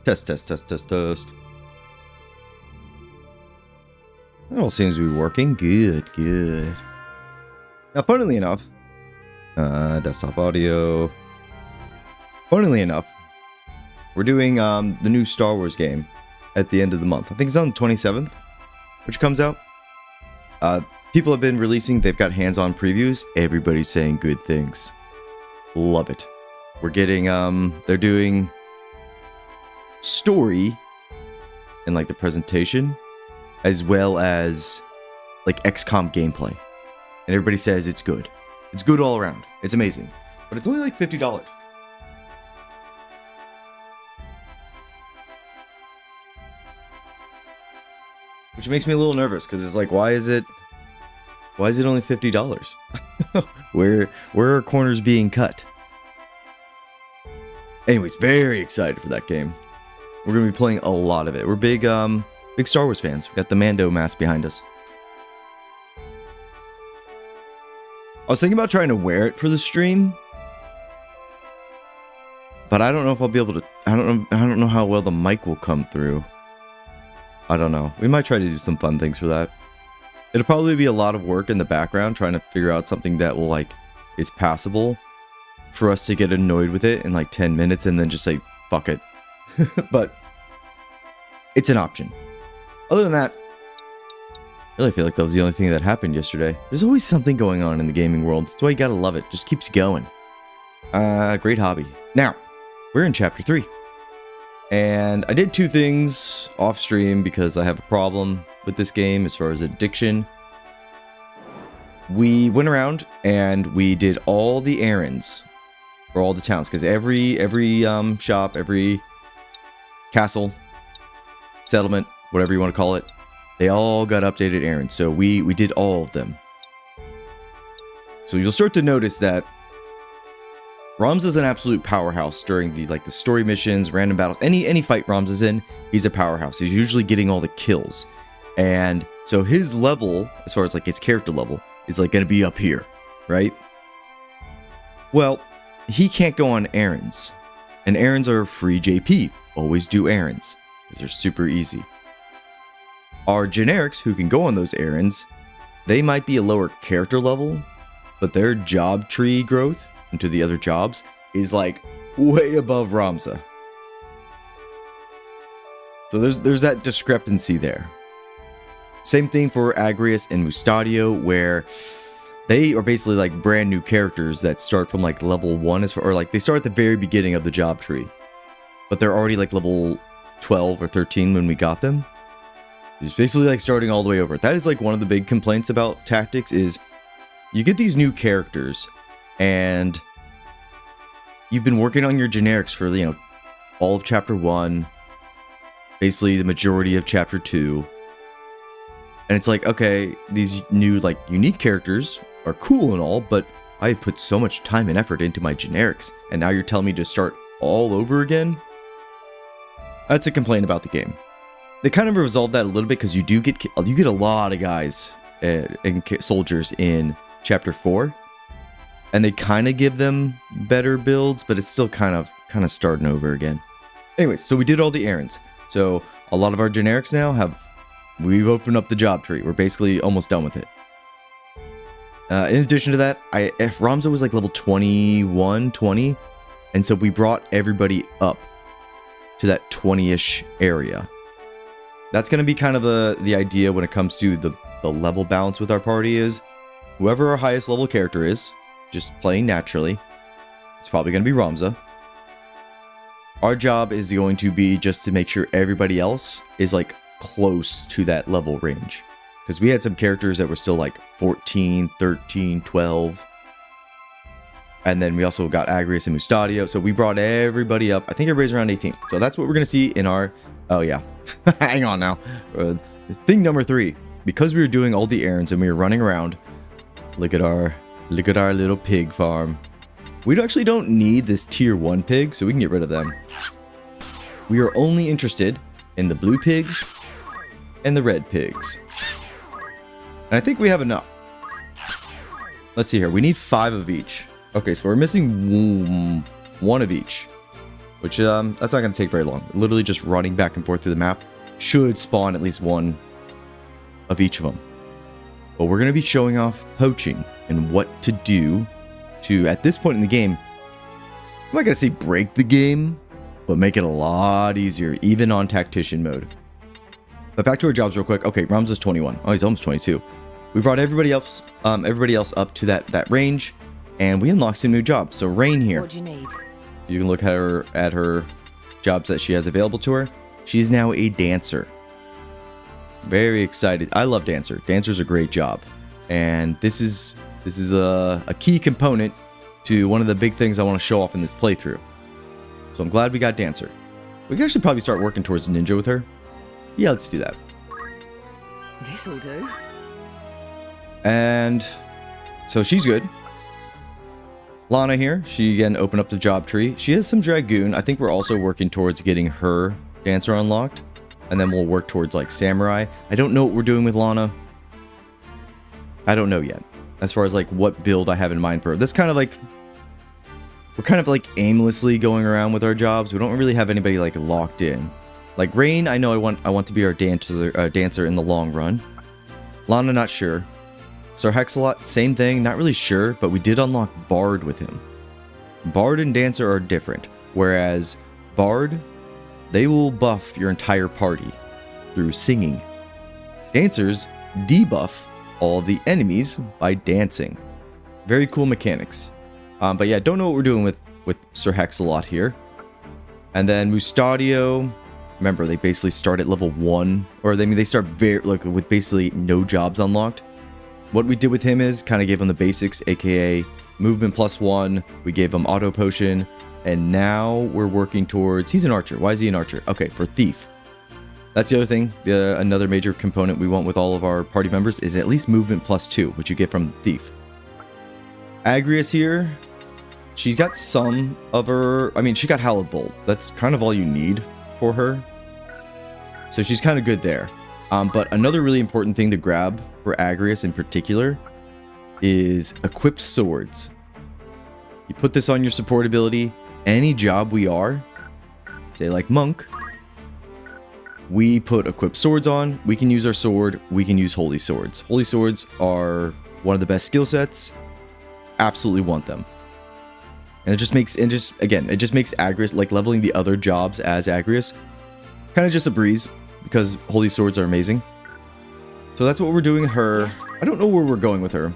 Test, test, test, test, test. That all seems to be working. Good, good. Now, funnily enough, desktop audio. Funnily enough, we're doing the new Star Wars game at the end of the month. I think it's on the 27th, which comes out. People have been releasing, they've got hands-on previews. Everybody's saying good things. Love it. We're getting, they're doing story and like the presentation, as well as like XCOM gameplay. And everybody says it's good. It's good all around. It's amazing. But it's only like $50. Which makes me a little nervous, because it's like, why is it only $50? Where are corners being cut? Anyways, very excited for that game. We're gonna be playing a lot of it. We're big Star Wars fans. We got the Mando mask behind us. I was thinking about trying to wear it for the stream, but I don't know if I'll be able to. I don't know how well the mic will come through. I don't know. We might try to do some fun things for that. It'll probably be a lot of work in the background trying to figure out something that will like is passable for us to get annoyed with it in like 10 minutes and then just say fuck it. But it's an option. Other than that, I really feel like that was the only thing that happened yesterday. There's always something going on in the gaming world. That's why you gotta love it. Just keeps going. Great hobby. Now, we're in chapter 3. And I did 2 things off stream because I have a problem with this game as far as addiction. We went around and we did all the errands for all the towns, because every shop, every castle, settlement, whatever you want to call it, they all got updated errands. So we did all of them. So you'll start to notice that Roms is an absolute powerhouse during the story missions, random battles, any fight Roms is in, he's a powerhouse. He's usually getting all the kills. And so his level, as far as like his character level, is like going to be up here, right? Well, he can't go on errands. And errands are free JP. Always do errands, because they're super easy. Our generics who can go on those errands, they might be a lower character level, but their job tree growth into the other jobs is like way above Ramza. So there's that discrepancy there. Same thing for Agrius and Mustadio, where they are basically like brand new characters that start from like level 1, or like they start at the very beginning of the job tree, but they're already like level 12 or 13 when we got them. It's basically like starting all the way over. That is like one of the big complaints about Tactics is you get these new characters and you've been working on your generics for, you know, all of chapter 1, basically the majority of chapter 2. And it's like, okay, these new like unique characters are cool and all, but I put so much time and effort into my generics, and now you're telling me to start all over again? That's a complaint about the game. They kind of resolved that a little bit, because you get a lot of guys and soldiers in chapter 4, and they kind of give them better builds, but it's still kind of starting over again. Anyways, so we did all the errands. So a lot of our generics now we've opened up the job tree. We're basically almost done with it. In addition to that, if Ramza was like level 21, 20, and so we brought everybody up to that 20-ish area. That's going to be kind of the idea when it comes to the level balance with our party is whoever our highest level character is, just playing naturally, it's probably going to be Ramza. Our job is going to be just to make sure everybody else is like close to that level range. Because we had some characters that were still like 14, 13, 12. And then we also got Agrius and Mustadio. So we brought everybody up. I think everybody's around 18. So that's what we're going to see in our... Oh, yeah. Hang on now. Thing number 3. Because we were doing all the errands and we were running around, look at our little pig farm. We actually don't need this tier 1 pig, so we can get rid of them. We are only interested in the blue pigs and the red pigs. And I think we have enough. Let's see here. We need 5 of each. Okay, so we're missing 1 of each. which that's not going to take very long. Literally just running back and forth through the map should spawn at least one of each of them. But we're going to be showing off poaching and what to do to, at this point in the game, I'm not going to say break the game, but make it a lot easier, even on Tactician mode. But back to our jobs real quick. Okay, Rams is 21. Oh, he's almost 22. We brought everybody else up to that range, and we unlocked some new jobs. So Rain here. What do you need? You can look at her jobs that she has available to her. She's now a dancer. Very excited. I love dancer. Dancer's a great job, and this is a key component to one of the big things I want to show off in this playthrough. So I'm glad we got dancer. We can actually probably start working towards ninja with her. Yeah, let's do that. This'll do. And so she's good. Lana here, she again opened up the job tree. She has some Dragoon. I think we're also working towards getting her dancer unlocked. And then we'll work towards like Samurai. I don't know what we're doing with Lana. I don't know yet. As far as like what build I have in mind for her. This kind of like, we're kind of like aimlessly going around with our jobs. We don't really have anybody like locked in. Like Rain, I know I want to be our dancer in the long run. Lana, not sure. Sir Hexalot, same thing, not really sure, but we did unlock Bard with him. Bard and Dancer are different, whereas Bard, they will buff your entire party through singing. Dancers debuff all of the enemies by dancing. Very cool mechanics. But yeah, don't know what we're doing with Sir Hexalot here. And then Mustadio, remember, they basically start at level 1, or they start with basically no jobs unlocked. What we did with him is kind of gave him the basics, aka movement +1. We gave him auto potion, and now we're working towards. He's an archer. Why is he an archer? Okay, for thief. That's the other thing. Another major component we want with all of our party members is at least movement +2, which you get from thief. Agrius here, she's got some of her. I mean, she got Hallowed Bolt. That's kind of all you need for her. So she's kind of good there. But another really important thing to grab for Agrius in particular is equipped swords. You put this on your support ability. Any job we are, say like monk, we put equipped swords on. We can use our sword. We can use holy swords. Holy swords are one of the best skill sets. Absolutely want them. And it just makes Agrius, like leveling the other jobs as Agrius, kind of just a breeze, because holy swords are amazing. So that's what we're doing with her. Yes. I don't know where we're going with her.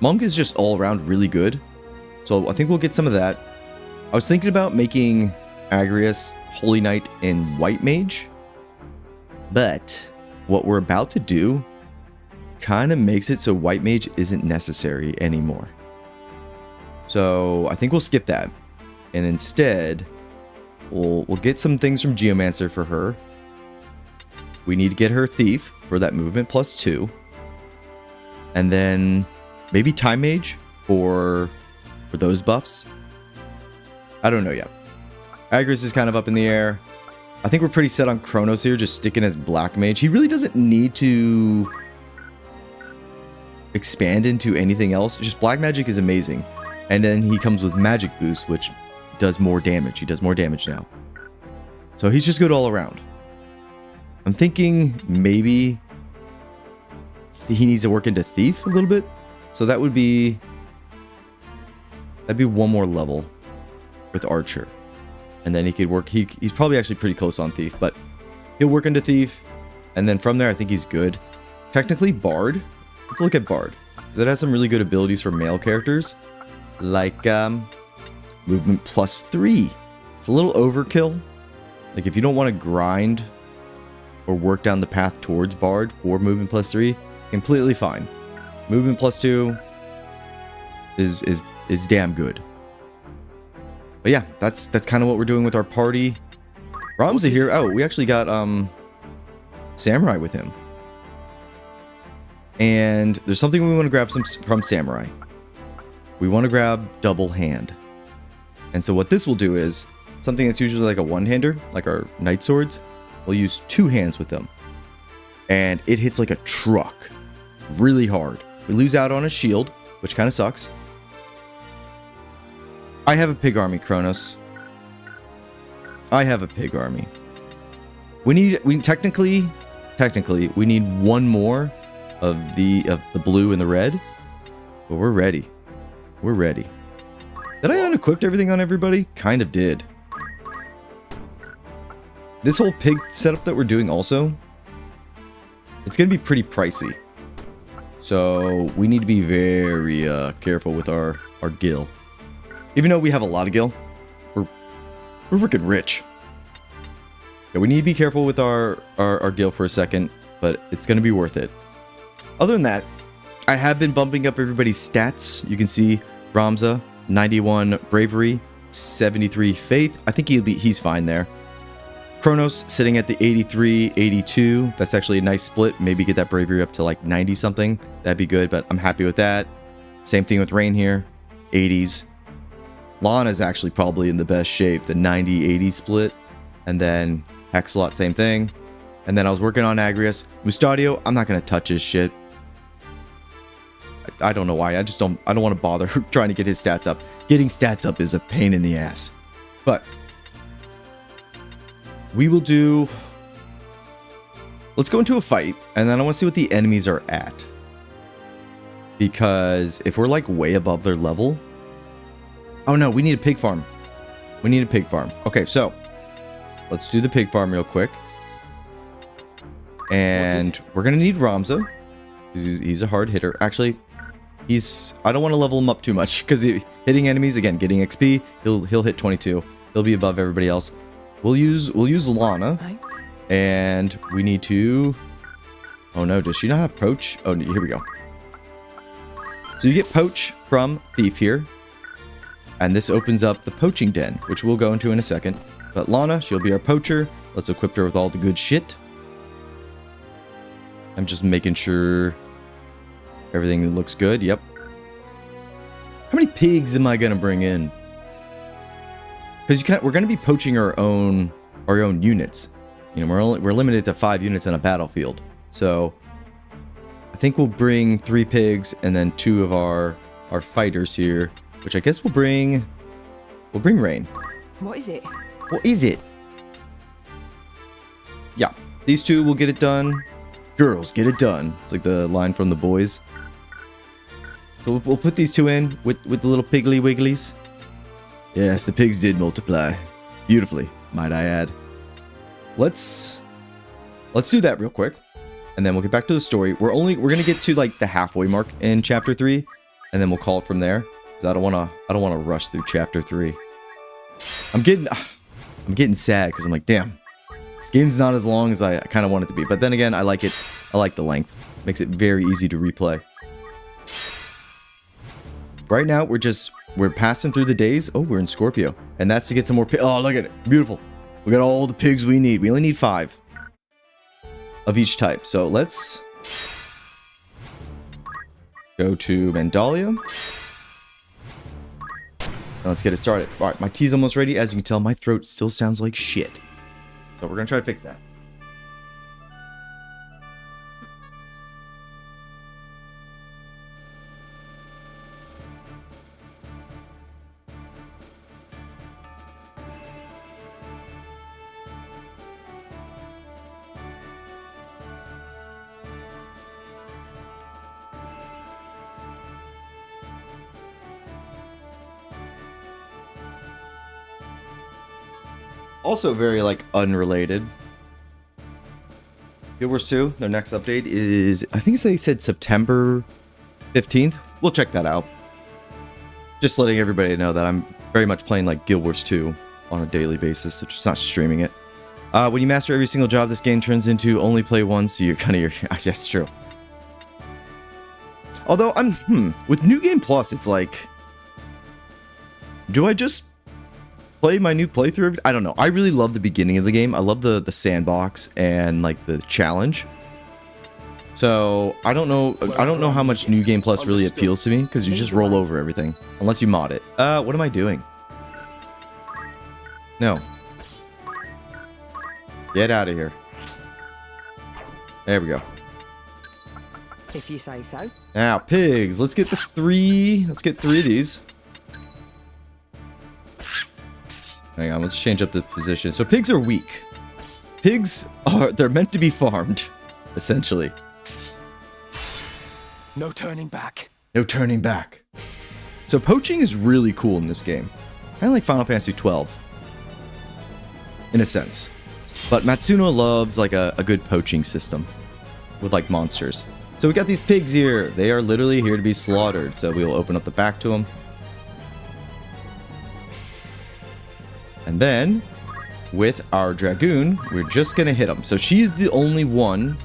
Monk is just all around really good. So I think we'll get some of that. I was thinking about making Agrius Holy Knight and White Mage. But what we're about to do kind of makes it so White Mage isn't necessary anymore. So I think we'll skip that. And instead, we'll get some things from Geomancer for her. We need to get her Thief for that movement +2. And then maybe Time Mage for those buffs. I don't know yet. Agrius is kind of up in the air. I think we're pretty set on Kronos here, just sticking as Black Mage. He really doesn't need to expand into anything else. Just Black Magic is amazing. And then he comes with Magic Boost, which does more damage. He does more damage now. So he's just good all around. I'm thinking maybe he needs to work into Thief a little bit. So that'd be one more level with Archer. And then he could work, he's probably actually pretty close on Thief, but he'll work into Thief. And then from there, I think he's good. Technically, Bard. Let's look at Bard, because it has some really good abilities for male characters. Like movement +3. It's a little overkill. Like if you don't want to grind or work down the path towards Bard for movement +3, completely fine. Movement +2 is damn good. But yeah, that's kind of what we're doing with our party. Ramza here. Oh, we actually got Samurai with him. And there's something we want to grab from Samurai. We want to grab Double Hand. And so what this will do is something that's usually like a one-hander, like our Knight Swords, we'll use 2 hands with them. And it hits like a truck really hard. We lose out on a shield, which kind of sucks. I have a pig army, Kronos. I have a pig army. We technically we need one more of the blue and the red, but we're ready. We're ready. Did I unequip everything on everybody? Kind of did. This whole pig setup that we're doing also, it's gonna be pretty pricey. So we need to be very careful with our gil. Even though we have a lot of gil, we're freaking rich. Yeah, we need to be careful with our gil for a second, but it's going to be worth it. Other than that, I have been bumping up everybody's stats. You can see Ramza, 91 bravery, 73 faith. I think he's fine there. Kronos sitting at the 83, 82. That's actually a nice split. Maybe get that bravery up to like 90 something. That'd be good, but I'm happy with that. Same thing with Rain here, 80s. Lana's actually probably in the best shape, the 90-80 split. And then Hexalot, same thing. And then I was working on Agrius. Mustadio, I'm not going to touch his shit. I don't know why. I don't want to bother trying to get his stats up. Getting stats up is a pain in the ass. But we will do... Let's go into a fight, and then I want to see what the enemies are at. Because if we're like way above their level... Oh no, we need a pig farm. We need a pig farm. Okay, so let's do the pig farm real quick. And we're going to need Ramza. He's a hard hitter. Actually, I don't want to level him up too much because hitting enemies, again, getting XP, he'll hit 22. He'll be above everybody else. We'll use Lana. And we need to... Oh no, does she not have Poach? Oh, here we go. So you get Poach from Thief here. And this opens up the poaching den, which we'll go into in a second. But Lana, she'll be our poacher. Let's equip her with all the good shit. I'm just making sure everything looks good. Yep. How many pigs am I going to bring in? Because we're going to be poaching our own units. You know, we're limited to 5 units on a battlefield. So I think we'll bring 3 pigs and then 2 of our fighters here. Which I guess we'll bring Rain. What is it? What is it? Yeah, these 2 will get it done. Girls, get it done. It's like the line from The Boys. So we'll put these 2 in with the little piggly wigglies. Yes, the pigs did multiply. Beautifully, might I add. Let's do that real quick. And then we'll get back to the story. We're gonna get to like the halfway mark in chapter 3. And then we'll call it from there. I don't want to rush through chapter 3. I'm getting sad because I'm like, damn, this game's not as long as I kind of want it to be. But then again, I like it. I like the length. Makes it very easy to replay. Right now, we're passing through the days. Oh, we're in Scorpio, and that's to get some more. Oh, look at it, beautiful. We got all the pigs we need. We only need 5 of each type. So let's go to Mandalia. Now let's get it started. All right, my tea's almost ready. As you can tell, my throat still sounds like shit. So we're going to try to fix that. Also very, like, unrelated. Guild Wars 2, their next update is, I think they said September 15th. We'll check that out. Just letting everybody know that I'm very much playing, like, Guild Wars 2 on a daily basis, just not streaming it. When you master every single job, this game turns into only play once, so you're kind of, I guess, true. Although, with New Game Plus, it's like, do I just play my new playthrough? I don't know. I really love the beginning of the game. I love the sandbox and like the challenge. So I don't know how much New Game Plus really appeals to me because you just roll over everything unless you mod it. What am I doing? No. Get out of here. There we go. If you say so. Now, pigs. Let's get 3 of these. Hang on, let's change up the position. So pigs are weak. They're meant to be farmed, essentially. No turning back. No turning back. So poaching is really cool in this game. Kind of like Final Fantasy 12. In a sense. But Matsuno loves like a good poaching system. With like monsters. So we got these pigs here. They are literally here to be slaughtered. So we will open up the back to them. And then, with our Dragoon, we're just going to hit them. So she's the only one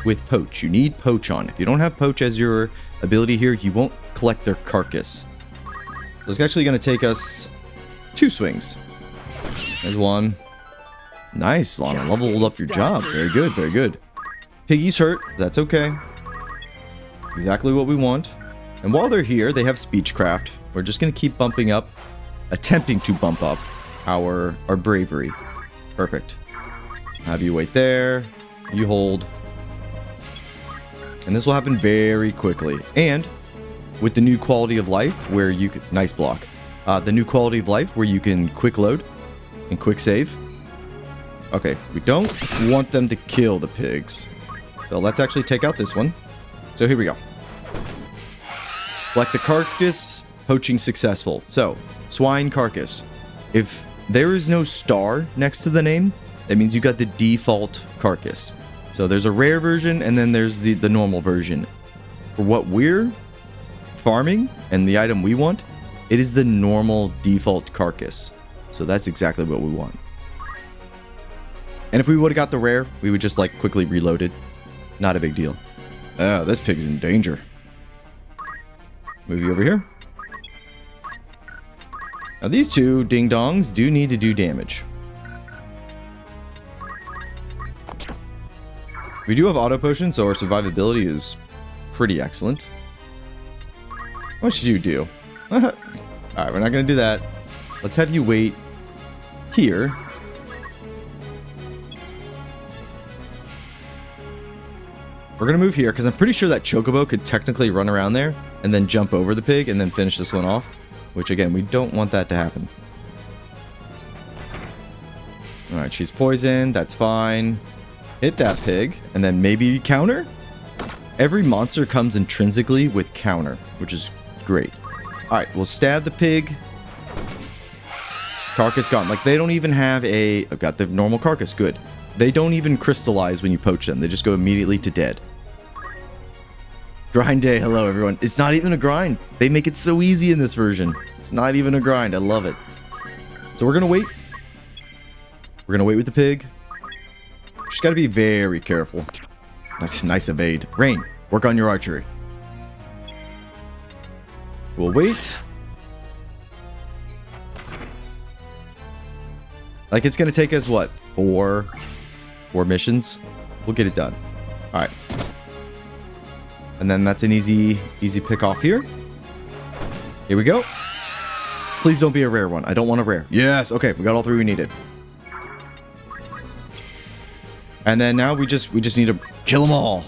with Poach. You need Poach on. If you don't have Poach as your ability here, you won't collect their carcass. So it's actually going to take us 2 swings. There's one. Nice, Lana. Leveled up your job. Very good, very good. Piggy's hurt. That's okay. Exactly what we want. And while they're here, they have Speechcraft. We're just going to keep bumping up, attempting to bump up our bravery. Perfect. Have you wait there. You hold. And this will happen very quickly. And with the new quality of life where you can... Nice block. The new quality of life where you can quick load and quick save. Okay, we don't want them to kill the pigs. So let's actually take out this one. So here we go. Collect the carcass. Poaching successful. So, swine carcass. If there is no star next to the name, that means you got the default carcass. So there's a rare version and then there's the normal version. For what we're farming and the item we want, it is the normal default carcass. So that's exactly what we want. And if we would have got the rare, we would just like quickly reload it. Not a big deal. Oh, this pig's in danger. Move you over here. Now these 2 ding-dongs do need to do damage. We do have auto potion, so our survivability is pretty excellent. What should you do? Alright, we're not going to do that. Let's have you wait here. We're going to move here, because I'm pretty sure that Chocobo could technically run around there and then jump over the pig and then finish this one off. Which, again, we don't want that to happen. Alright, she's poisoned. That's fine. Hit that pig. And then maybe counter? Every monster comes intrinsically with counter, which is great. Alright, we'll stab the pig. Carcass gone. Like, they don't even have a... I've got the normal carcass. Good. They don't even crystallize when you poach them. They just go immediately to dead. Grind day. Hello, everyone. It's not even a grind. They make it so easy in this version. It's not even a grind. I love it. So we're going to wait. We're going to wait with the pig. Just got to be very careful. Nice evade. Rain, work on your archery. We'll wait. Like, it's going to take us, what? 4 missions? We'll get it done. All right. And then that's an easy pick off here. Here we go. Please don't be a rare one. I don't want a rare. Yes. Okay. We got all 3 we needed. And then now we just need to kill them all.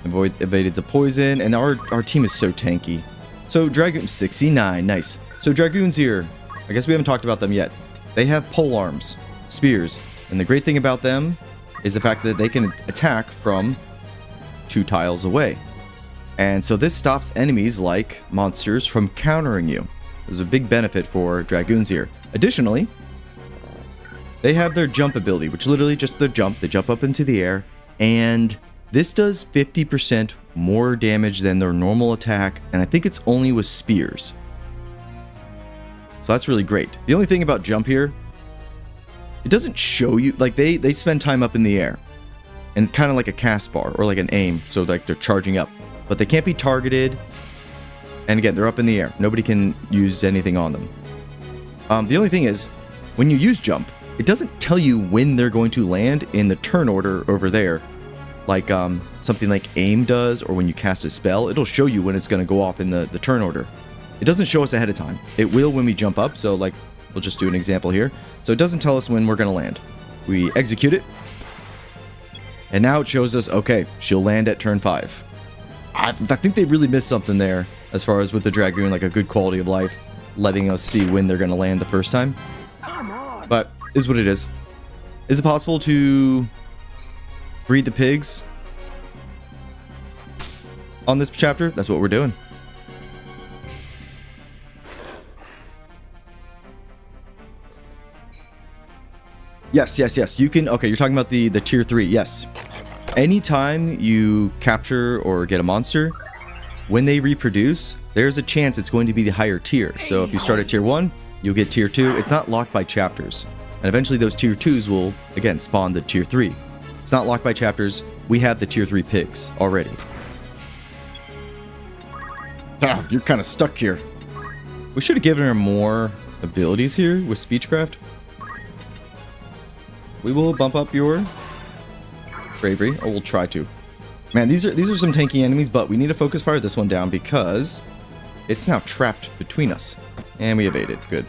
Evaded the poison. And our team is so tanky. So Dragoon 69. Nice. So Dragoons here. I guess we haven't talked about them yet. They have pole arms. Spears. And the great thing about them is the fact that they can attack from 2 tiles away. And so this stops enemies like monsters from countering you. There's a big benefit for Dragoons here. Additionally, they have their jump ability, which literally just their jump. They jump up into the air, and this does 50% more damage than their normal attack, and I think it's only with spears. So that's really great. The only thing about jump here, it doesn't show you, like they spend time up in the air and kind of like a cast bar or like an aim. So like they're charging up, but they can't be targeted. And again, they're up in the air. Nobody can use anything on them. The only thing is when you use jump, it doesn't tell you when they're going to land in the turn order over there. Like something like aim does, or when you cast a spell, it'll show you when it's going to go off in the turn order. It doesn't show us ahead of time. It will when we jump up. So like, we'll just do an example here. So it doesn't tell us when we're going to land. We execute it. And now it shows us, okay, she'll land at turn 5. I think they really missed something there. as far as with the Dragoon, like a good quality of life, letting us see when they're going to land the first time. Come on. But is what it is. Is it possible to breed the pigs on this chapter? That's what we're doing. Yes, yes, yes. You can... Okay, you're talking about the tier 3. Yes. Anytime you capture or get a monster, when they reproduce, there's a chance it's going to be the higher tier. So if you start at tier 1, you'll get tier 2. It's not locked by chapters. And eventually those tier 2s will, again, spawn the tier 3. It's not locked by chapters. We have the tier 3 pigs already. Ah, you're kind of stuck here. We should have given her more abilities here with Speechcraft. We will bump up your bravery, or we'll try to. Man, these are some tanky enemies, but we need to focus fire this one down because it's now trapped between us. And we evaded. Good.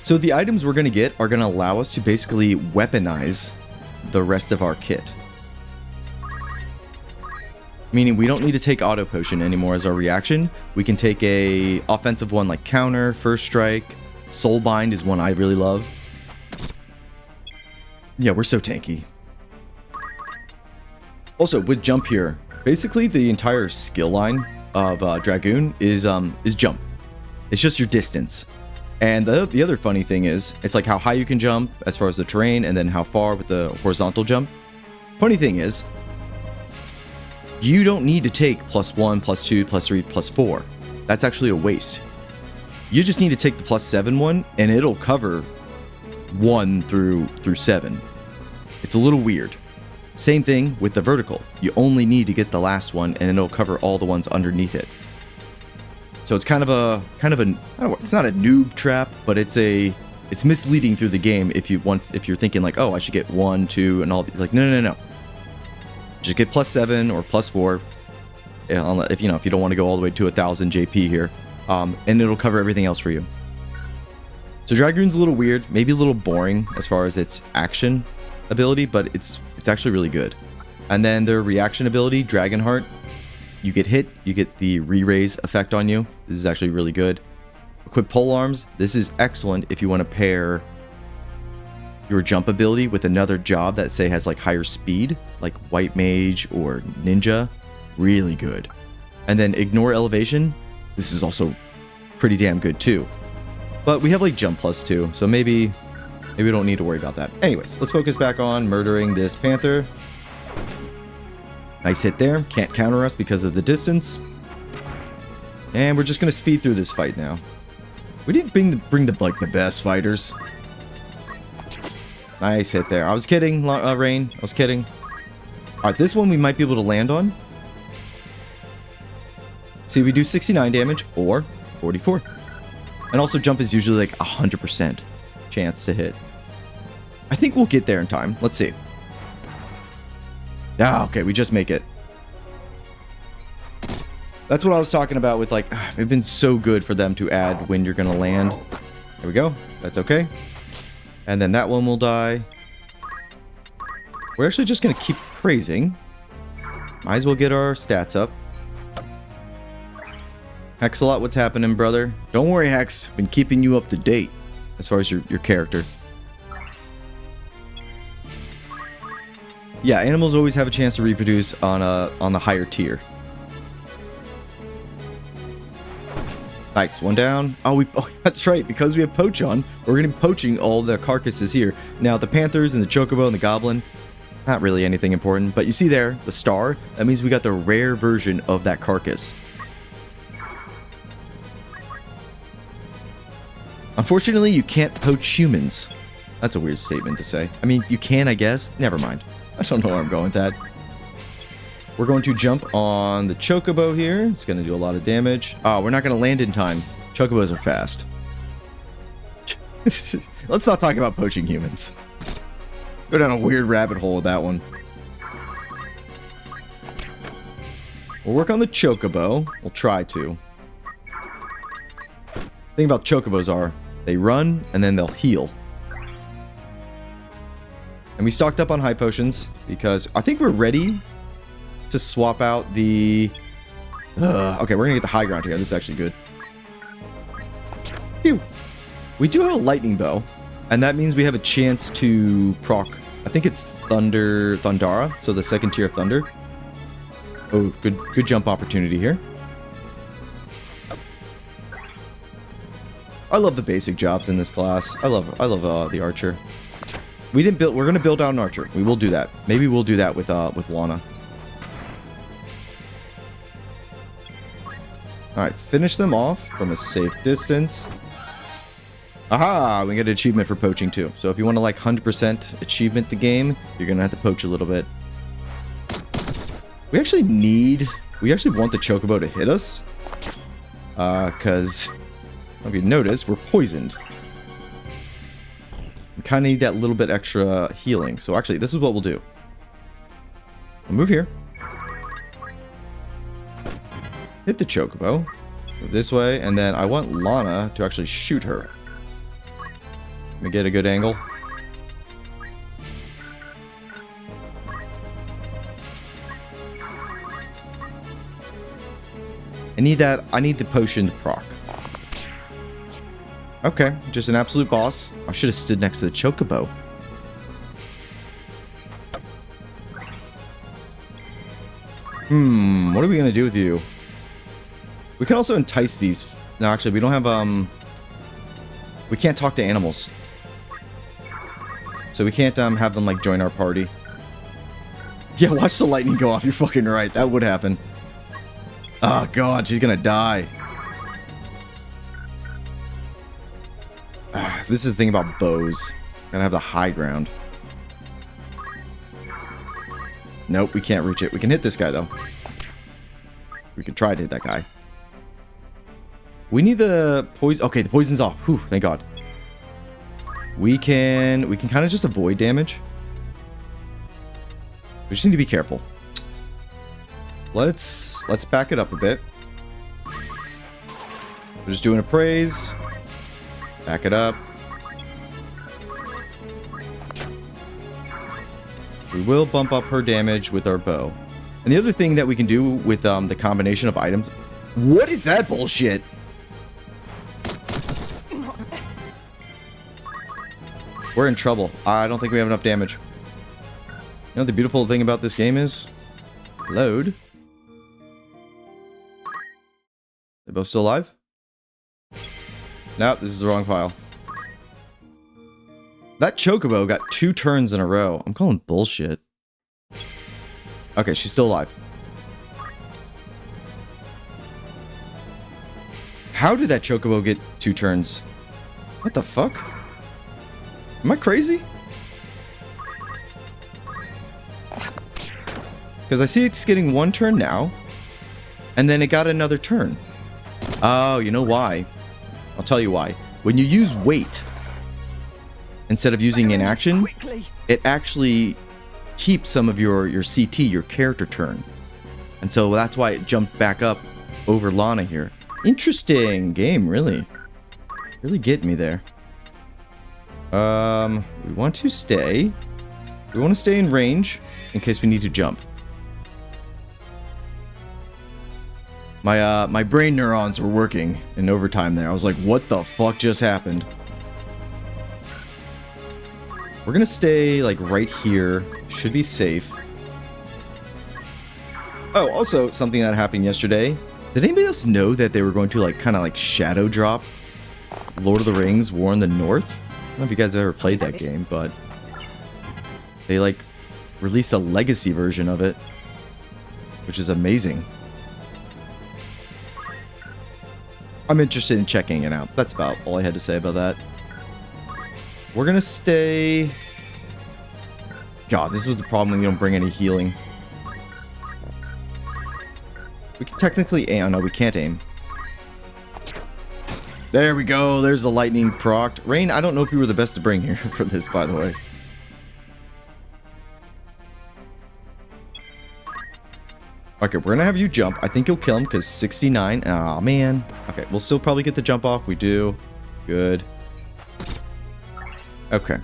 So the items we're going to get are going to allow us to basically weaponize the rest of our kit. Meaning we don't need to take auto potion anymore as our reaction. We can take a offensive one like counter, first strike. Soulbind is one I really love. Yeah, we're so tanky. Also, with jump here, basically the entire skill line of Dragoon is jump. It's just your distance. And the other funny thing is, it's like how high you can jump as far as the terrain, and then how far with the horizontal jump. Funny thing is, you don't need to take +1, +2, +3, +4. That's actually a waste. You just need to take the +7 one, and it'll cover 1 through 7. It's a little weird. Same thing with the vertical. You only need to get the last one, and it'll cover all the ones underneath it. So it's kind of a I don't know, it's not a noob trap, but it's misleading through the game if you're thinking like, oh, I should get 1, 2, and all these. Like, no. Just get +7 or +4. If you don't want to go all the way to 1000 JP here. And it'll cover everything else for you. So Dragoon's a little weird, maybe a little boring as far as its action ability, but it's actually really good. And then their reaction ability, Dragonheart, you get hit, you get the re-raise effect on you. This is actually really good. Equip polearms. This is excellent if you want to pair your jump ability with another job that say has like higher speed, like White Mage or Ninja. Really good. And then ignore elevation. This is also pretty damn good too. But we have like jump +2, so maybe we don't need to worry about that. Anyways, let's focus back on murdering this panther. Nice hit there. Can't counter us because of the distance. And we're just gonna speed through this fight now. We didn't bring the best fighters. Nice hit there. I was kidding, Rain. I was kidding. Alright, this one we might be able to land on. See, we do 69 damage or 44. And also jump is usually like 100% chance to hit. I think we'll get there in time. Let's see. Ah, okay, we just make it. That's what I was talking about with like, it's been so good for them to add when you're going to land. There we go. That's okay. And then that one will die. We're actually just going to keep praising. Might as well get our stats up. Hexalot, what's happening, brother? Don't worry, Hex. Been keeping you up to date as far as your character. Yeah, animals always have a chance to reproduce on the higher tier. Nice, one down. Oh, that's right. Because we have Poach on, we're going to be poaching all the carcasses here. Now, the Panthers and the Chocobo and the Goblin, not really anything important. But you see there, the star, that means we got the rare version of that carcass. Unfortunately, you can't poach humans. That's a weird statement to say. I mean, you can, I guess. Never mind. I don't know where I'm going with that. We're going to jump on the Chocobo here. It's going to do a lot of damage. Oh, we're not going to land in time. Chocobos are fast. Let's not talk about poaching humans. Go down a weird rabbit hole with that one. We'll work on the Chocobo. We'll try to. The thing about Chocobos are, they run and then they'll heal. And we stocked up on high potions because I think we're ready to swap out the... okay, we're gonna get the high ground here. This is actually good. Phew. We do have a lightning bow, and that means we have a chance to proc... I think it's Thundara, so the second tier of thunder. Oh, good jump opportunity here. I love the basic jobs in this class. I love the archer. We're gonna build out an archer. We will do that. Maybe we'll do that with Lana. All right, finish them off from a safe distance. Aha! We get an achievement for poaching too. So if you want to like 100% achievement the game, you're gonna have to poach a little bit. We actually want the chocobo to hit us. Because, if you notice, we're poisoned. We kind of need that little bit extra healing. So actually, this is what we'll do. We'll move here. Hit the chocobo. Move this way, and then I want Lana to actually shoot her. Let me get a good angle. I need the potion to proc. Okay, just an absolute boss. I should have stood next to the chocobo. What are we gonna do with you? We can also entice these. No, actually, we don't have, we can't talk to animals. So we can't, have them, like, join our party. Yeah, watch the lightning go off. You're fucking right. That would happen. Oh, God, she's gonna die. This is the thing about bows. Gotta have the high ground. Nope, we can't reach it. We can hit this guy, though. We could try to hit that guy. We need the poison. Okay, the poison's off. Whew, thank God. We can kind of just avoid damage. We just need to be careful. Let's back it up a bit. We're just doing a praise. Back it up. We will bump up her damage with our bow. And the other thing that we can do with the combination of items... What is that bullshit? We're in trouble. I don't think we have enough damage. You know what the beautiful thing about this game is? Load. They both still alive? Nope, this is the wrong file. That chocobo got 2 turns in a row. I'm calling bullshit. Okay, she's still alive. How did that chocobo get 2 turns? What the fuck? Am I crazy? Because I see it's getting 1 turn now. And then it got another turn. Oh, you know why? I'll tell you why. When you use weight, instead of using inaction, it actually keeps some of your CT, your character turn. And so that's why it jumped back up over Lana here. Interesting game, really. Really get me there. We want to stay. We want to stay in range in case we need to jump. My brain neurons were working in overtime there. I was like, what the fuck just happened? We're gonna stay like right here. Should be safe. Oh, also something that happened yesterday. Did anybody else know that they were going to like kind of like shadow drop Lord of the Rings War in the North? I don't know if you guys have ever played that game, but they like released a legacy version of it, which is amazing. I'm interested in checking it out. That's about all I had to say about that. We're gonna stay... God, this was the problem when you don't bring any healing. We can technically aim. Oh, no, we can't aim. There we go. There's the lightning procced. Rain, I don't know if you were the best to bring here for this, by the way. Okay, we're gonna have you jump. I think you'll kill him because 69. Aw, man. Okay, we'll still probably get the jump off. We do. Good. Okay.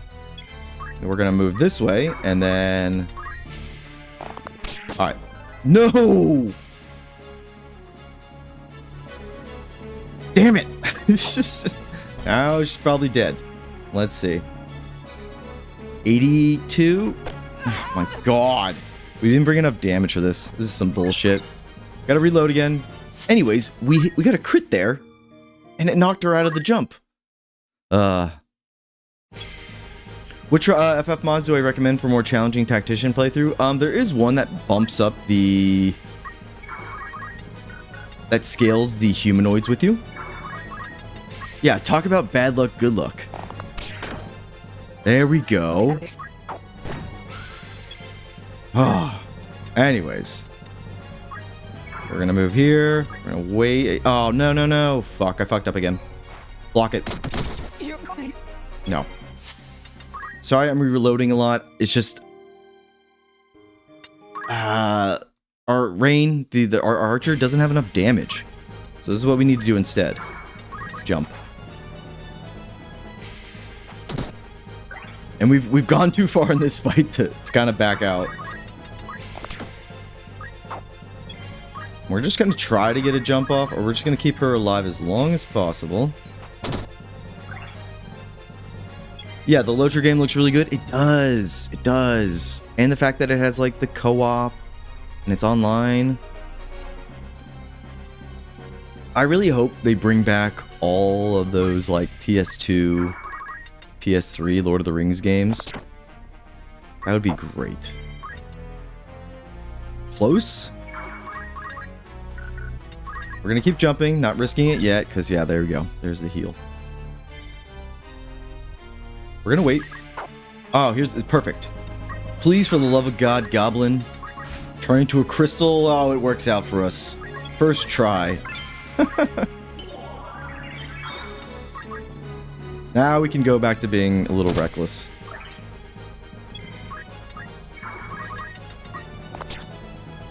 We're gonna move this way, and then... Alright. No! Damn it! Now she's probably dead. Let's see. 82? Oh my god. We didn't bring enough damage for this. This is some bullshit. Gotta reload again. Anyways, we got a crit there. And it knocked her out of the jump. Which FF mods do I recommend for more challenging Tactician playthrough? There is one that bumps up the... that scales the humanoids with you. Yeah, talk about bad luck, good luck. There we go. Oh, anyways. We're gonna move here. We're gonna wait. Oh, no, no, no. Fuck, I fucked up again. Block it. No. Sorry, I'm reloading a lot. It's just... our Rain, our archer, doesn't have enough damage. So this is what we need to do instead. Jump. And we've gone too far in this fight to kind of back out. We're just going to try to get a jump off, or we're just going to keep her alive as long as possible. Yeah, the Locher game looks really good. It does. It does. And the fact that it has, like, the co-op, and it's online. I really hope they bring back all of those, like, PS2, PS3 Lord of the Rings games. That would be great. Close? We're gonna keep jumping, not risking it yet, because, yeah, there we go. There's the heal. We're gonna wait. Oh, it's perfect. Please, for the love of God, Goblin, turn into a crystal. Oh, it works out for us. First try. Now we can go back to being a little reckless.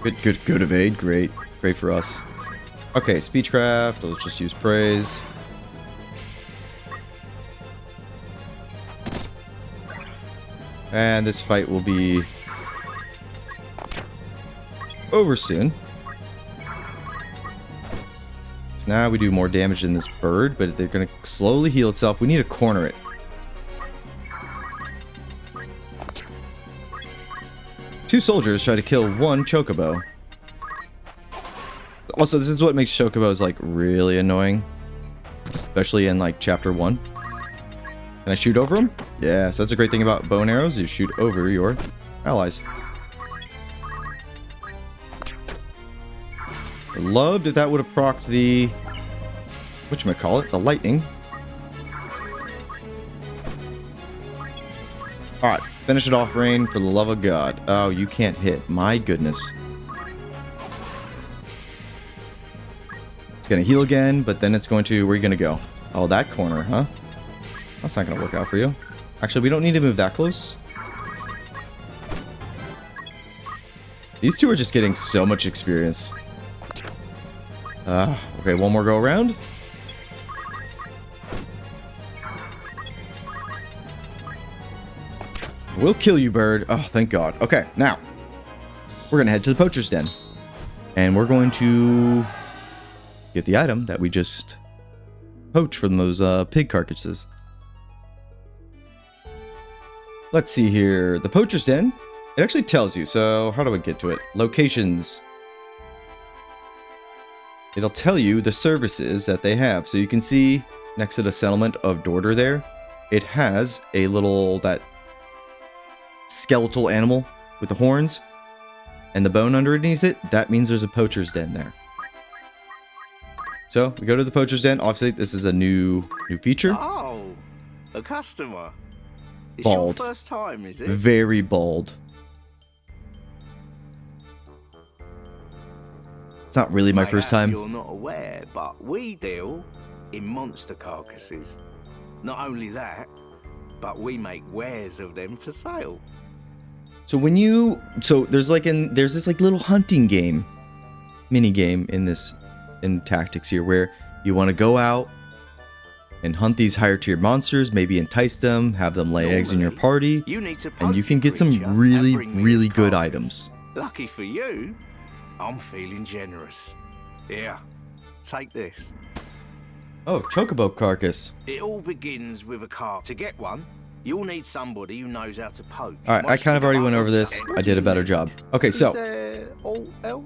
Good evade. Great. Great for us. Okay, speechcraft. Let's just use praise. And this fight will be over soon. So now we do more damage than this bird, but they're going to slowly heal itself. We need to corner it. Two soldiers try to kill one chocobo. Also, this is what makes chocobos, like, really annoying. Especially in, like, chapter 1. Can I shoot over them? Yes, that's a great thing about bow and arrows. You shoot over your allies. I loved if that would have procced the... whatchamacallit? The lightning. Alright, finish it off, Rain, for the love of God. Oh, you can't hit. My goodness. It's gonna heal again, but then it's going to... where are you gonna go? Oh, that corner, huh? That's not gonna work out for you. Actually, we don't need to move that close. These two are just getting so much experience. Okay, one more go around. We'll kill you, bird. Oh, thank God. Okay, now we're gonna head to the poacher's den, and we're going to get the item that we just poached from those pig carcasses. Let's see here. The poacher's den. It actually tells you. So how do I get to it? Locations. It'll tell you the services that they have. So you can see next to the settlement of Dorder there, it has a little, that skeletal animal with the horns and the bone underneath it. That means there's a poacher's den there. So we go to the poacher's den. Obviously, this is a new feature. Oh, a customer. It's Bald. your first time, is it? Very bald. It's not really my first time. You're not aware, but we deal in monster carcasses. Not only that, but we make wares of them for sale. So when you, there's this like little hunting game, mini game in Tactics here, where you want to go out and hunt these higher tier monsters, maybe entice them, have them lay eggs in your party, and you can get some really good items. Lucky for you, I'm feeling generous. Here, take this. Oh, chocobo carcass. It all begins with a cart. To get one, you'll need somebody who knows how to poach. All right, I kind of already went over this. I did a better job. Okay, so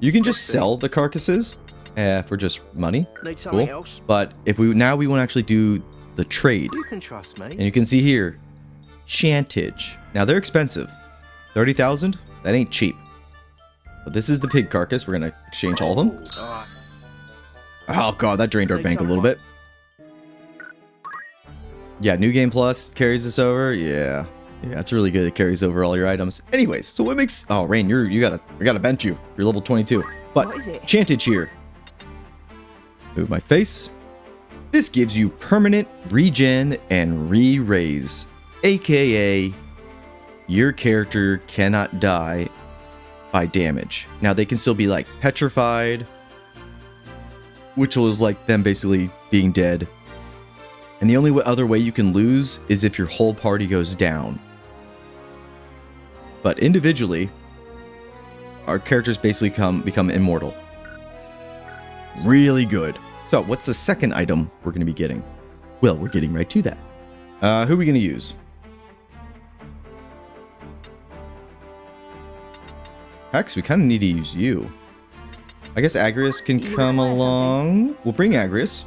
you can just sell the carcasses for just money. Need something Cool. else? But if we want to actually do the trade, You can trust me. and you can see here, Chantage. Now they're expensive. 30,000? That ain't cheap. But this is the pig carcass. We're gonna exchange all of them. All right. Oh god, that drained our bank a little bit. Yeah, New Game Plus carries this over. Yeah, it's really good. It carries over all your items. Anyways, so what makes? Oh, Rain, we gotta bench you. You're level 22. But What is it? Chantage here. Move my face. This gives you permanent regen and re-raise, aka your character cannot die by damage. Now they can still be like petrified, which was like them basically being dead. And the only other way you can lose is if your whole party goes down. But individually, our characters basically become immortal. Really good. So, what's the second item we're going to be getting? Well, we're getting right to that. Who are we going to use? Hex, we kind of need to use you. I guess Agrius can You come require along. We'll bring Agrius.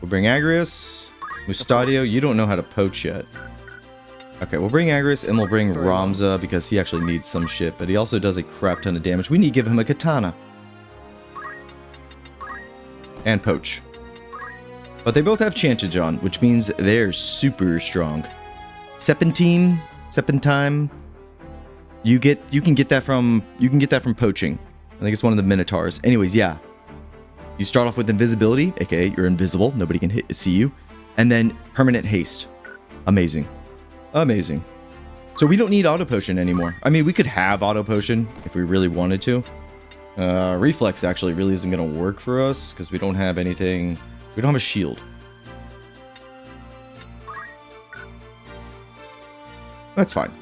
We'll bring Agrius. Mustadio, you don't know how to poach yet. Okay, we'll bring Agrius and we'll bring Very well. Ramza because he actually needs some shit, but he also does a crap ton of damage. We need to give him a katana. And poach. But they both have Chantage on, which means they're super strong. Serpentine, you can get that from poaching. I think it's one of the Minotaurs. Anyways, yeah. You start off with invisibility, aka you're invisible, nobody can see you, and then permanent haste. Amazing. Amazing. So we don't need auto potion anymore. I mean, we could have auto potion if we really wanted to. Reflex actually really isn't going to work for us because we don't have anything. We don't have a shield. That's fine.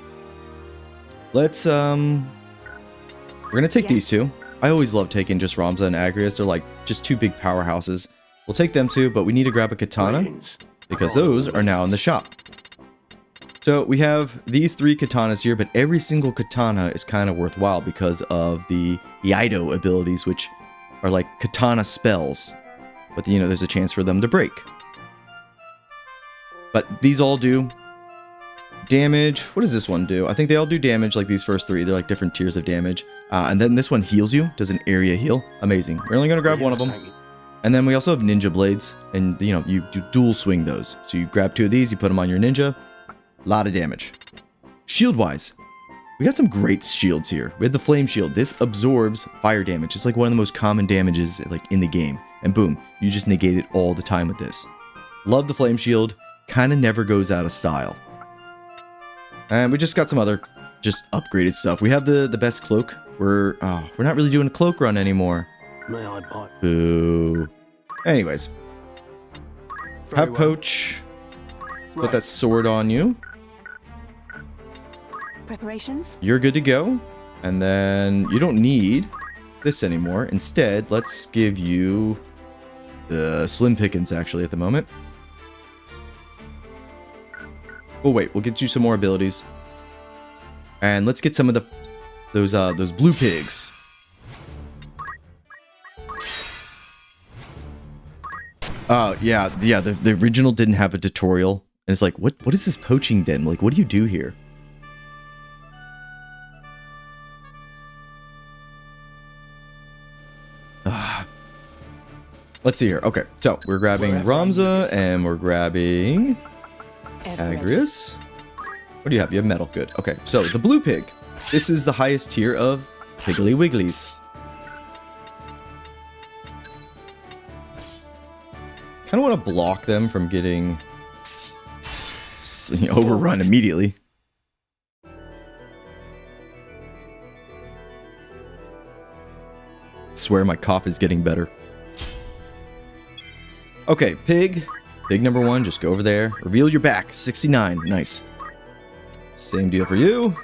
Let's we're gonna take these two. I always love taking just Ramza and Agrius. They're like just two big powerhouses. We'll take them too, but we need to grab a katana because those are now in the shop. So we have these three katanas here, but every single katana is kind of worthwhile because of the Ido abilities, which are like katana spells. But you know, there's a chance for them to break. But these all do damage. What does this one do? I think they all do damage like these first three. They're like different tiers of damage. And then this one heals you, does an area heal. Amazing. We're only going to grab one of them. And then we also have ninja blades. And, you know, you dual swing those. So you grab two of these, you put them on your ninja. A lot of damage. Shield-wise, we got some great shields here. We have the flame shield. This absorbs fire damage. It's like one of the most common damages like in the game. And boom, you just negate it all the time with this. Love the flame shield. Kind of never goes out of style. And we just got some other just upgraded stuff. We have the best cloak. We're not really doing a cloak run anymore. May I buy? Boo. Anyways, have poach. Put that sword on you. Preparations? You're good to go. And then you don't need this anymore. Instead, let's give you the slim pickings actually at the moment. Oh wait, we'll get you some more abilities. And let's get some of those blue pigs. Yeah, the original didn't have a tutorial. And it's like, what is this poaching den? Like, what do you do here? Let's see here. Okay, so we're grabbing Ramza and we're grabbing Agrius. What do you have? You have metal. Good. Okay, so the blue pig. This is the highest tier of Piggly Wigglies. Kind of want to block them from getting overrun immediately. Swear my cough is getting better. Okay, pig. Pig number one, just go over there. Reveal your back. 69. Nice. Same deal for you.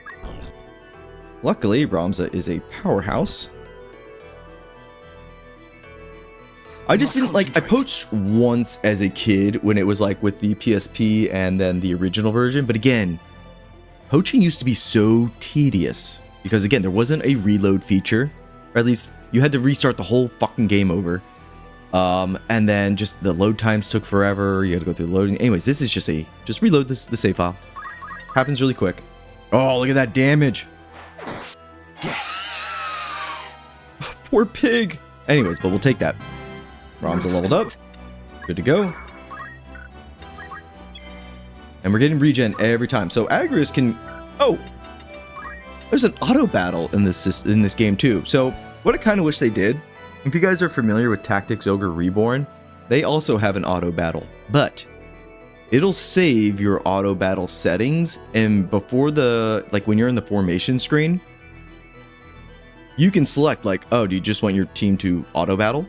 Luckily, Ramza is a powerhouse. I just didn't like, I poached once as a kid when it was like with the PSP and then the original version. But again, poaching used to be so tedious because again, there wasn't a reload feature, or at least you had to restart the whole fucking game over. And then just the load times took forever. You had to go through the loading. Anyways, this is just reload the save file. Happens really quick. Oh, look at that damage. Yes. Poor pig. Anyways, but we'll take that. Ramza leveled up. Good to go. And we're getting regen every time. So Agrius can... Oh! There's an auto battle in this game too. So what I kind of wish they did, if you guys are familiar with Tactics Ogre Reborn, they also have an auto battle. But it'll save your auto battle settings, and before the... Like when you're in the formation screen, you can select like, oh, do you just want your team to auto battle?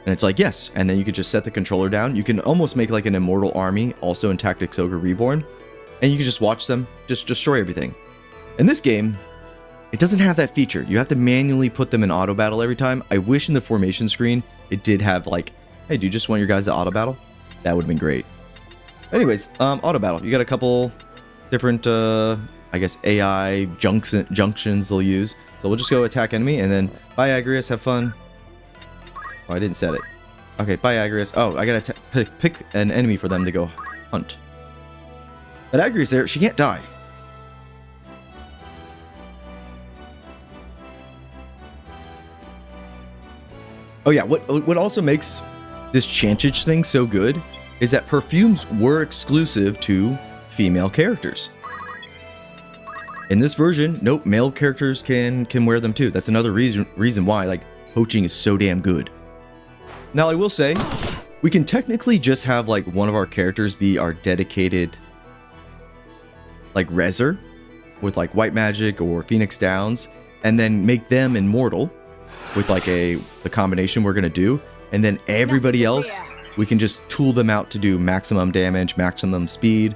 And it's like, yes. And then you could just set the controller down. You can almost make like an immortal army also in Tactics Ogre Reborn. And you can just watch them, just destroy everything. In this game, it doesn't have that feature. You have to manually put them in auto battle every time. I wish in the formation screen, it did have like, hey, do you just want your guys to auto battle? That would have been great. Anyways, auto battle. You got a couple different, I guess, AI junctions they'll use. So we'll just go attack enemy and then bye Agrius, have fun. Oh, I didn't set it. Okay, bye Agrius. Oh, I gotta pick an enemy for them to go hunt. But Agrius there, she can't die. Oh yeah, what also makes this Chantage thing so good is that perfumes were exclusive to female characters. In this version, nope, male characters can wear them too. That's another reason why like poaching is so damn good. Now, I will say, we can technically just have, like, one of our characters be our dedicated, like, Reser with, like, White Magic or Phoenix Downs, and then make them immortal with, like, the combination we're going to do, and then everybody else, we can just tool them out to do maximum damage, maximum speed,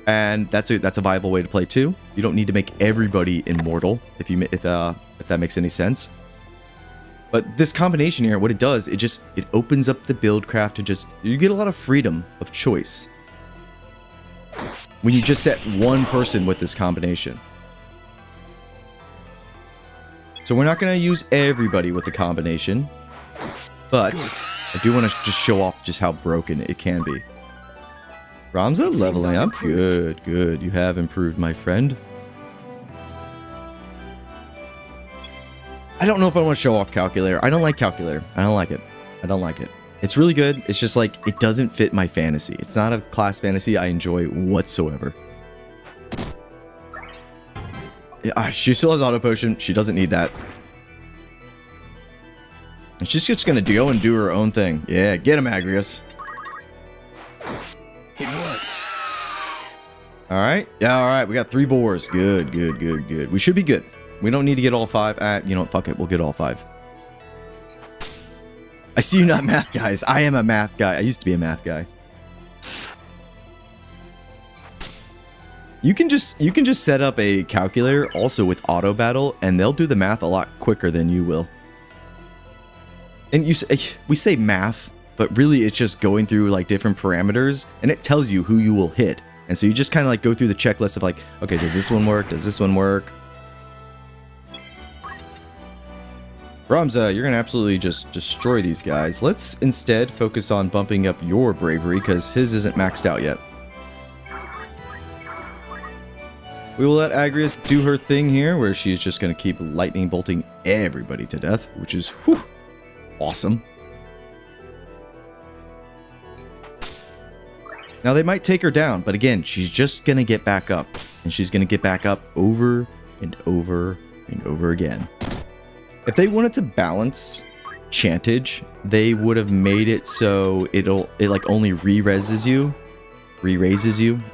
and that's a viable way to play, too. You don't need to make everybody immortal, if that makes any sense. But this combination here, what it does, it opens up the build craft to you get a lot of freedom of choice when you just set one person with this combination. So we're not going to use everybody with the combination, but I do want to just show off just how broken it can be. Ramza leveling up. Good, good. You have improved, my friend. I don't know if I want to show off Calculator. I don't like Calculator. I don't like it. I don't like it. It's really good. It's just like, it doesn't fit my fantasy. It's not a class fantasy I enjoy whatsoever. Yeah, she still has Auto Potion. She doesn't need that. And she's just going to go and do her own thing. Yeah, get him, Agrius. It worked. Alright. Yeah, alright. We got 3 boars. Good, good, good, good. We should be good. We don't need to get all 5. You know what? Fuck it. We'll get all 5. I see you not math guys. I am a math guy. I used to be a math guy. You can just set up a calculator also with auto battle, and they'll do the math a lot quicker than you will. And we say math, but really it's just going through like different parameters, and it tells you who you will hit. And so you just kind of like go through the checklist of like, okay, does this one work? Does this one work? Ramza, you're going to absolutely just destroy these guys. Let's instead focus on bumping up your bravery, because his isn't maxed out yet. We will let Agrius do her thing here, where she's just going to keep lightning bolting everybody to death, which is awesome. Now, they might take her down, but again, she's just going to get back up. And she's going to get back up over and over and over again. If they wanted to balance Chantage, they would have made it so it like only re-raises you,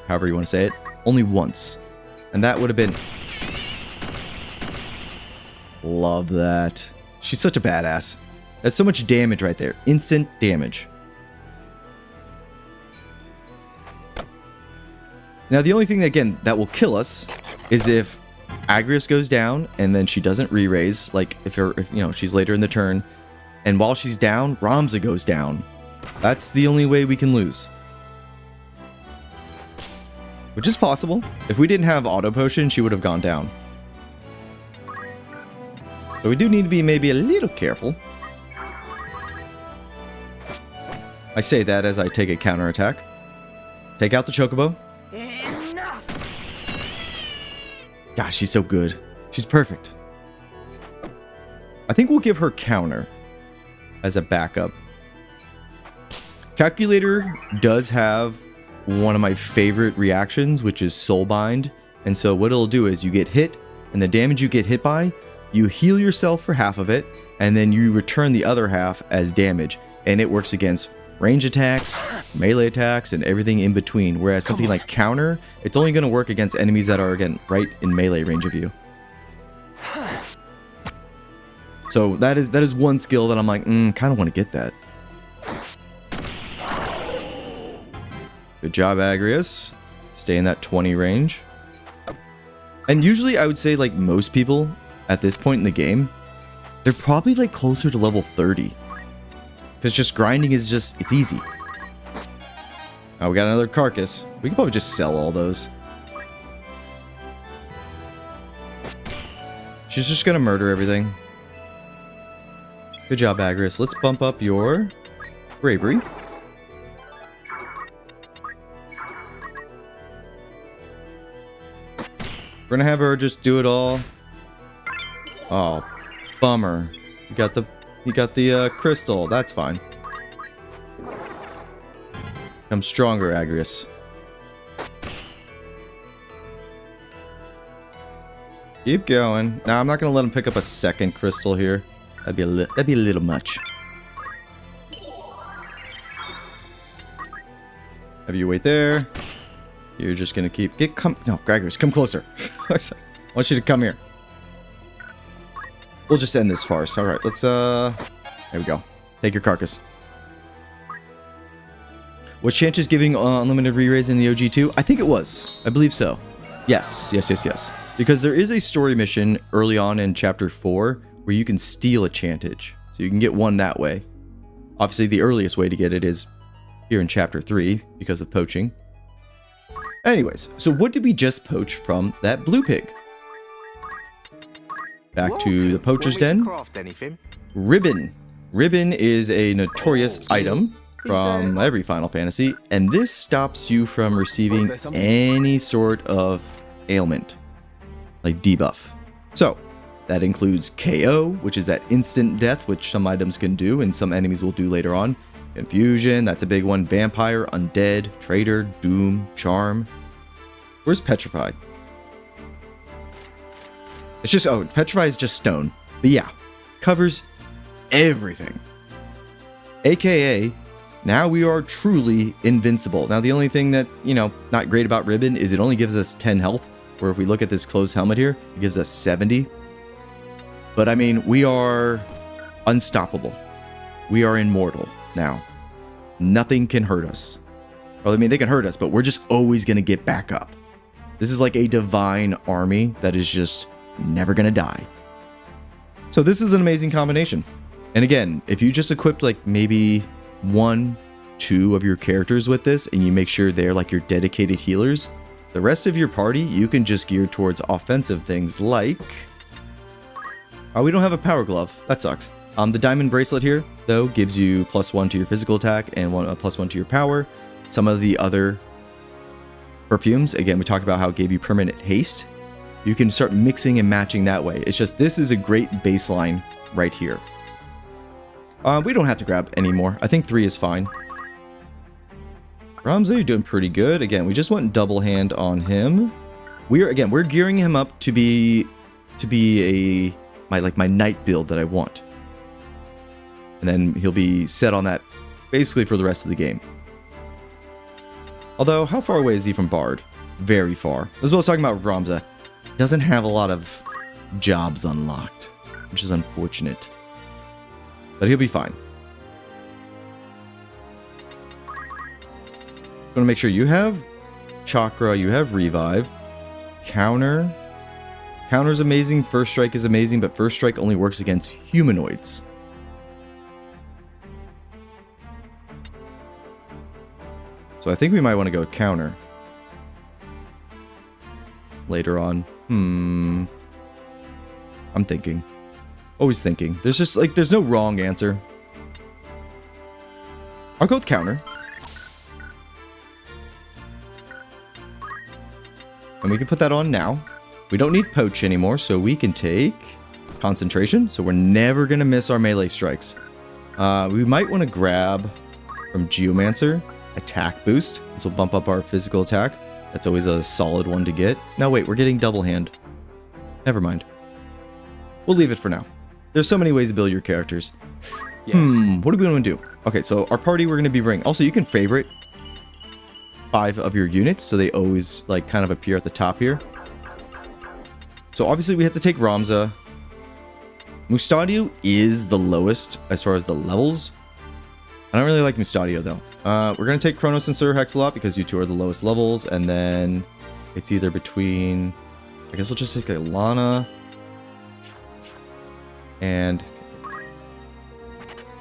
however you want to say it, only once. And that would have been... Love that. She's such a badass. That's so much damage right there. Instant damage. Now, the only thing, again, that will kill us is if Agrius goes down and then she doesn't re-raise, like if she's later in the turn, and while she's down, Ramza goes down. That's the only way we can lose. Which is possible. If we didn't have auto potion, she would have gone down. So we do need to be maybe a little careful. I say that as I take a counterattack. Take out the Chocobo. Enough. Gosh, she's so good. She's perfect. I think we'll give her counter as a backup. Calculator does have one of my favorite reactions, which is Soulbind. And so what it'll do is you get hit, and the damage you get hit by, you heal yourself for half of it, and then you return the other half as damage. And it works against range attacks, melee attacks, and everything in between. Whereas something like counter, it's only going to work against enemies that are, again, right in melee range of you. So that is one skill that I'm like, kind of want to get that. Good job, Agrius. Stay in that 20 range. And usually I would say, like, most people at this point in the game, they're probably like closer to level 30. Because just grinding is just, it's easy. Oh, we got another carcass. We could probably just sell all those. She's just gonna murder everything. Good job, Agrius. Let's bump up your bravery. We're gonna have her just do it all. Oh, bummer. You got the crystal. That's fine. Become stronger, Agrius. Keep going. Now, I'm not gonna let him pick up a second crystal here. That'd be a little much. Have you wait there. You're just gonna keep no, Agrius, come closer. I want you to come here. We'll just end this farce. All right, let's there we go. Take your carcass. Was Chances giving unlimited re-raise in the OG2? I think it was. I believe so. Yes. Because there is a story mission early on in chapter 4 where you can steal a Chantage. So you can get one that way. Obviously, the earliest way to get it is here in chapter 3 because of poaching. Anyways, so what did we just poach from that blue pig? Back to the poacher's den. Ribbon. Ribbon is a notorious item from every Final Fantasy, and this stops you from receiving any sort of ailment, like debuff. So, that includes KO, which is that instant death, which some items can do, and some enemies will do later on. Confusion, that's a big one. Vampire, Undead, Traitor, Doom, Charm. Where's Petrified? It's just, oh, Petrified is just stone. But yeah, covers everything. AKA, now we are truly invincible. Now, the only thing that, not great about Ribbon is it only gives us 10 health, where if we look at this closed helmet here, it gives us 70. But I mean, we are unstoppable. We are immortal now. Nothing can hurt us. Well, I mean, they can hurt us, but we're just always going to get back up. This is like a divine army that is just never going to die. So this is an amazing combination. And again, if you just equipped like maybe 1, 2 of your characters with this, and you make sure they're like your dedicated healers, the rest of your party, you can just gear towards offensive things like... Oh, we don't have a power glove. That sucks. The diamond bracelet here, though, gives you +1 to your physical attack and +1 to your power. Some of the other perfumes, again, we talked about how it gave you permanent haste. You can start mixing and matching that way. It's just, this is a great baseline right here. We don't have to grab any more. I think 3 is fine. Ramza, you're doing pretty good. Again, we just went double hand on him. We're gearing him up to be my knight build that I want. And then he'll be set on that basically for the rest of the game. Although, how far away is he from Bard? Very far. This is what I was talking about with Ramza. Doesn't have a lot of jobs unlocked, which is unfortunate. But he'll be fine. Want to make sure you have chakra, you have revive. Counter. Counter's amazing, first strike is amazing, but first strike only works against humanoids. So I think we might want to go counter. Later on. I'm thinking. Always thinking. There's just like, there's no wrong answer. I'll go with counter. And we can put that on now. We don't need poach anymore, so we can take concentration. So we're never going to miss our melee strikes. We might want to grab from Geomancer attack boost. This will bump up our physical attack. That's always a solid one to get. No, wait, we're getting double hand. Never mind. We'll leave it for now. There's so many ways to build your characters. Yes. What do we want to do? Okay, so our party we're going to be bringing. Also, you can favorite 5 of your units, so they always like kind of appear at the top here. So obviously we have to take Ramza. Mustadio is the lowest as far as the levels. I don't really like Mustadio though. We're going to take Kronos and Sir Hexalot because you two are the lowest levels, and then it's either between, I guess we'll just take Lana and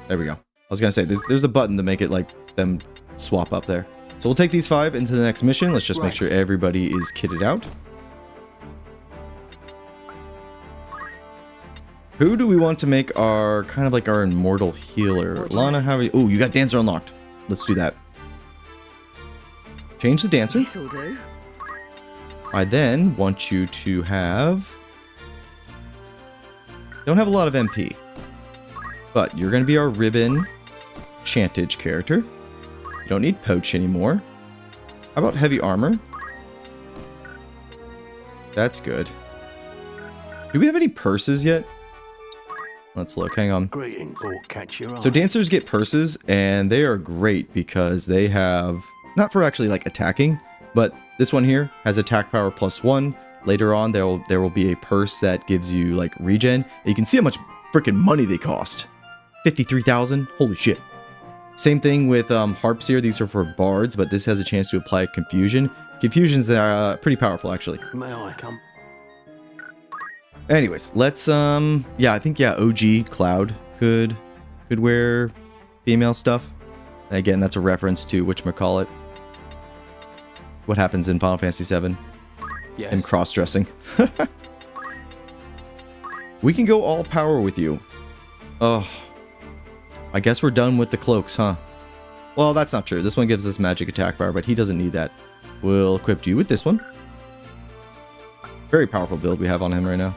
there we go. I was going to say there's a button to make it like them swap up there. So we'll take these 5 into the next mission. Let's just make sure everybody is kitted out. Who do we want to make our, kind of like our immortal healer? Lana, how are you? Oh, you got Dancer unlocked. Let's do that. Change the Dancer. This'll do. I then want you to have... Don't have a lot of MP. But you're going to be our Ribbon Chantage character. You don't need Poach anymore. How about Heavy Armor? That's good. Do we have any purses yet? Let's look. Hang on. Greetings, or catch your eye. So dancers get purses, and they are great because they have, not for actually like attacking, but this one here has attack power +1. Later on, there will be a purse that gives you like regen. And you can see how much freaking money they cost. 53,000. Holy shit. Same thing with harps here. These are for bards, but this has a chance to apply confusion. Confusion's pretty powerful actually. May I come? Anyways, let's yeah, I think OG Cloud could wear female stuff. Again, that's a reference to whatchamacallit. What happens in Final Fantasy VII? Yes. And cross-dressing. We can go all power with you. Oh, I guess we're done with the cloaks, huh? Well, that's not true. This one gives us magic attack power, but he doesn't need that. We'll equip you with this one. Very powerful build we have on him right now.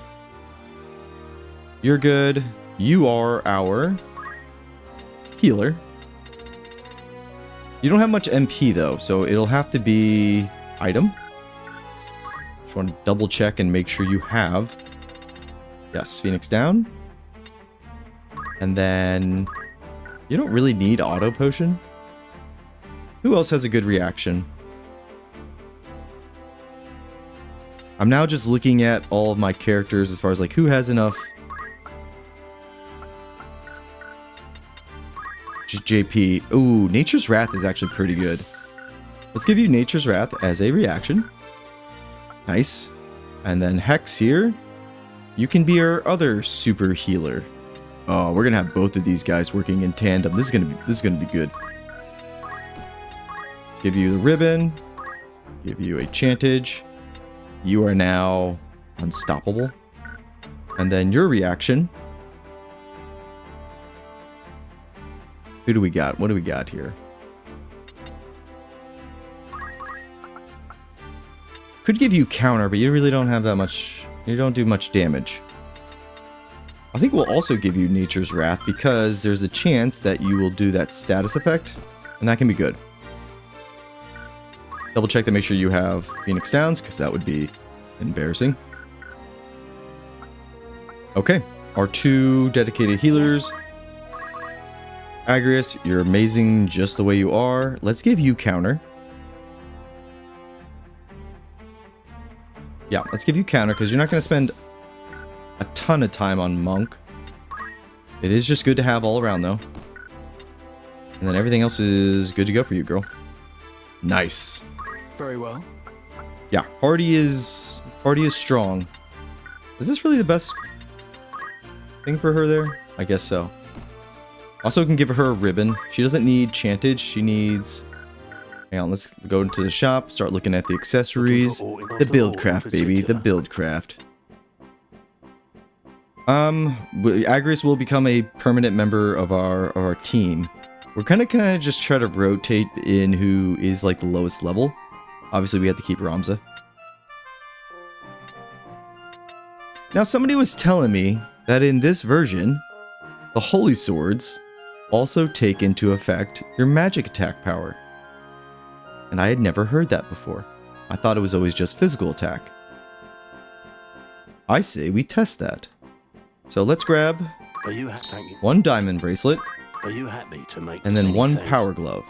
You're good. You are our healer. You don't have much MP though, so it'll have to be item. Just want to double check and make sure you have. Yes, Phoenix down. And then you don't really need auto potion. Who else has a good reaction? I'm now just looking at all of my characters as far as like who has enough JP. Ooh, Nature's Wrath is actually pretty good. Let's give you Nature's Wrath as a reaction. Nice. And then Hex here. You can be our other super healer. Oh, we're gonna have both of these guys working in tandem. This is gonna be good. Let's give you the ribbon. Give you a chantage. You are now unstoppable. And then your reaction. Who do we got? What do we got here? Could give you counter, but you really don't have that much. You don't do much damage. I think we'll also give you Nature's Wrath because there's a chance that you will do that status effect, and that can be good. Double check to make sure you have Phoenix Sounds, because that would be embarrassing. Okay, our 2 dedicated healers. Agrius, you're amazing just the way you are. Let's give you counter. Yeah, let's give you counter because you're not going to spend a ton of time on Monk. It is just good to have all around though. And then everything else is good to go for you, girl. Nice. Very well. Yeah, Hardy is strong. Is this really the best thing for her there? I guess so. Also can give her a ribbon. She doesn't need chantage. She needs... Hang on, let's go into the shop, start looking at the accessories. The build craft, baby. The build craft. Agrius will become a permanent member of our team. We're gonna just try to rotate in who is like the lowest level. Obviously, we have to keep Ramza. Now, somebody was telling me that in this version, the Holy Swords also take into effect your magic attack power. And I had never heard that before. I thought it was always just physical attack. I say we test that. So let's grab one diamond bracelet Are you happy to make and then many one things? power glove.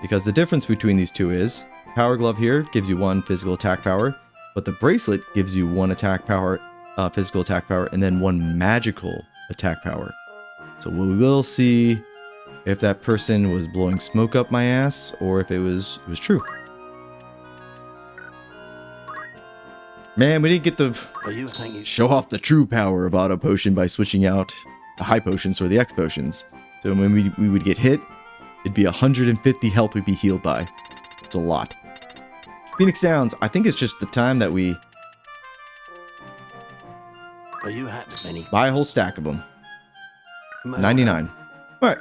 Because the difference between these two is, power glove here gives you one physical attack power, but the bracelet gives you one attack power, physical attack power, and then one magical attack power. So we will see if that person was blowing smoke up my ass or if it was true. Man, we didn't get the Are you thinking? show off the true power of auto potion by switching out the high potions for the X potions. So when we would get hit, it'd be 150 health we'd be healed by. It's a lot. Phoenix Sounds, I think it's just the time that we Are you happy? Many. buy a whole stack of them. 99. Alright,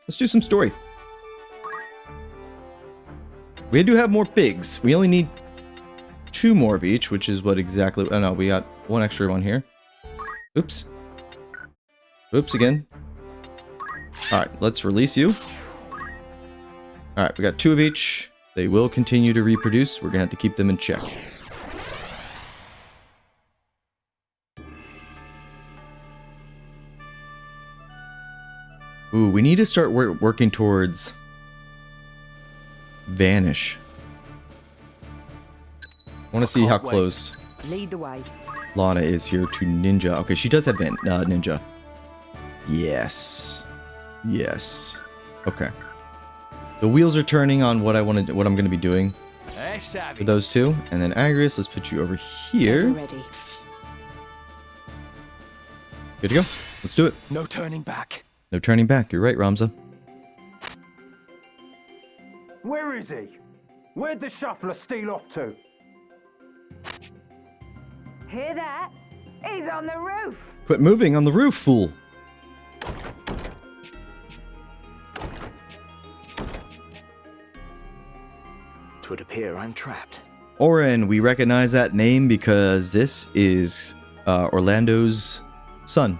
let's do some story. We do have more pigs. We only need 2 more of each, which is what exactly... Oh no, we got one extra one here. Oops. Oops again. Alright, let's release you. Alright, we got 2 of each. They will continue to reproduce. We're gonna have to keep them in check. Ooh, we need to start working towards Vanish. I want to see how close Lead the way. Lana is here to Ninja. Okay, she does have Ninja. Yes. Yes. Okay. The wheels are turning on what I'm going to be doing for those two. And then Agrius, let's put you over here. Ready. Good to go. Let's do it. No turning back. No turning back. You're right, Ramza. Where is he? Where'd the shuffler steal off to? Hear that? He's on the roof. Quit moving on the roof, fool. Twould appear I'm trapped. Oren, we recognize that name because this is Orlando's son.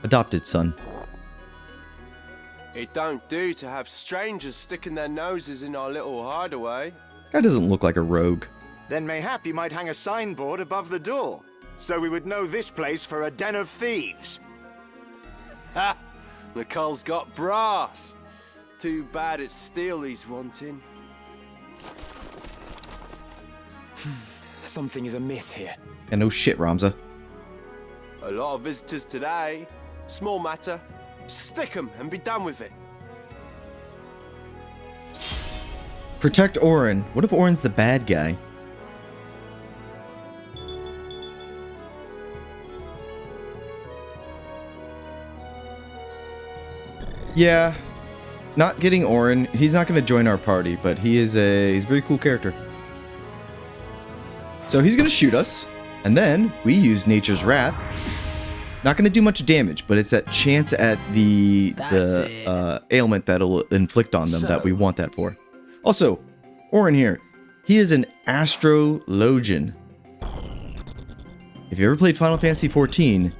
Adopted son. It don't do to have strangers sticking their noses in our little hideaway. This guy doesn't look like a rogue. Then mayhap you might hang a signboard above the door, so we would know this place for a den of thieves. Ha! Nicole's got brass. Too bad it's steel he's wanting. Something is amiss here. Yeah, no shit, Ramza. A lot of visitors today. Small matter. Stick 'em and be done with it. Protect Oren. What if Oren's the bad guy? Yeah, not getting Oren. He's not going to join our party, but he's a very cool character. So he's going to shoot us, and then we use Nature's Wrath. Not going to do much damage, but it's that chance at the ailment that'll inflict on them that we want that for. Also, Oren here, he is an astrologian. If you ever played Final Fantasy XIV,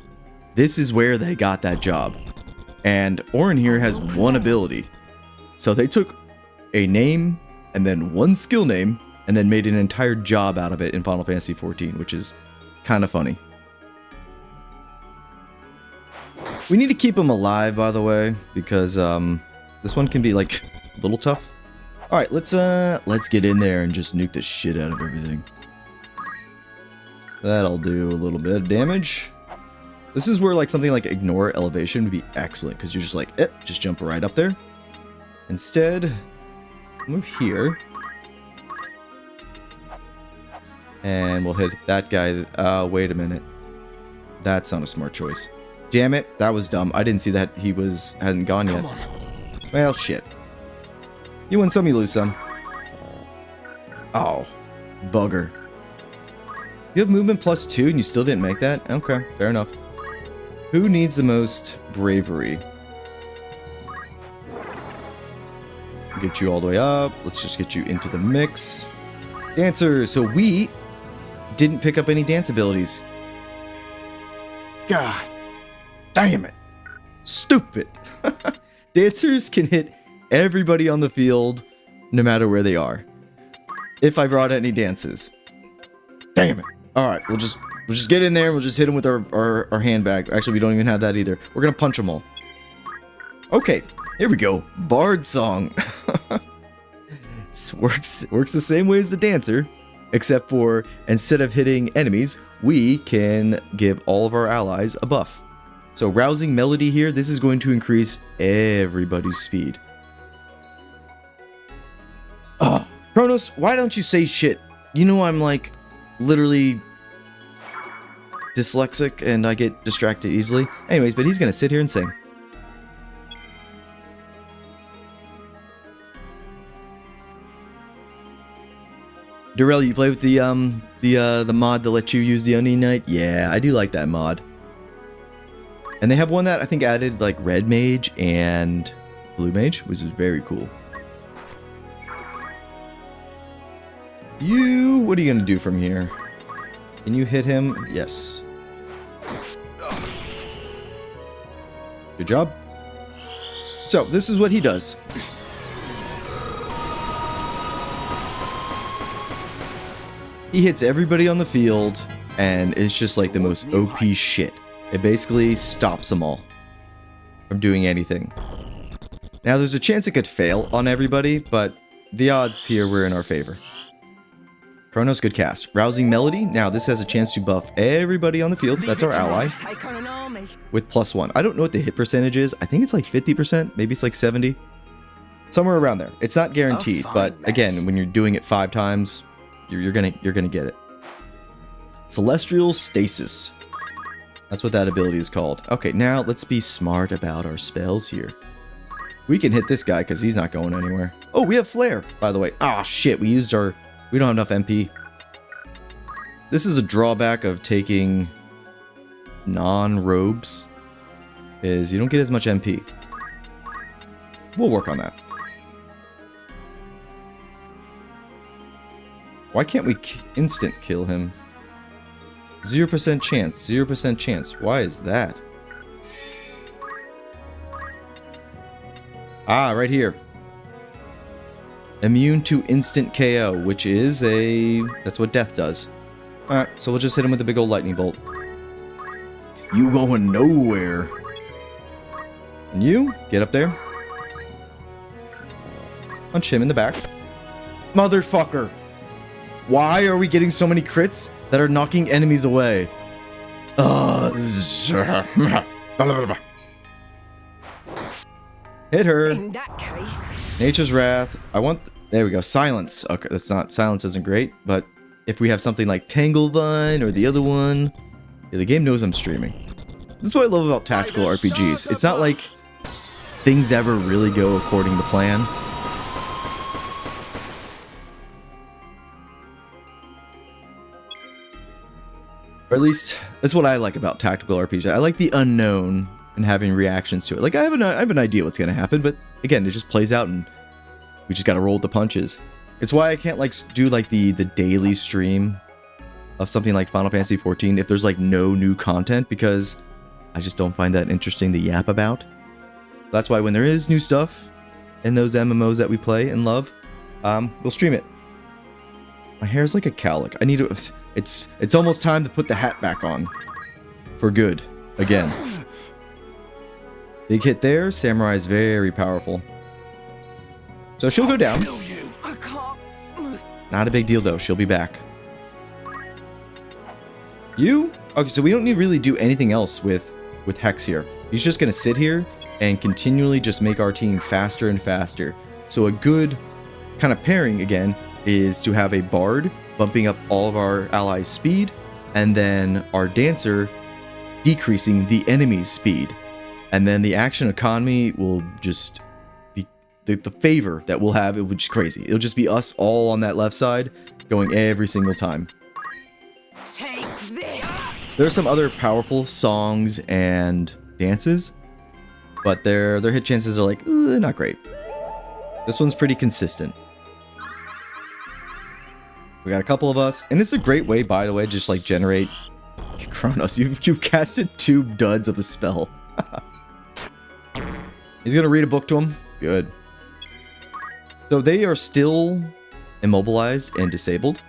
this is where they got that job. And Oren here has one ability. So they took a name and then one skill name and then made an entire job out of it in Final Fantasy XIV, which is kind of funny. We need to keep him alive, by the way, because this one can be like a little tough. All right, let's get in there and just nuke the shit out of everything. That'll do a little bit of damage. This is where like something like ignore elevation would be excellent, because you're just like, just jump right up there. Instead, move here. And we'll hit that guy. Wait a minute. That's not a smart choice. Damn it. That was dumb. I didn't see that he hadn't gone yet. Come on. Well, shit. You win some, you lose some. Oh, bugger. You have movement +2 and you still didn't make that? Okay, fair enough. Who needs the most bravery? Get you all the way up. Let's just get you into the mix. Dancer. So we didn't pick up any dance abilities. God damn it. Stupid. Dancers can hit everybody on the field no matter where they are. If I brought any dances. Damn it. Alright, we'll just get in there and we'll just hit them with our handbag. Actually, we don't even have that either. We're gonna punch them all. Okay, here we go. Bard song. This works the same way as the dancer, except for instead of hitting enemies, we can give all of our allies a buff. So rousing melody here, this is going to increase everybody's speed. Kronos, why don't you say shit? You know I'm like literally dyslexic and I get distracted easily. Anyways, but he's gonna sit here and sing. Durrell, you play with the mod that lets you use the Onion Knight? Yeah, I do like that mod. And they have one that I think added like Red Mage and Blue Mage, which is very cool. What are you gonna do from here? Can you hit him? Yes. Good job. So, this is what he does. He hits everybody on the field, and it's just like the most OP shit. It basically stops them all from doing anything. Now, there's a chance it could fail on everybody, but the odds here were in our favor. Kronos, good cast. Rousing Melody. Now, this has a chance to buff everybody on the field. That's our ally. Take on an army. With +1. I don't know what the hit percentage is. I think it's like 50%. Maybe it's like 70. Somewhere around there. It's not guaranteed, but again, when you're doing it 5 times, you're gonna get it. Celestial Stasis. That's what that ability is called. Okay, now let's be smart about our spells here. We can hit this guy because he's not going anywhere. Oh, we have Flare, by the way. Ah, shit, we don't have enough MP. This is a drawback of taking non-robes, is you don't get as much MP. We'll work on that. Why can't we instant kill him? 0% chance, 0% chance. Why is that? Ah, right here. Immune to instant KO, which is that's what death does. Alright, so we'll just hit him with a big old lightning bolt. You going nowhere. And you, get up there. Punch him in the back. Motherfucker! Why are we getting so many crits that are knocking enemies away? Hit her. In that case, Nature's Wrath. There we go. Silence. Okay, that's not. Silence isn't great, but if we have something like Tanglevine or the other one, yeah, the game knows I'm streaming. This is what I love about tactical RPGs. It's not like things ever really go according to plan. Or at least, that's what I like about tactical RPGs. I like the unknown and having reactions to it. Like, I have an idea what's going to happen, but again, it just plays out and we just got to roll with the punches. It's why I can't, like, do, like, the daily stream of something like Final Fantasy XIV if there's, like, no new content, because I just don't find that interesting to yap about. That's why when there is new stuff in those MMOs that we play and love, we'll stream it. My hair is like a cowlick. I need to... It's almost time to put the hat back on. For good. Again. Big hit there. Samurai is very powerful. So she'll go down. I can't move. Not a big deal though. She'll be back. You? Okay, so we don't need really do anything else with Hex here. He's just going to sit here and continually just make our team faster and faster. So a good kind of pairing, again, is to have a Bard bumping up all of our allies' speed, and then our dancer decreasing the enemy's speed. And then the action economy will just be the favor that we'll have, it will just crazy. It'll just be us all on that left side going every single time. Take this. There are some other powerful songs and dances, but their hit chances are like not great. This one's pretty consistent. We got a couple of us, and it's a great way, by the way, just like generate Kronos. You've casted 2 duds of a spell. He's gonna read a book to him. Good. So they are still immobilized and disabled.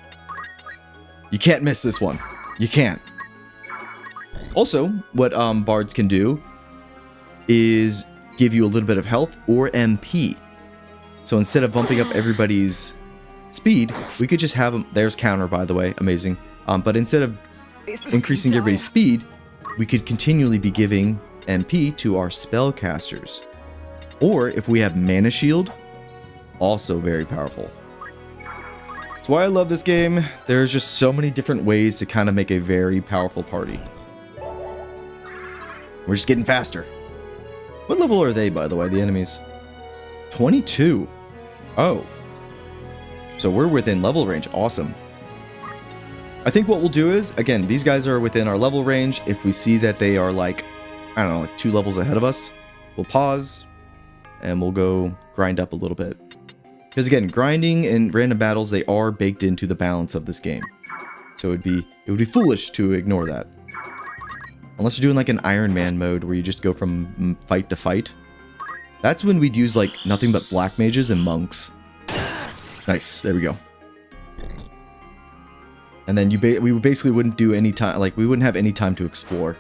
You can't miss this one. You can't. Also, what bards can do is give you a little bit of health or MP. So instead of bumping up everybody's speed, we could just have them. There's counter, by the way, amazing. But instead of increasing everybody's speed, we could continually be giving MP to our spellcasters. Or if we have mana shield, also very powerful. That's why I love this game. There's just so many different ways to kind of make a very powerful party. We're just getting faster. What level are they, by the way, the enemies? 22. Oh. So we're within level range. Awesome. I think what we'll do is, again, these guys are within our level range. If we see that they are like, I don't know, like 2 levels ahead of us, we'll pause and we'll go grind up a little bit. Because again, grinding and random battles, they are baked into the balance of this game. So it would be foolish to ignore that. Unless you're doing like an Iron Man mode where you just go from fight to fight. That's when we'd use like nothing but black mages and monks. Nice, there we go. And then we basically wouldn't do any time, like we wouldn't have any time to explore.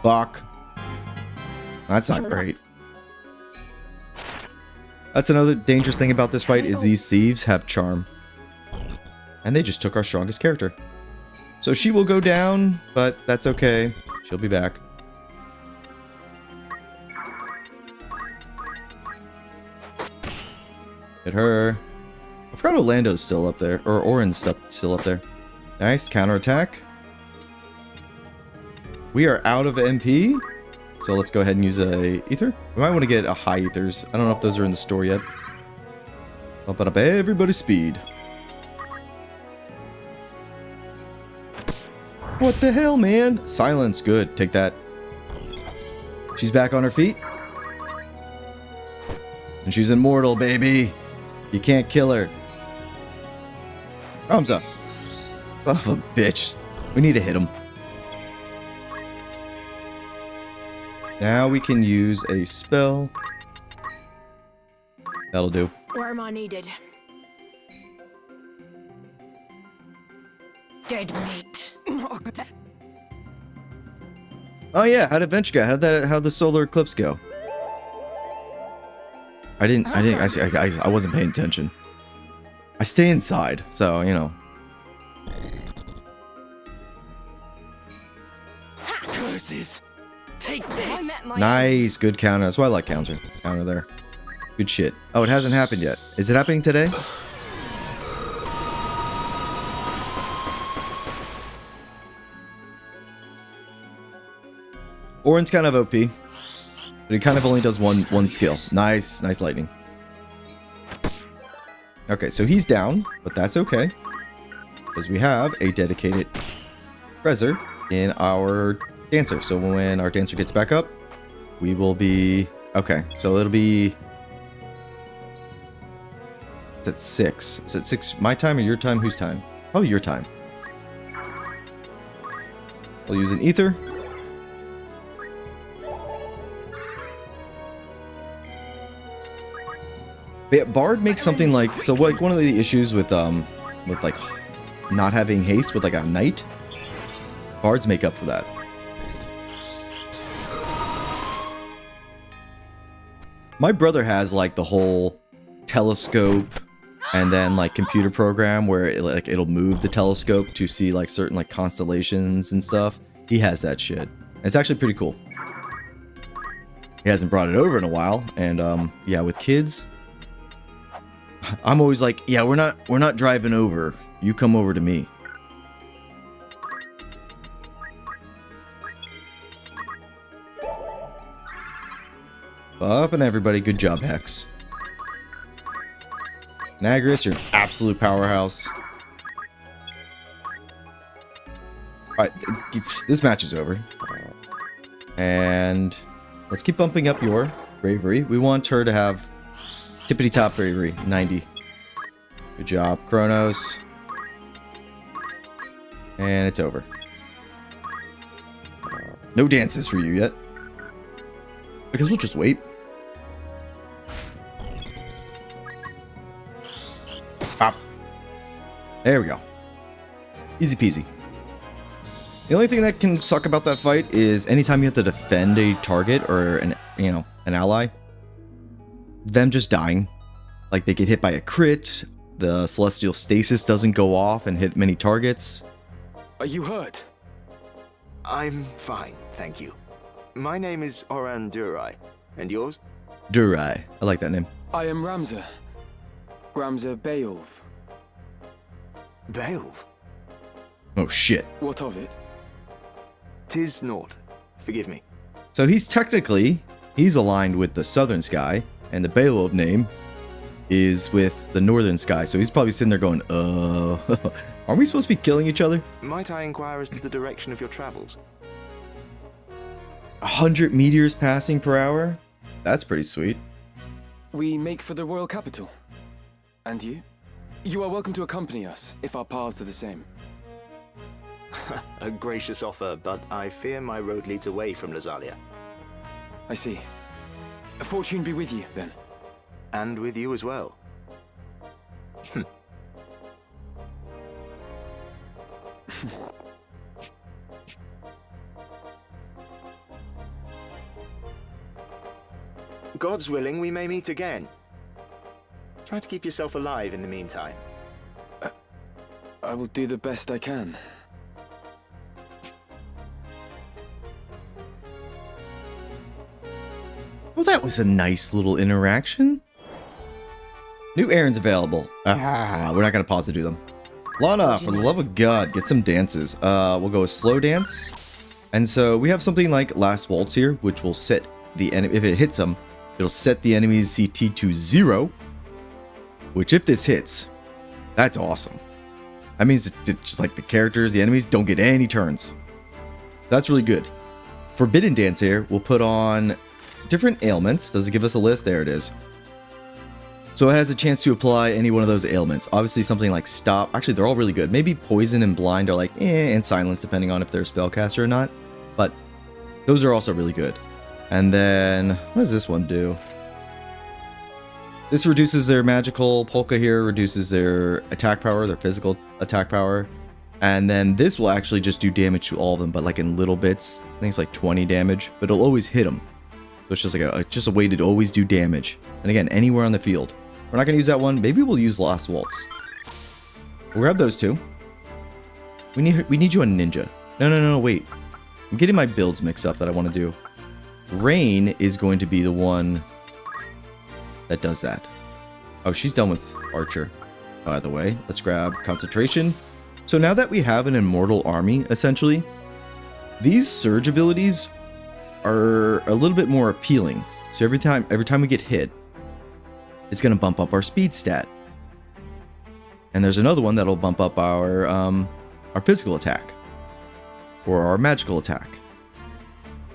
Fuck. That's not great. That's another dangerous thing about this fight is these thieves have charm. And they just took our strongest character. So she will go down, but that's okay. She'll be back. Hit her. I forgot Orlando's still up there. Or Orin's still up there. Nice. Counterattack. We are out of MP. So let's go ahead and use a ether. We might want to get a high ethers. I don't know if those are in the store yet. Bumping up everybody's speed. What the hell, man? Silence. Good. Take that. She's back on her feet. And she's immortal, baby. You can't kill her. Arms up. Son of a bitch. We need to hit him. Now we can use a spell. That'll do. Where am I needed? Dead meat. Oh yeah, how'd adventure go? How'd the solar eclipse go? I wasn't paying attention. I stay inside, so you know. Curses! Take this! Nice, good counter. That's why I like counter there. Good shit. Oh, it hasn't happened yet. Is it happening today? Orin's kind of OP, but he kind of only does one skill. Nice lightning. Okay, so he's down, but that's okay. Because we have a dedicated Treasure in our dancer. So when our dancer gets back up, we will be... Okay, so it'll be... It's at 6. Is it 6 my time or your time? Whose time? Oh, your time. We'll use an ether. Bard makes something like... So like one of the issues with like not having haste with like a knight, bards make up for that. My brother has like the whole telescope and then like computer program where it'll move the telescope to see like certain like constellations and stuff. He has that shit. It's actually pretty cool. He hasn't brought it over in a while, and yeah, with kids, I'm always like, yeah, we're not driving over. You come over to me. Up and everybody, good job, Hex. Nagris, you're an absolute powerhouse. Alright, this match is over. And let's keep bumping up your bravery. We want her to have tippity top bravery, 90. Good job, Kronos. And it's over. No dances for you yet. I guess we'll just wait. Pop. There we go. Easy peasy. The only thing that can suck about that fight is anytime you have to defend a target or an ally, them just dying. Like they get hit by a crit, the celestial stasis doesn't go off and hit many targets. Are you hurt? I'm fine, thank you. My name is Oran Durai. And yours? Durai. I like that name. I am Ramza. Ramza Beowulf. Beowulf? Oh shit. What of it? 'Tis naught. Forgive me. So he's aligned with the southern sky, and the Beowulf name is with the northern sky. So he's probably sitting there going, aren't we supposed to be killing each other? Might I inquire as to the direction of your travels? 100 meters passing per hour? That's pretty sweet. We make for the royal capital. And you? You are welcome to accompany us, if our paths are the same. A gracious offer, but I fear my road leads away from Lazalia. I see. Fortune be with you, then. And with you as well. God's willing, we may meet again. Try to keep yourself alive in the meantime. I will do the best I can. Well, that was a nice little interaction. New errands available. We're not going to pause to do them. Lana, for the love of God, get some dances. We'll go with slow dance. And so we have something like Last Waltz here, which will set the enemy, if it hits them, it'll set the enemy's CT to 0. Which if this hits, that's awesome. That means it's just like the characters, the enemies don't get any turns. So that's really good. Forbidden Dance here, we'll put on different ailments. Does it give us a list? There it is. So it has a chance to apply any one of those ailments. Obviously something like Stop. Actually, they're all really good. Maybe Poison and Blind are like, and Silence, depending on if they're a spellcaster or not. But those are also really good. And then, what does this one do? This reduces their magical. Polka here reduces their attack power, their physical attack power. And then this will actually just do damage to all of them, but like in little bits. I think it's like 20 damage, but it'll always hit them. So it's just like just a way to always do damage. And again, anywhere on the field. We're not going to use that one. Maybe we'll use Last Waltz. We'll grab those two. We need you on Ninja. No, wait. I'm getting my builds mixed up that I want to do. Rain is going to be the one that does that. Oh, she's done with Archer. By the way, let's grab Concentration. So now that we have an immortal army, essentially, these surge abilities are a little bit more appealing. So every time we get hit, it's going to bump up our speed stat. And there's another one that'll bump up our physical attack or our magical attack.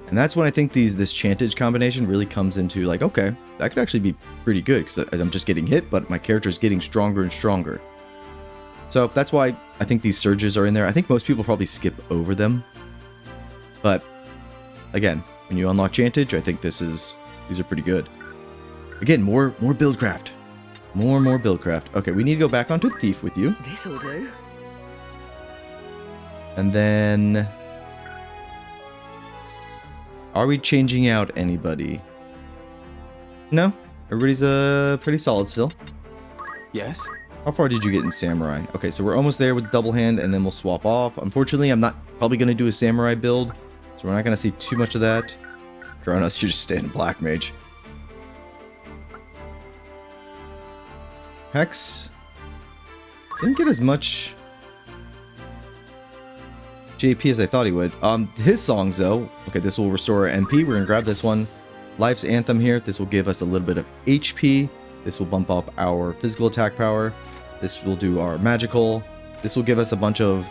And that's when I think this Chantage combination really comes into like, okay, that could actually be pretty good because I'm just getting hit, but my character is getting stronger and stronger. So that's why I think these surges are in there. I think most people probably skip over them. But again, when you unlock Chantage, I think these are pretty good. Again, more buildcraft. More buildcraft. Okay, we need to go back onto Thief with you. This'll do. And then, are we changing out anybody? No, everybody's pretty solid still. Yes? How far did you get in Samurai? Okay, so we're almost there with Double Hand, and then we'll swap off. Unfortunately, I'm not probably going to do a Samurai build, so we're not going to see too much of that. Kronos, you're just staying Black Mage. Hex didn't get as much JP as I thought he would. His songs though. Okay, this will restore our MP. We're gonna grab this one. Life's Anthem here. This will give us a little bit of HP. This will bump up our physical attack power. This will do our magical. This will give us a bunch of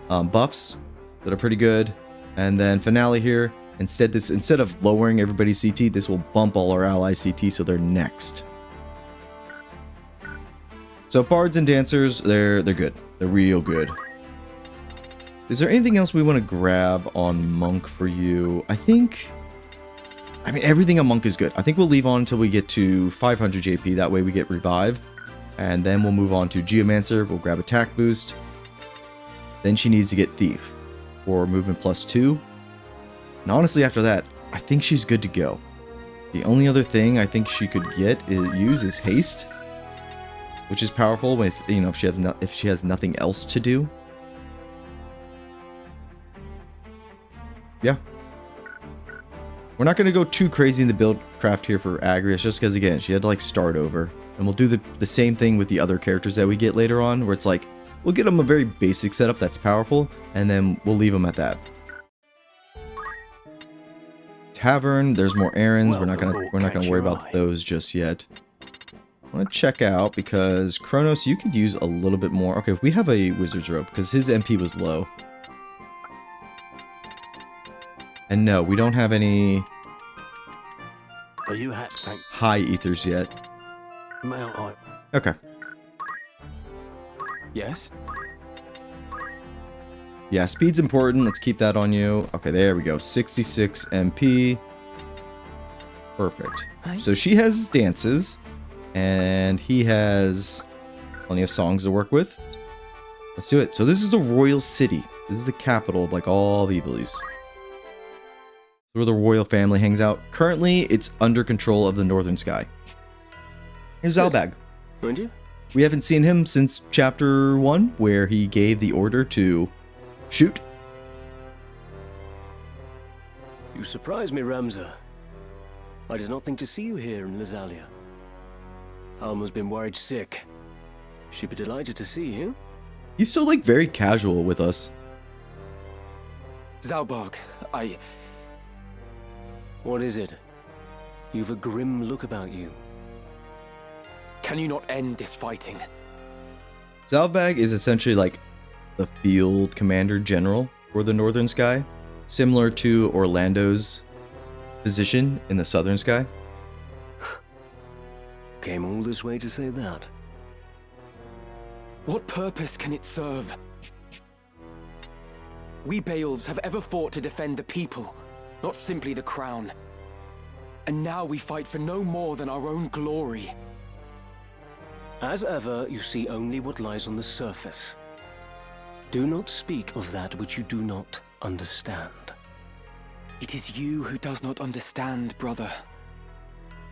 buffs that are pretty good. And then finale here. Instead of lowering everybody's CT, this will bump all our allies' CT so they're next. So bards and dancers, they're good. They're real good. Is there anything else we want to grab on monk for you? I mean, everything on monk is good. I think we'll leave on until we get to 500 JP. That way we get revive. And then we'll move on to Geomancer. We'll grab attack boost. Then she needs to get thief for movement +2. And honestly, after that, I think she's good to go. The only other thing I think she could use is haste, which is powerful with, you know, if she has nothing else to do. Yeah. We're not going to go too crazy in the build craft here for Agrius, just because, again, she had to, like, start over. And we'll do the same thing with the other characters that we get later on, where it's like, we'll get them a very basic setup that's powerful, and then we'll leave them at that. Tavern, there's more errands. We're not gonna worry about those just yet. I want to check out, because Kronos, you could use a little bit more. Okay, we have a wizard's robe, because his MP was low. And no, we don't have any high ethers yet. Okay. Yes? Yeah, speed's important. Let's keep that on you. Okay, there we go. 66 MP. Perfect. So she has dances, and he has plenty of songs to work with. Let's do it. So this is the Royal City. This is the capital of, like, all the Evilies. Where the royal family hangs out. Currently, it's under control of the Northern Sky. Here's Zalbag. Aren't you? We haven't seen him since chapter 1, where he gave the order to shoot. You surprise me, Ramza. I did not think to see you here in Lazalia. Alma's been worried sick. She'd be delighted to see you. He's still, like, very casual with us. Zalbag, What is it? You've a grim look about you. Can you not end this fighting? Zalbag is essentially like the field commander general for the Northern Sky, similar to Orlando's position in the Southern Sky. Came all this way to say that. What purpose can it serve? We Beowulfs have ever fought to defend the people, not simply the crown. And now we fight for no more than our own glory. As ever, you see only what lies on the surface. Do not speak of that which you do not understand. It is you who does not understand, brother.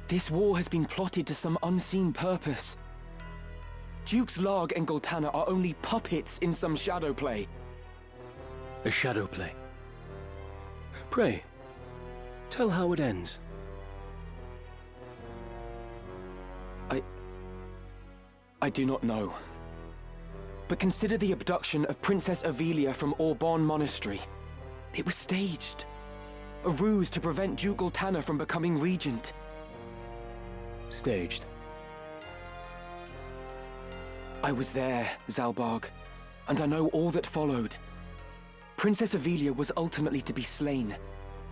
This war has been plotted to some unseen purpose. Dukes Larg and Goltana are only puppets in some shadow play. A shadow play. Pray, tell how it ends. I do not know. But consider the abduction of Princess Avelia from Orban Monastery. It was staged. A ruse to prevent Duke Goltana from becoming regent. Staged. I was there, Zalbag, and I know all that followed. Princess Avelia was ultimately to be slain,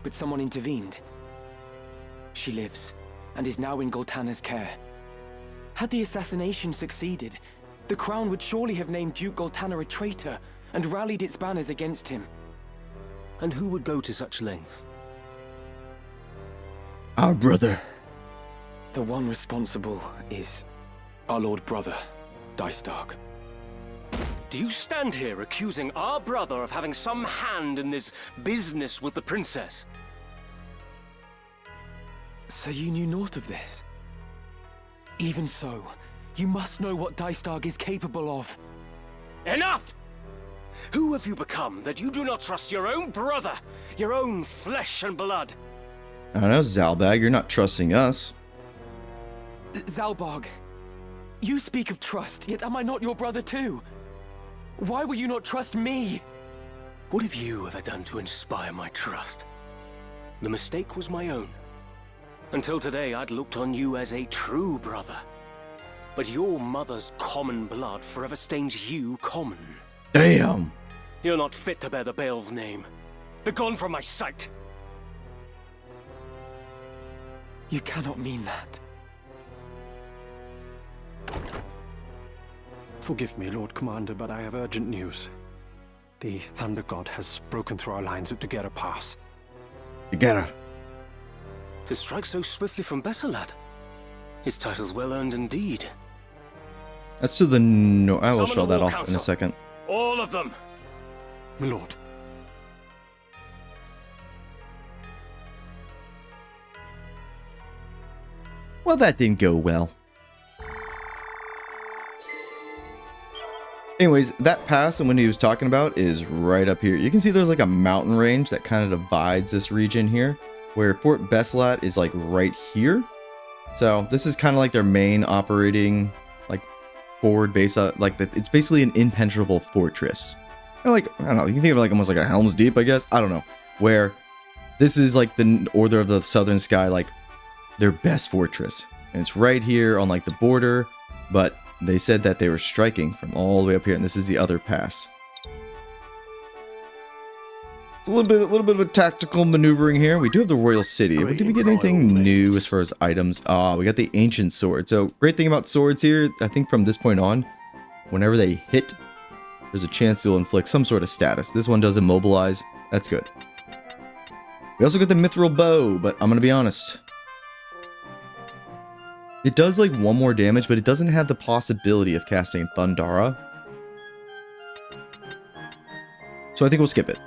but someone intervened. She lives, and is now in Goltana's care. Had the assassination succeeded, the crown would surely have named Duke Goltana a traitor and rallied its banners against him. And who would go to such lengths? Our brother. The one responsible is our Lord Brother, Dystark. Do you stand here accusing our brother of having some hand in this business with the princess? So you knew naught of this? Even so, you must know what Dystark is capable of. Enough! Who have you become that you do not trust your own brother, your own flesh and blood? I don't know, Zalbag, you're not trusting us. Zalbag, You speak of trust, yet am I not your brother too? Why will you not trust me? What have you ever done to inspire my trust? The mistake was my own. Until today, I'd looked on you as a true brother. But your mother's common blood forever stains you common. Damn. You're not fit to bear the Bael's name. Begone from my sight! You cannot mean that. Forgive me, Lord Commander, but I have urgent news. The Thunder God has broken through our lines at Daguerre Pass. Daguerre. To strike so swiftly from Bessalad. His title's well earned indeed. That's to the no. I will Summon show the that War off in Council. a second. All of them! My lord. Well, that didn't go well. Anyways, that pass and what he was talking about is right up here. You can see there's like a mountain range that kind of divides this region here, where Fort Besselat is like right here. So this is kind of like their main operating like forward base. It's basically an impenetrable fortress. Like, I don't know, you can think of it like almost like a Helm's Deep, I guess. I don't know. Where this is like the Order of the Southern Sky, like their best fortress. And it's right here on like the border, but they said that they were striking from all the way up here, and this is the other pass. It's a little bit of a tactical maneuvering here. We do have the Royal City. Did we get anything new as far as items? We got the Ancient Sword. So, great thing about swords here, I think from this point on, whenever they hit, there's a chance to inflict some sort of status. This one does immobilize. That's good. We also got the Mithril Bow, but I'm going to be honest. It does like one more damage, but it doesn't have the possibility of casting Thundara. So I think we'll skip it.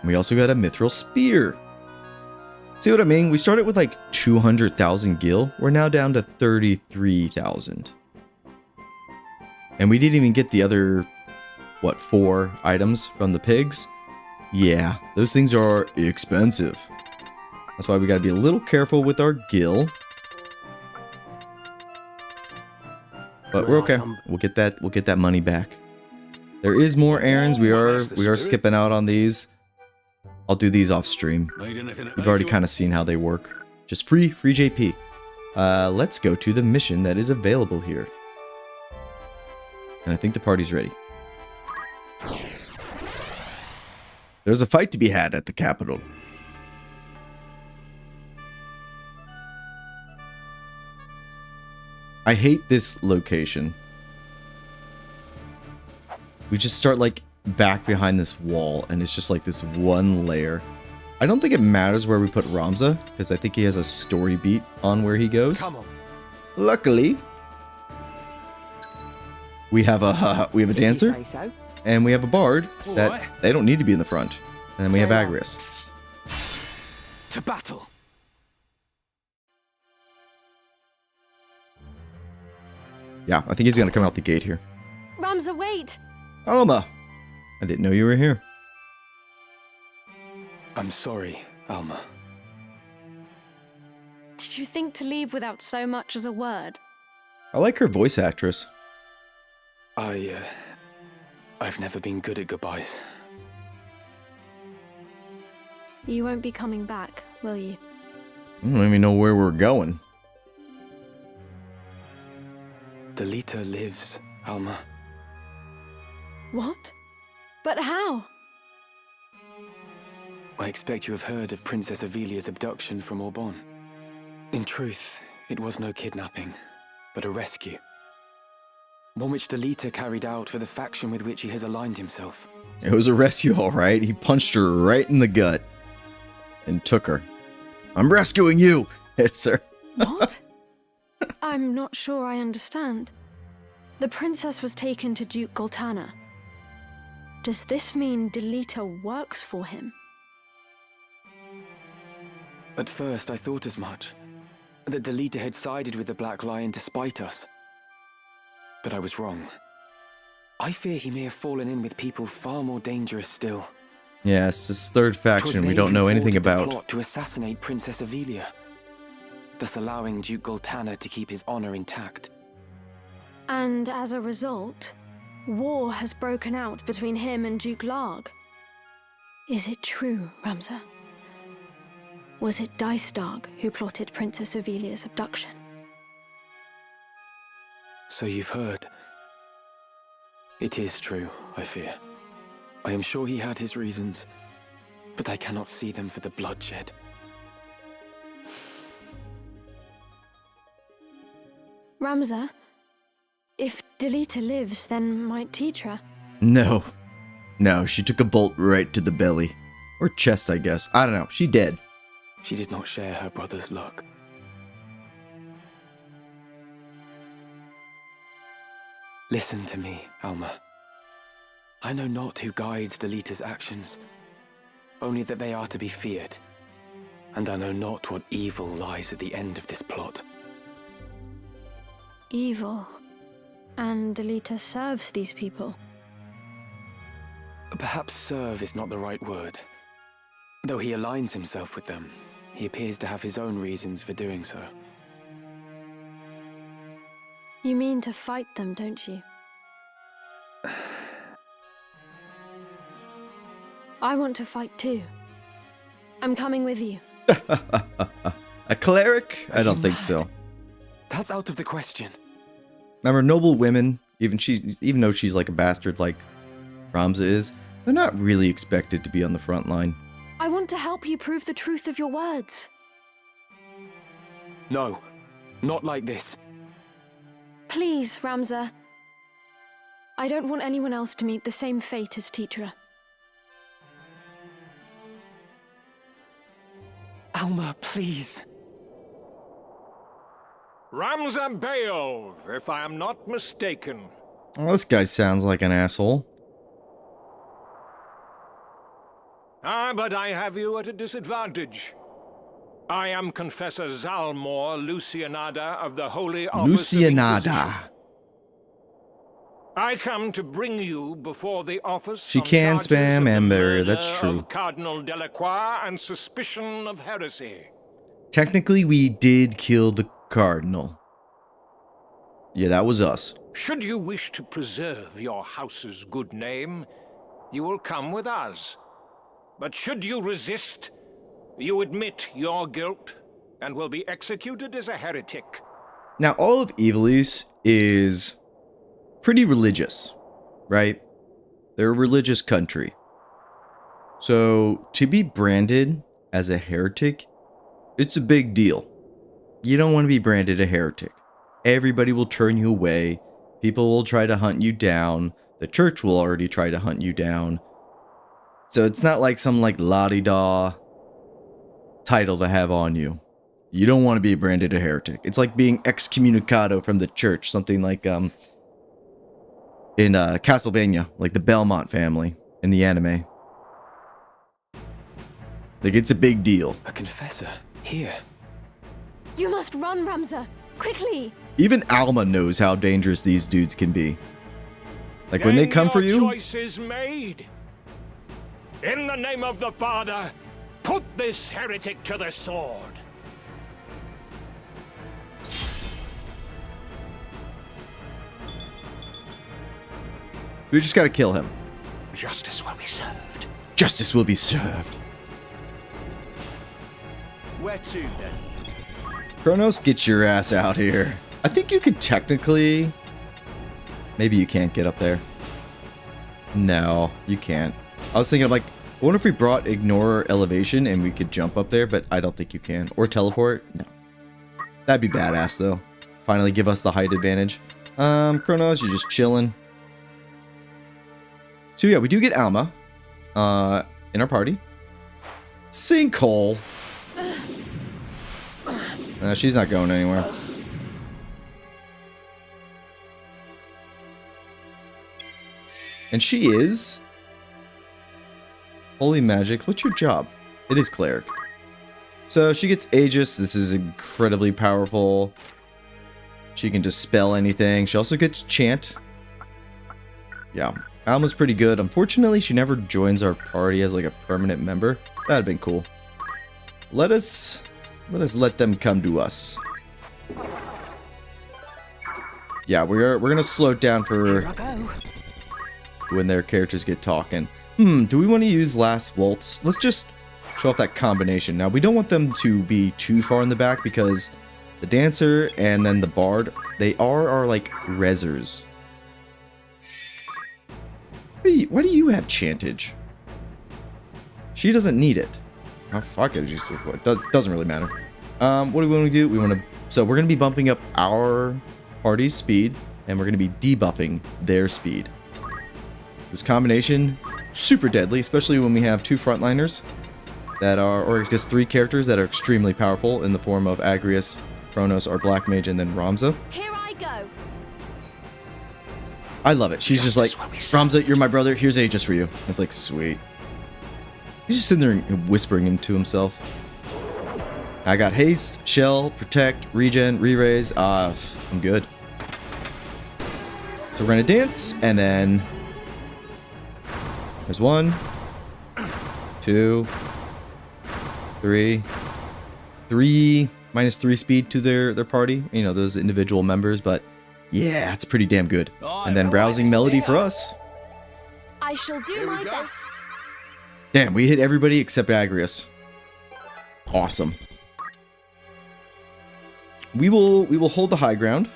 We also got a Mithril Spear. See what I mean? We started with like 200,000 gil. We're now down to 33,000. And we didn't even get the other, what, 4 items from the pigs? Yeah, those things are expensive. That's why we gotta be a little careful with our gil. But we're okay. We'll get that money back. There is more errands. We are skipping out on these. I'll do these off stream. You've already kind of seen how they work. Just free JP. Let's go to the mission that is available here. And I think the party's ready. There's a fight to be had at the capital. I hate this location. We just start like back behind this wall and it's just like this one layer. I don't think it matters where we put Ramza because I think he has a story beat on where he goes. Come on. Luckily, we have a dancer and we have a bard that they don't need to be in the front. And then we have Agrius. To battle. Yeah, I think he's gonna come out the gate here. Ramza, wait! Alma! I didn't know you were here. I'm sorry, Alma. Did you think to leave without so much as a word? I like her voice actress. I've never been good at goodbyes. You won't be coming back, will you? I don't even know where we're going. Delita lives, Alma. What? But how? I expect you have heard of Princess Avelia's abduction from Auban. In truth, it was no kidnapping, but a rescue. One which Delita carried out for the faction with which he has aligned himself. It was a rescue, alright. He punched her right in the gut. And took her. I'm rescuing you! It's her. What? I'm not sure I understand. The princess was taken to Duke Goltana. Does this mean Delita works for him? At first, I thought as much. That Delita had sided with the Black Lion to spite us. But I was wrong. I fear he may have fallen in with people far more dangerous still. Yes, this third faction we don't know anything about. Plot to assassinate Princess Avelia, thus allowing Duke Goltana to keep his honor intact. And as a result, war has broken out between him and Duke Larg. Is it true, Ramza? Was it Dystarg who plotted Princess Ovelia's abduction? So you've heard. It is true, I fear. I am sure he had his reasons, but I cannot see them for the bloodshed. Ramza, if Delita lives, then might Tetra? No. No, she took a bolt right to the belly. Or chest, I guess. I don't know. She dead. She did not share her brother's luck. Listen to me, Alma. I know not who guides Delita's actions, only that they are to be feared. And I know not what evil lies at the end of this plot. Evil. And Delita serves these people. Perhaps serve is not the right word. Though he aligns himself with them, he appears to have his own reasons for doing so. You mean to fight them, don't you? I want to fight too. I'm coming with you. A cleric? I don't think so. That's out of the question. Remember, noble women, even though she's like a bastard like Ramza is, they're not really expected to be on the front line. I want to help you prove the truth of your words. No, not like this. Please, Ramza. I don't want anyone else to meet the same fate as Tetra. Alma, please. Ramza Beov, if I am not mistaken. Well, this guy sounds like an asshole. Ah, but I have you at a disadvantage. I am Confessor Zalmor Lucianada of the Holy Office of Lucianada. I come to bring you before the office. She on can charges spam of the and bury, murder that's true. of Cardinal Delacroix and suspicion of heresy. Technically, we did kill the Cardinal. Yeah, that was us. Should you wish to preserve your house's good name, you will come with us. But should you resist, you admit your guilt and will be executed as a heretic. Now, all of Ivalice is pretty religious, right? They're a religious country. So, to be branded as a heretic, it's a big deal. You don't want to be branded a heretic. Everybody will turn you away. People will try to hunt you down. The church will already try to hunt you down. So it's not like some like la-di-da title to have on you. You don't want to be branded a heretic. It's like being excommunicado from the church. Something like in Castlevania, like the Belmont family in the anime. Like, it's a big deal. A confessor here. You must run, Ramza! Quickly! Even Alma knows how dangerous these dudes can be. Like, when they come for you... Your choice is made. In the name of the Father, put this heretic to the sword. We just gotta kill him. Justice will be served. Justice will be served. Where to then? Kronos, get your ass out here. I think you could technically... Maybe you can't get up there. No, you can't. I was thinking, like, I wonder if we brought Ignore Elevation and we could jump up there, but I don't think you can. Or teleport? No. That'd be badass, though. Finally give us the height advantage. Kronos, you're just chilling. So yeah, we do get Alma in our party. Sinkhole. She's not going anywhere. And she is... Holy Magic. What's your job? It is Cleric. So she gets Aegis. This is incredibly powerful. She can just spell anything. She also gets Chant. Yeah. Alma's pretty good. Unfortunately, she never joins our party as like a permanent member. That'd have been cool. Let us let them come to us. yeah, we're gonna slow it down Here for I go. when their characters get talking. Do we want to use Last Waltz? Let's just show off that combination. Now, we don't want them to be too far in the back because the dancer and then the bard, they are our, like, rezzers. Why do you have chantage? She doesn't need it. Oh, fuck it. It doesn't really matter. What do we want to do? So we're going to be bumping up our party's speed, and we're going to be debuffing their speed. This combination, super deadly, especially when we have two frontliners that are, or just three characters that are extremely powerful in the form of Agrius, Kronos, our Black Mage, and then Ramza. Here I go. I love it. She's just like, Ramza, you're my brother. Here's Aegis for you. It's like, sweet. He's just sitting there and whispering into himself. I got haste, shell, protect, regen, re-raise. I'm good. So we're gonna dance, and then there's 1, 2, 3, -3 speed to their party. You know, those individual members, but yeah, it's pretty damn good. And then rousing melody for us. I shall do my best. Damn, we hit everybody except Agrius. Awesome. We will hold the high ground.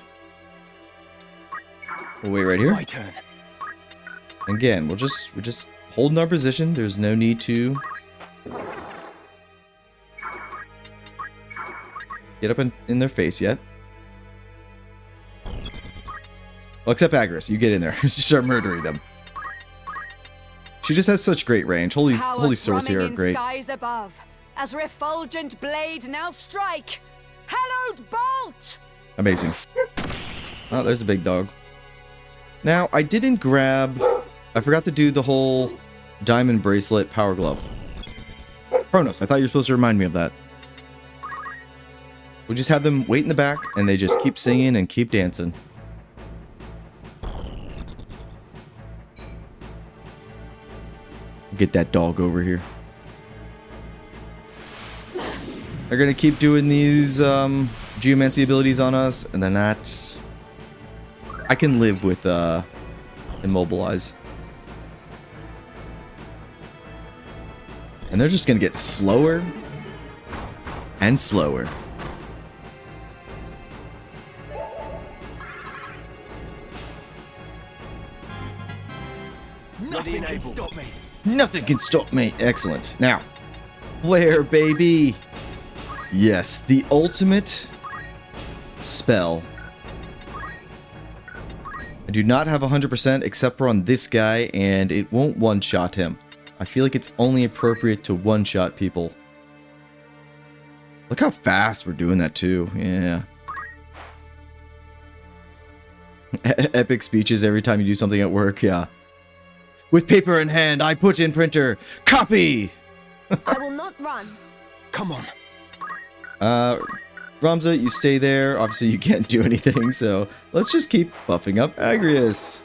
We'll wait right here. My turn. Again, we're just holding our position. There's no need to get up in their face yet. Well, except Agrius, you get in there. Start murdering them. She just has such great range. Holy swords here are great. Skies above, as refulgent blade now strike. Hallowed bolt! Amazing. Oh, there's a big dog. Now, I forgot to do the whole diamond bracelet power glove. Kronos, I thought you were supposed to remind me of that. We just have them wait in the back, and they just keep singing and keep dancing. Get that dog over here. They're gonna keep doing these geomancy abilities on us, and then that I can live with immobilize. And they're just gonna get slower and slower. Nothing can stop me. Nothing can stop me. Excellent. Now, flare, baby. Yes, the ultimate spell. I do not have 100% except for on this guy, and it won't one-shot him. I feel like it's only appropriate to one-shot people. Look how fast we're doing that too. Yeah. Epic speeches every time you do something at work. Yeah. With paper in hand, I put in printer. Copy! I will not run. Come on. Ramza, you stay there. Obviously, you can't do anything, so let's just keep buffing up Agrius.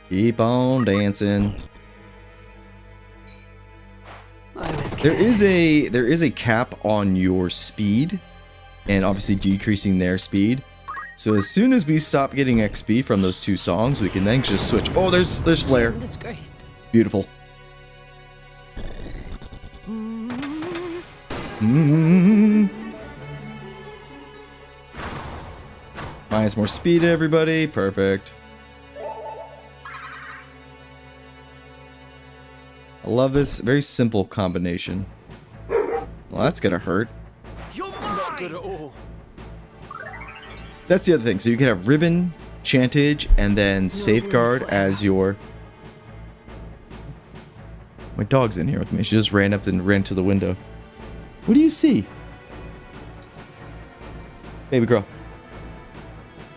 Keep on dancing. There is a cap on your speed, and obviously decreasing their speed. So as soon as we stop getting XP from those two songs, we can then just switch. Oh, there's flare. Disgraced. Beautiful. Minus more speed, everybody. Perfect. I love this very simple combination. Well, that's gonna hurt. You're not good at all. That's the other thing. So you can have Ribbon, Chantage, and then Safeguard as your... My dog's in here with me. She just ran up and ran to the window. What do you see? Baby girl.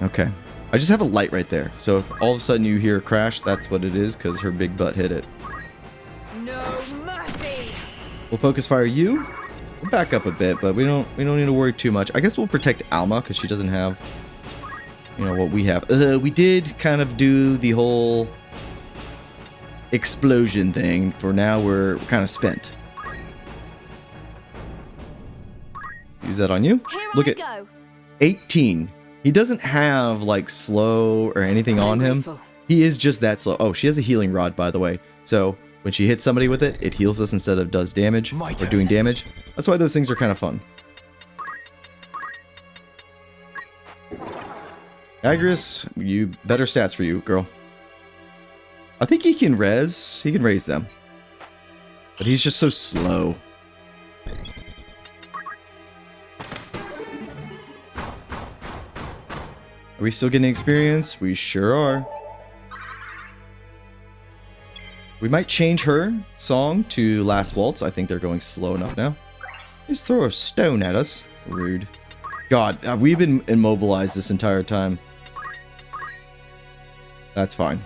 Okay. I just have a light right there. So if all of a sudden you hear a crash, that's what it is, because her big butt hit it. No mercy! We'll focus fire you. We'll back up a bit, but we don't need to worry too much. I guess we'll protect Alma, because she doesn't have, you know, what we have. We did kind of do the whole explosion thing. For now, we're kind of spent. Use that on you. Here Look I at go. 18. He doesn't have like slow or anything on him. He is just that slow. Oh, she has a healing rod, by the way. So when she hits somebody with it, it heals us instead of does damage or doing damage. That's why those things are kind of fun. Agrius, you better stats for you, girl. I think he can res. He can raise them. But he's just so slow. Are we still getting experience? We sure are. We might change her song to Last Waltz. I think they're going slow enough now. Just throw a stone at us. Rude. God, we've been immobilized this entire time. That's fine.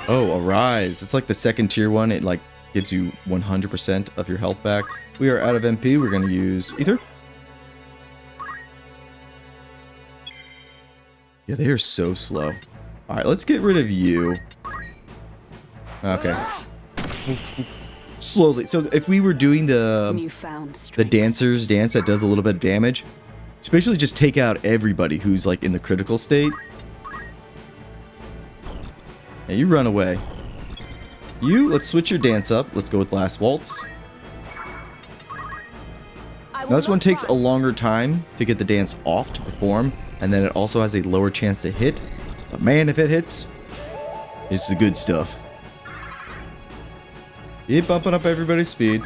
Oh, Arise. It's like the second tier one. It like gives you 100% of your health back. We are out of MP. We're going to use Ether. Yeah, they are so slow. Alright, let's get rid of you. Okay. Slowly. So if we were doing the dancer's dance that does a little bit of damage, it's basically just take out everybody who's like in the critical state. Yeah, you run away. You, let's switch your dance up. Let's go with Last Waltz. Now this one takes a longer time to get the dance off to perform, and then it also has a lower chance to hit. But man, if it hits, it's the good stuff. Keep bumping up everybody's speed.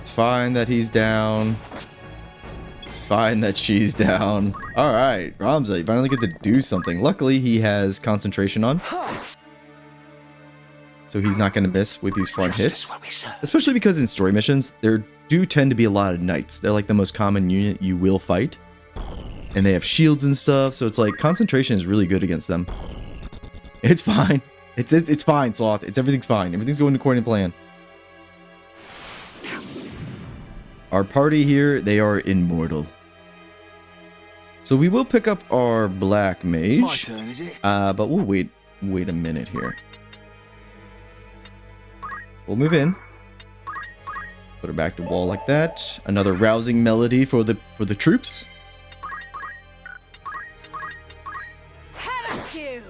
It's fine that he's down. It's fine that she's down. Alright, Ramza, you finally get to do something. Luckily, he has concentration on. So he's not going to miss with these front hits. Especially because in story missions, there do tend to be a lot of knights. They're like the most common unit you will fight. And they have shields and stuff, so it's like concentration is really good against them. It's fine. It's fine, Sloth. Everything's fine. Everything's going according to plan. Our party here, they are immortal. So we will pick up our black mage. My turn, is it? But we'll wait a minute here. We'll move in. Put her back to wall like that. Another rousing melody for the troops. Have at you.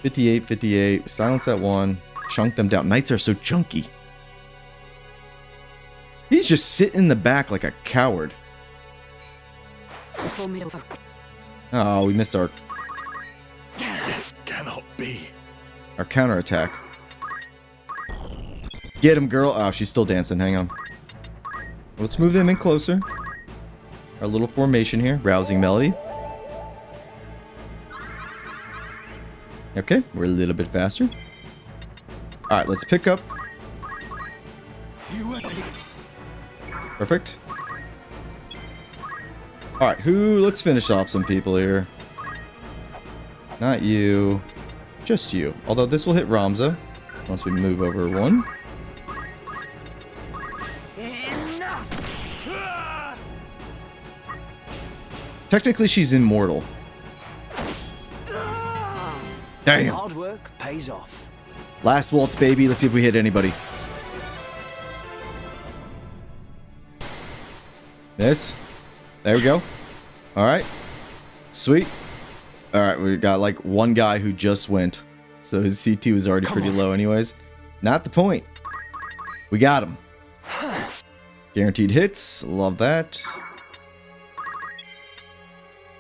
58, 58. Silence that one. Chunk them down. Knights are so chunky. He's just sitting in the back like a coward. Oh, we missed our... Cannot be. Our counterattack. Get him, girl. Oh, she's still dancing. Hang on. Let's move them in closer. Our little formation here. Rousing melody. Okay, we're a little bit faster. Alright, let's pick up. Perfect. Alright, let's finish off some people here. Not you. Just you. Although this will hit Ramza. Once we move over one. Technically, she's immortal. Damn. Hard work pays off. Last waltz, baby. Let's see if we hit anybody. Miss. There we go. Alright. Sweet. Alright, we got like one guy who just went. So his CT was already pretty low anyways. Not the point. We got him. Guaranteed hits. Love that.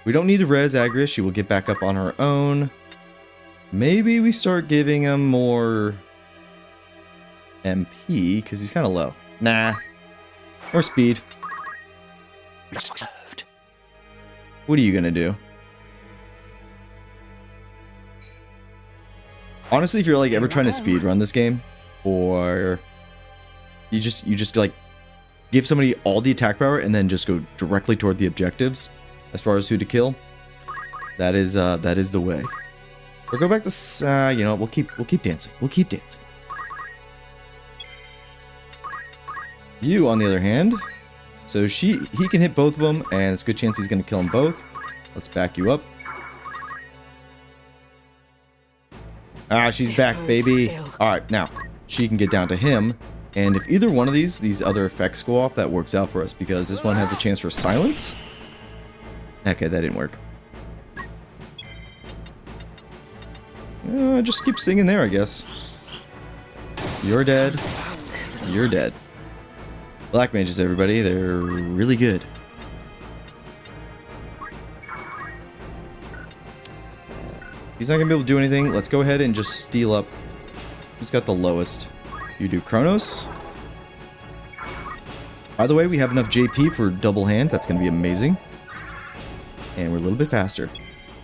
We don't need to res Agrius. She will get back up on her own. Maybe we start giving him more MP, because he's kind of low. Nah. More speed. What are you going to do? Honestly, if you're like ever trying to speed run this game, or you just like give somebody all the attack power and then just go directly toward the objectives as far as who to kill, that is the way. Or go back to you know, we'll keep dancing. We'll keep dancing. You, on the other hand, so he can hit both of them, and it's a good chance he's going to kill them both. Let's back you up. Ah, she's back, baby. All right, now she can get down to him. And if either one of these other effects go off, that works out for us because this one has a chance for silence. Okay, that didn't work. Just keep singing there, I guess. You're dead. You're dead. Black mages, everybody. They're really good. He's not going to be able to do anything. Let's go ahead and just steal up. Who's got the lowest? You do Kronos. By the way, we have enough JP for double hand. That's going to be amazing. And we're a little bit faster.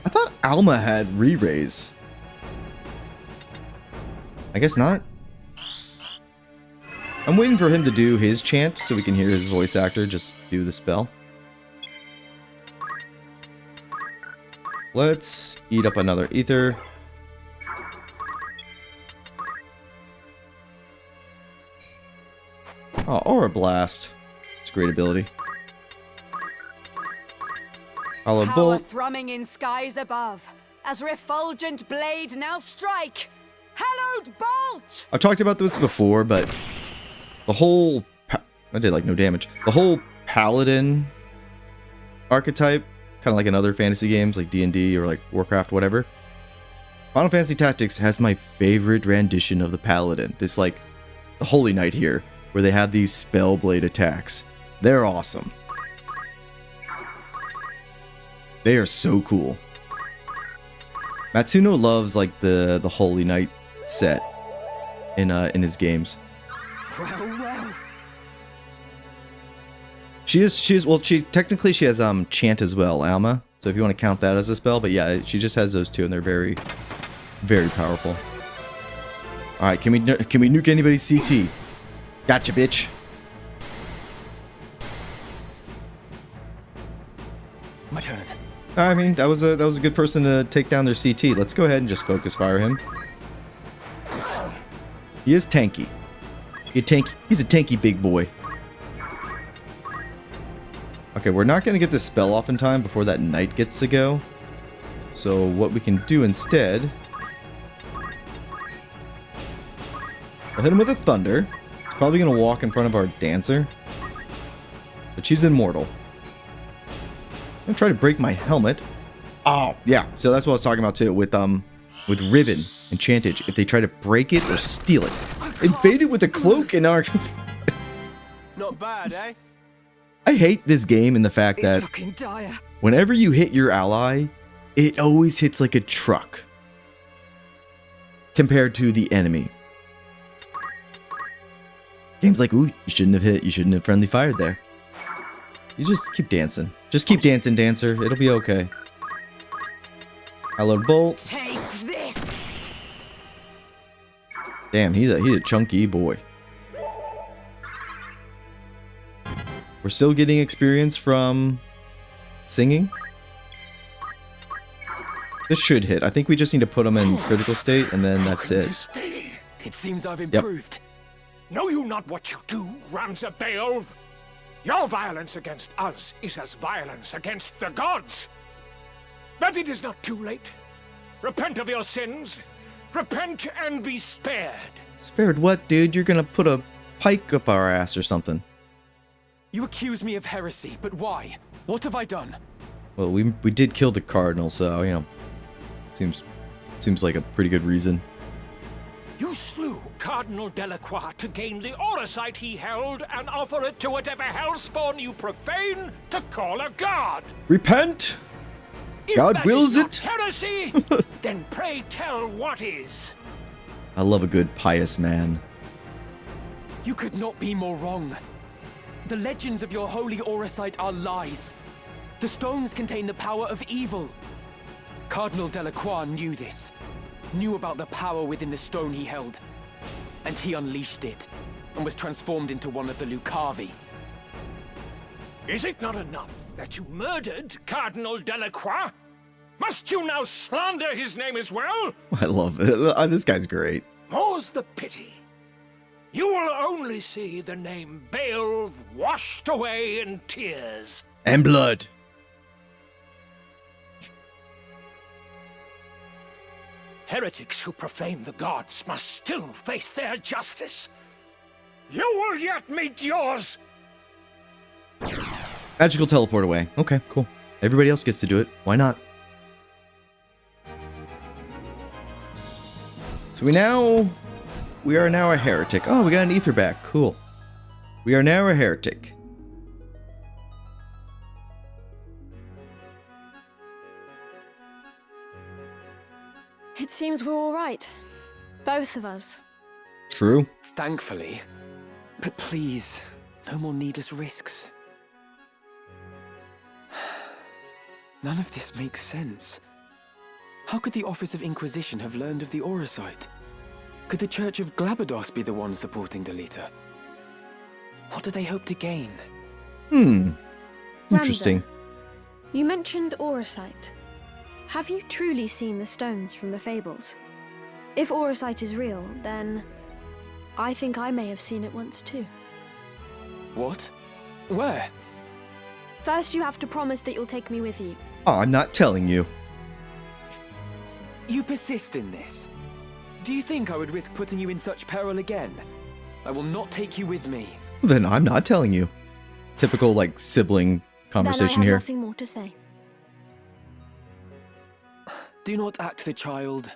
I thought Alma had re-raise. I guess not. I'm waiting for him to do his chant so we can hear his voice actor just do the spell. Let's eat up another ether. Oh, Aura Blast. It's a great ability. Hollow Power Bolt. thrumming in skies above, as refulgent blade now strike. Hallowed bolt! I've talked about this before, but the whole... I did like no damage. The whole Paladin archetype, kind of like in other fantasy games like D&D or like Warcraft, whatever. Final Fantasy Tactics has my favorite rendition of the Paladin. This like the Holy Knight here, where they have these spell blade attacks. They're awesome. They are so cool. Matsuno loves like the Holy Knight set in his games. Well. She technically she has chant as well, Alma. So if you want to count that as a spell, but yeah, she just has those two and they're very, very powerful. All right, can we nuke anybody's CT? Gotcha, bitch. My turn. I mean, that was a good person to take down their CT. Let's go ahead and just focus fire him. He is tanky. He's a tanky big boy. Okay, we're not going to get this spell off in time before that knight gets to go. So what we can do instead... I'll hit him with a thunder. He's probably going to walk in front of our dancer. But she's immortal. I'm going to try to break my helmet. Oh, yeah. So that's what I was talking about too with Ribbon and Chantage. If they try to break it or steal it. Invade it with a cloak and our... Not bad, eh? I hate this game in the fact It's that looking dire. whenever you hit your ally, it always hits like a truck compared to the enemy. Game's like, ooh, you shouldn't have friendly fired there. You just keep dancing. Just keep dancing, dancer. It'll be okay. Hallowed Bolt. Take this. Damn, he's a chunky boy. We're still getting experience from singing. This should hit. I think we just need to put him in critical state, and then that's it. It seems I've improved. Know you not what you do, Ramza Beowulf? Your violence against us is as violence against the gods. But it is not too late. Repent of your sins. Repent and be spared. Spared what, dude? You're gonna put a pike up our ass or something. You accuse me of heresy, but why? What have I done? Well, we did kill the cardinal, so, you know, seems like a pretty good reason. You slew Cardinal Delacroix to gain the auracite he held and offer it to whatever hellspawn you profane to call a god. Repent! If God that wills is not it. heresy, then pray tell what is. I love a good pious man. You could not be more wrong. The legends of your holy auracite are lies. The stones contain the power of evil. Cardinal Delacroix knew this. Knew about the power within the stone he held. And he unleashed it, and was transformed into one of the Lucavi. Is it not enough that you murdered Cardinal Delacroix? Must you now slander his name as well? I love it. This guy's great. More's the pity. You will only see the name Beowulf washed away in tears. And blood. Heretics who profane the gods must still face their justice. You will yet meet yours! Magical teleport away. Okay, cool. Everybody else gets to do it. Why not? So we are now a heretic. Oh, we got an ether back. Cool. We are now a heretic. It seems we're all right. Both of us. True. Thankfully. But please, no more needless risks. None of this makes sense. How could the Office of Inquisition have learned of the Aura site? Could the Church of Glabados be the one supporting Delita? What do they hope to gain? Interesting. Ramza, you mentioned Auracite. Have you truly seen the stones from the fables? If Auracite is real, then I think I may have seen it once too. What? Where? First, you have to promise that you'll take me with you. Oh, I'm not telling you. You persist in this. Do you think I would risk putting you in such peril again? I will not take you with me. Then I'm not telling you. Typical, like, sibling conversation then I have here. nothing more to say. Do not act the child.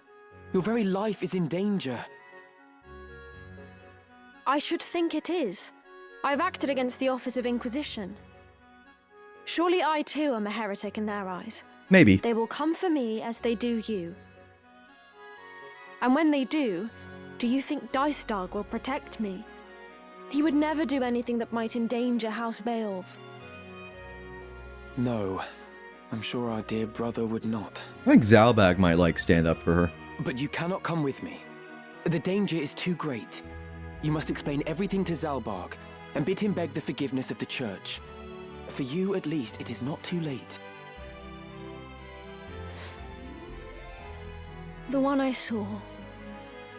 Your very life is in danger. I should think it is. I've acted against the Office of Inquisition. Surely I too am a heretic in their eyes. Maybe. They will come for me as they do you. And when they do you think Dicedog will protect me? He would never do anything that might endanger House Beowulf. No, I'm sure our dear brother would not. I think Zalbag might, like, stand up for her. But you cannot come with me. The danger is too great. You must explain everything to Zalbarg and bid him beg the forgiveness of the Church. For you, at least, it is not too late. The one I saw,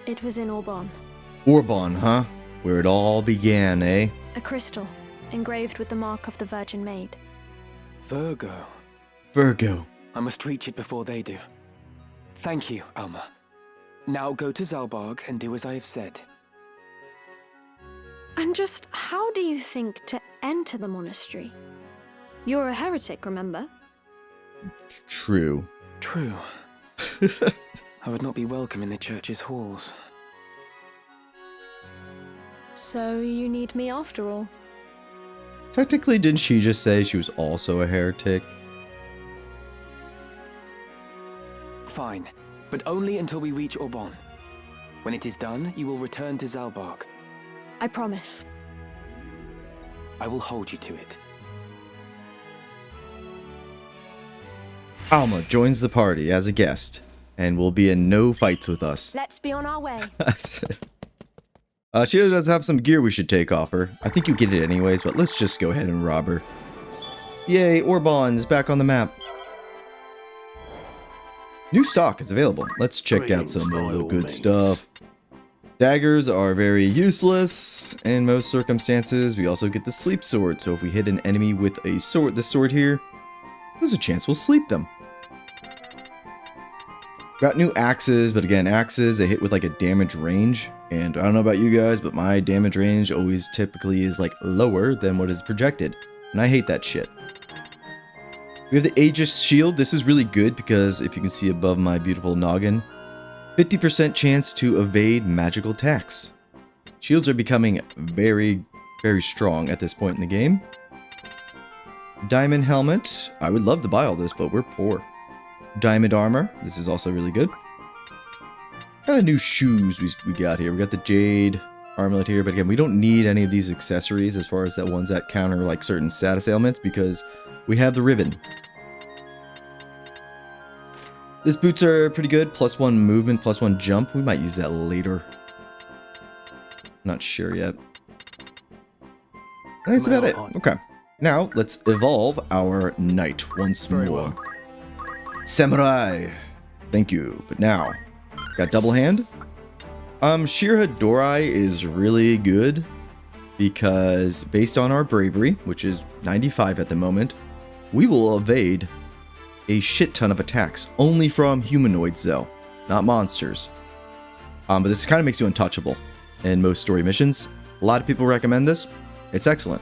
it was in Orbon. Orbon, huh? Where it all began, eh? A crystal, engraved with the mark of the Virgin Maid. Virgo. Virgo. I must reach it before they do. Thank you, Alma. Now go to Zalbarg and do as I have said. And just how do you think to enter the monastery? You're a heretic, remember? True. True. I would not be welcome in the church's halls. So you need me after all. Technically, didn't she just say she was also a heretic? Fine, but only until we reach Orbon. When it is done, you will return to Zalbarg. I promise. I will hold you to it. Alma joins the party as a guest, and will be in no fights with us. Let's be on our way. She does have some gear we should take off her. I think you get it anyways, but let's just go ahead and rob her. Yay, Orbon's back on the map. New stock is available. Let's check out some of the good stuff. Daggers are very useless in most circumstances. We also get the sleep sword, so if we hit an enemy with a sword, this sword here, there's a chance we'll sleep them. Got new axes, but again, axes, they hit with like a damage range. And I don't know about you guys, but my damage range always typically is like lower than what is projected. And I hate that shit. We have the Aegis shield. This is really good because if you can see above my beautiful noggin, 50% chance to evade magical attacks. Shields are becoming very, very strong at this point in the game. Diamond helmet. I would love to buy all this, but we're poor. Diamond armor. This is also really good. Kind of new shoes we got here. We got the jade armlet here, but again, we don't need any of these accessories as far as the ones that counter like certain status ailments because we have the ribbon. These boots are pretty good. +1 movement, +1 jump. We might use that later. Not sure yet. I think that's about it. Okay. Now, let's evolve our knight once more. Samurai! Thank you. But now, got double hand. Shira Dorai is really good because based on our bravery, which is 95 at the moment, we will evade a shit ton of attacks, only from humanoids though. not monsters. But this kind of makes you untouchable in most story missions. A lot of people recommend this. It's excellent.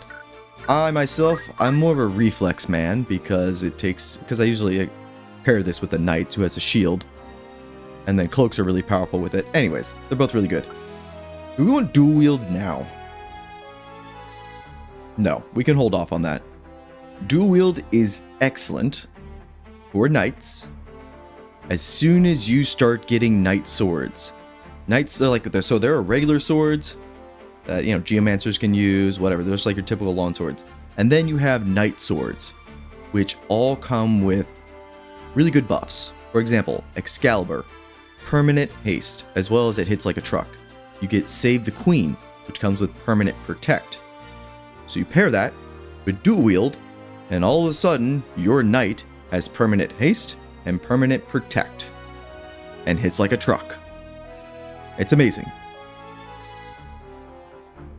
I myself, I'm more of a reflex man because I usually pair this with a knight who has a shield. And then cloaks are really powerful with it. Anyways, they're both really good. Do we want dual wield now? No, we can hold off on that. Dual wield is excellent for knights as soon as you start getting knight swords. Knights are so there are regular swords that, geomancers can use, whatever. They're just like your typical long swords. And then you have knight swords, which all come with really good buffs. For example, Excalibur, permanent haste, as well as it hits like a truck. You get Save the Queen, which comes with permanent protect. So you pair that with dual wield, and all of a sudden, your knight has permanent haste and permanent protect, and hits like a truck. It's amazing.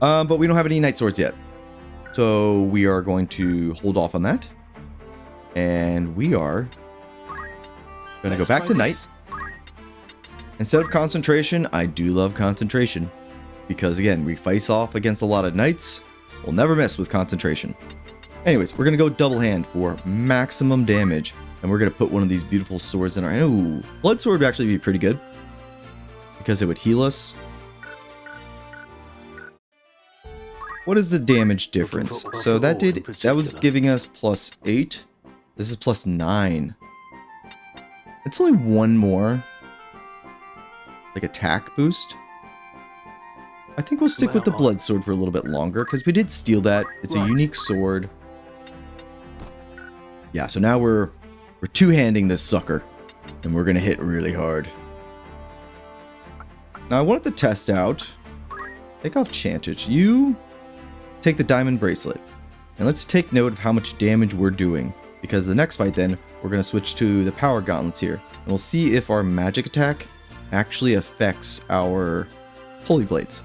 But we don't have any knight swords yet. So we are going to hold off on that. And we are going to go back to knight. Instead of concentration, I do love concentration. Because again, we face off against a lot of knights. We'll never mess with concentration. Anyways, we're going to go double hand for maximum damage. And we're going to put one of these beautiful swords in our... Ooh, blood sword would actually be pretty good. Because it would heal us. What is the damage difference? So that was giving us +8. This is +9. It's only one more like attack boost. I think we'll stick with the blood sword for a little bit longer because we did steal that. It's a unique sword. Yeah, so now we're two-handing this sucker and we're gonna hit really hard. Now I wanted to test out. Take off Chantage. You take the diamond bracelet. And let's take note of how much damage we're doing. Because the next fight then, we're going to switch to the power gauntlets here. And we'll see if our magic attack actually affects our holy blades.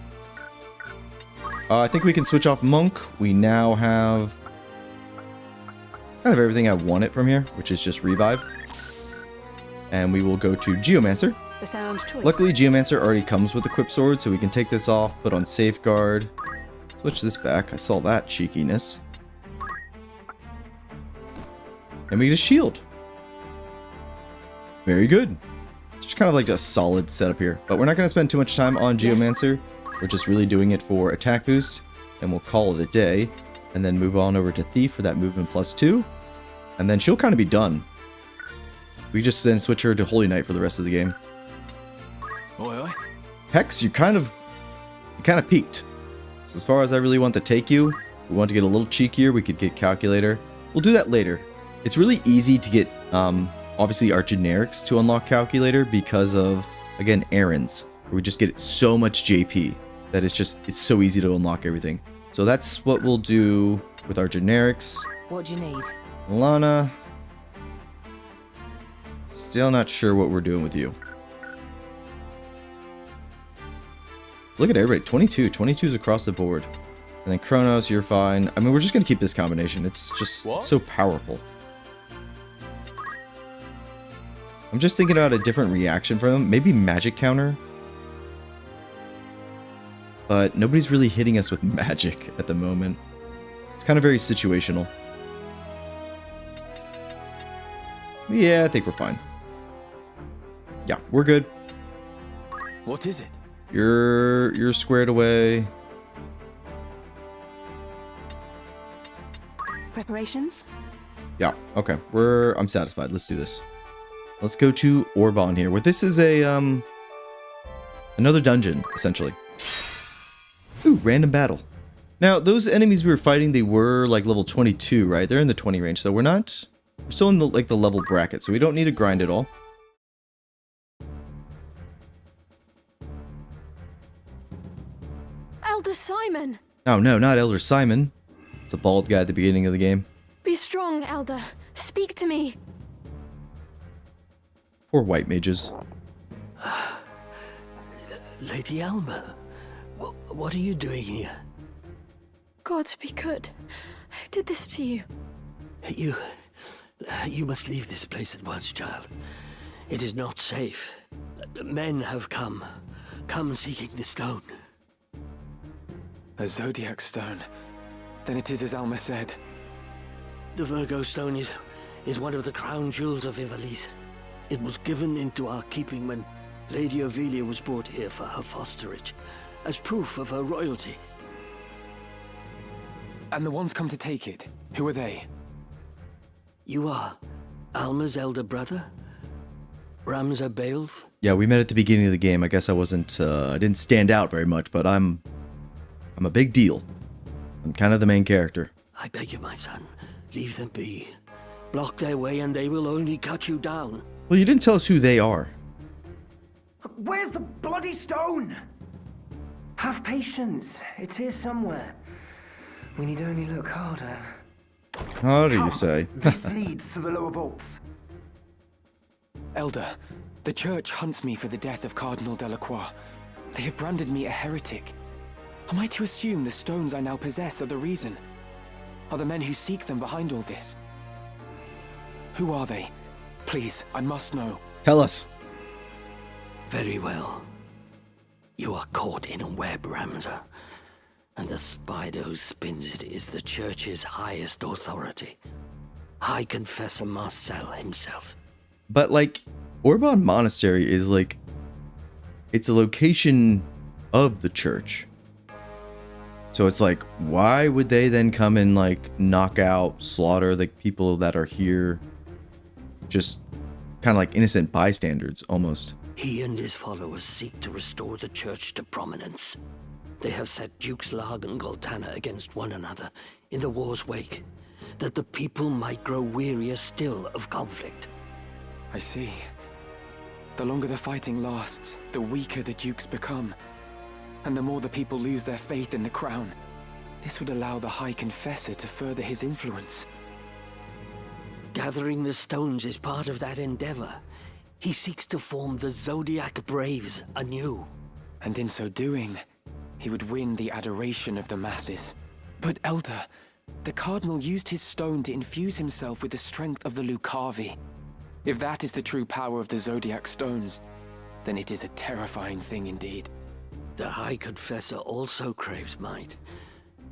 I think we can switch off monk. We now have kind of everything I wanted from here, which is just revive. And we will go to geomancer. A sound choice. Luckily, geomancer already comes with equipped sword, so we can take this off, put on safeguard. Switch this back. I saw that cheekiness. And we get a shield. Very good. It's just kind of like a solid setup here. But we're not going to spend too much time on Geomancer. We're just really doing it for attack boost. And we'll call it a day. And then move on over to Thief for that movement +2. And then she'll kind of be done. We just then switch her to Holy Knight for the rest of the game. Oi, oi. Hex, you kind of peaked. So as far as I really want to take you, we want to get a little cheekier, we could get Calculator. We'll do that later. It's really easy to get, obviously, our generics to unlock Calculator because of, again, errands. Where we just get so much JP that it's so easy to unlock everything. So that's what we'll do with our generics. What do you need? Lana. Still not sure what we're doing with you. Look at everybody. 22. 22's across the board. And then Kronos, you're fine. I mean, we're just going to keep this combination. It's just so powerful. I'm just thinking about a different reaction from them. Maybe magic counter. But nobody's really hitting us with magic at the moment. It's kind of very situational. Yeah, I think we're fine. Yeah, we're good. What is it? You're squared away. Preparations? Yeah, okay. I'm satisfied. Let's do this. Let's go to Orban here, where this is a another dungeon, essentially. Ooh, random battle. Now, those enemies we were fighting, they were like level 22, right? They're in the 20 range, so we're still in the level bracket, so we don't need to grind at all. Elder Simon! Oh no, not Elder Simon. It's a bald guy at the beginning of the game. Be strong, Elder. Speak to me. Poor white mages. Lady Alma, what are you doing here? God be good. Who did this to you? You must leave this place at once, child. It is not safe. Men have come seeking the stone. A Zodiac stone. Then it is as Alma said. The Virgo stone is one of the crown jewels of Ivalice. It was given into our keeping when Lady Ovelia was brought here for her fosterage, as proof of her royalty. And the ones come to take it, who are they? You are Alma's elder brother, Ramza Beowulf. Yeah, we met at the beginning of the game. I guess I didn't stand out very much, but I'm a big deal. I'm kind of the main character. I beg you, my son, leave them be. Block their way and they will only cut you down. Well, you didn't tell us who they are. Where's the bloody stone? Have patience. It's here somewhere. We need only look harder. Harder, you say? This leads to the lower vaults. Elder, the church hunts me for the death of Cardinal Delacroix. They have branded me a heretic. Am I to assume the stones I now possess are the reason? Are the men who seek them behind all this? Who are they? Please, I must know. Tell us. Very well. You are caught in a web, Ramza. And the spider who spins it is the church's highest authority. High Confessor Marcel himself. But, like, Orban Monastery is, like, it's a location of the church. So it's like, why would they then come and, like, knock out, slaughter the people that are here? Just kind of like innocent bystanders, almost. He and his followers seek to restore the church to prominence. They have set Dukes Larg and Goltana against one another in the war's wake, that the people might grow wearier still of conflict. I see. The longer the fighting lasts, the weaker the dukes become. And the more the people lose their faith in the crown. This would allow the High Confessor to further his influence. Gathering the stones is part of that endeavor. He seeks to form the Zodiac Braves anew. And in so doing, he would win the adoration of the masses. But Elder, the Cardinal used his stone to infuse himself with the strength of the Lucavi. If that is the true power of the Zodiac stones, then it is a terrifying thing indeed. The High Confessor also craves might.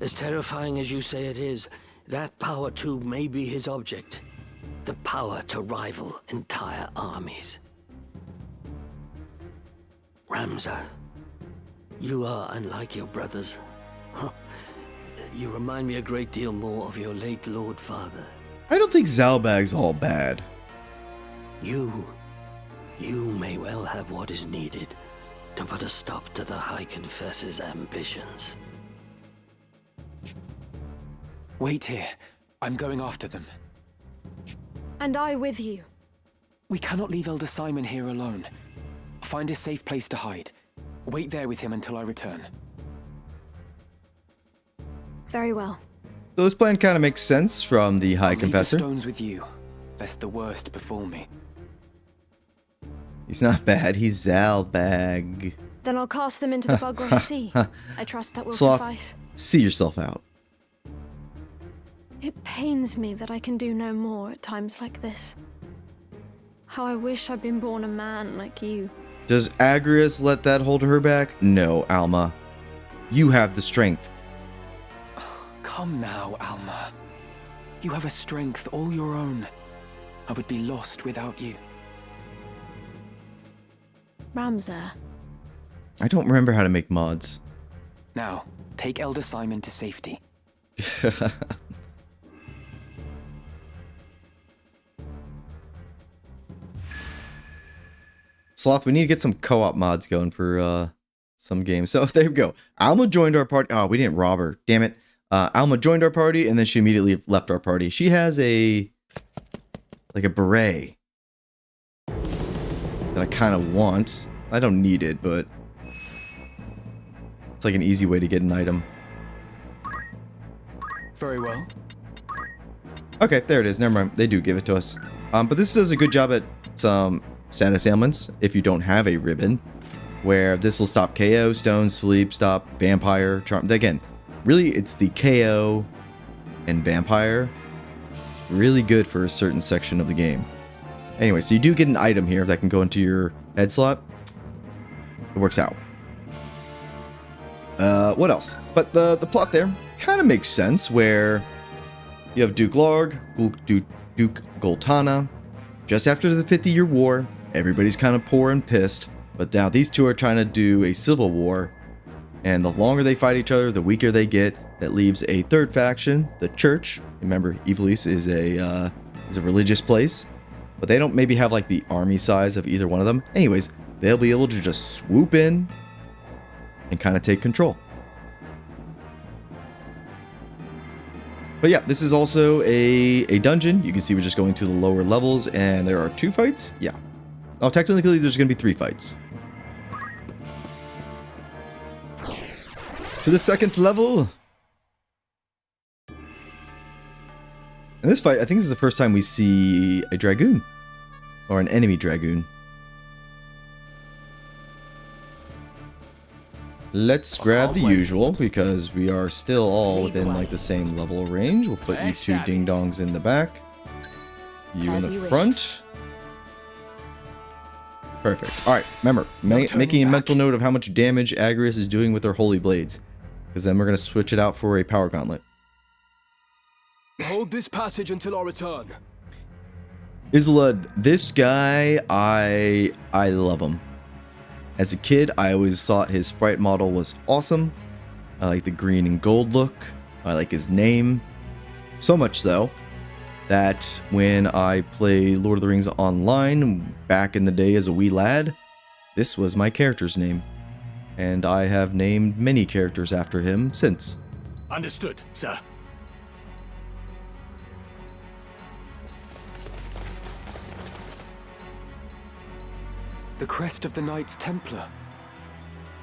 As terrifying as you say it is, that power too may be his object. The power to rival entire armies. Ramza, you are unlike your brothers. You remind me a great deal more of your late Lord Father. I don't think Zalbag's all bad. You may well have what is needed to put a stop to the High Confessor's ambitions. Wait here. I'm going after them. And I with you. We cannot leave Elder Simon here alone. Find a safe place to hide. Wait there with him until I return. Very well. So this plan kind of makes sense from the High I'll Confessor. leave the stones with you, lest the worst befall me. He's not bad. He's Zalbag. Then I'll cast them into the Bugrush Sea. I trust that will Sloth, suffice. see yourself out. It pains me that I can do no more at times like this. How I wish I'd been born a man like you. Does Agrias let that hold her back? No, Alma. You have the strength. Come now, Alma. You have a strength all your own. I would be lost without you. Ramza. I don't remember how to make mods. Now, take Elder Simon to safety. Sloth, we need to get some co-op mods going for some games. So there we go. Alma joined our party. Oh, we didn't rob her. Damn it. Alma joined our party and then she immediately left our party. She has a beret that I kind of want. I don't need it, but it's like an easy way to get an item. Very well. Okay, there it is. Never mind. They do give it to us. But this does a good job at some status ailments if you don't have a ribbon, where this will stop KO, stone, sleep, stop, vampire, charm. Again, really it's the KO and vampire. Really good for a certain section of the game. Anyway, so you do get an item here that can go into your head slot. It works out. What else? But the plot there kind of makes sense, where you have Duke Larg, Duke Goltana. Just after the 50-year war, everybody's kind of poor and pissed, but now these two are trying to do a civil war, and the longer they fight each other, the weaker they get. That leaves a third faction, the Church. Remember, Ivalice is a religious place, but they don't maybe have like the army size of either one of them. Anyways, they'll be able to just swoop in and kind of take control. But yeah, this is also a dungeon. You can see we're just going to the lower levels, and there are 2 fights. Yeah. Oh, technically there's going to be 3 fights. To the 2nd level. In this fight, I think this is the first time we see a Dragoon. Or an enemy Dragoon. Let's grab the usual, because we are still all within like the same level of range. We'll put you 2 ding-dongs in the back. You in the front. Perfect. Alright, remember, making a mental note of how much damage Agrias is doing with her Holy Blades. Because then we're going to switch it out for a Power Gauntlet. Hold this passage until our return. Isola, this guy, I love him. As a kid, I always thought his sprite model was awesome. I like the green and gold look. I like his name. So much so that when I play Lord of the Rings online back in the day as a wee lad, this was my character's name. And I have named many characters after him since. Understood, sir. The crest of the Knights Templar.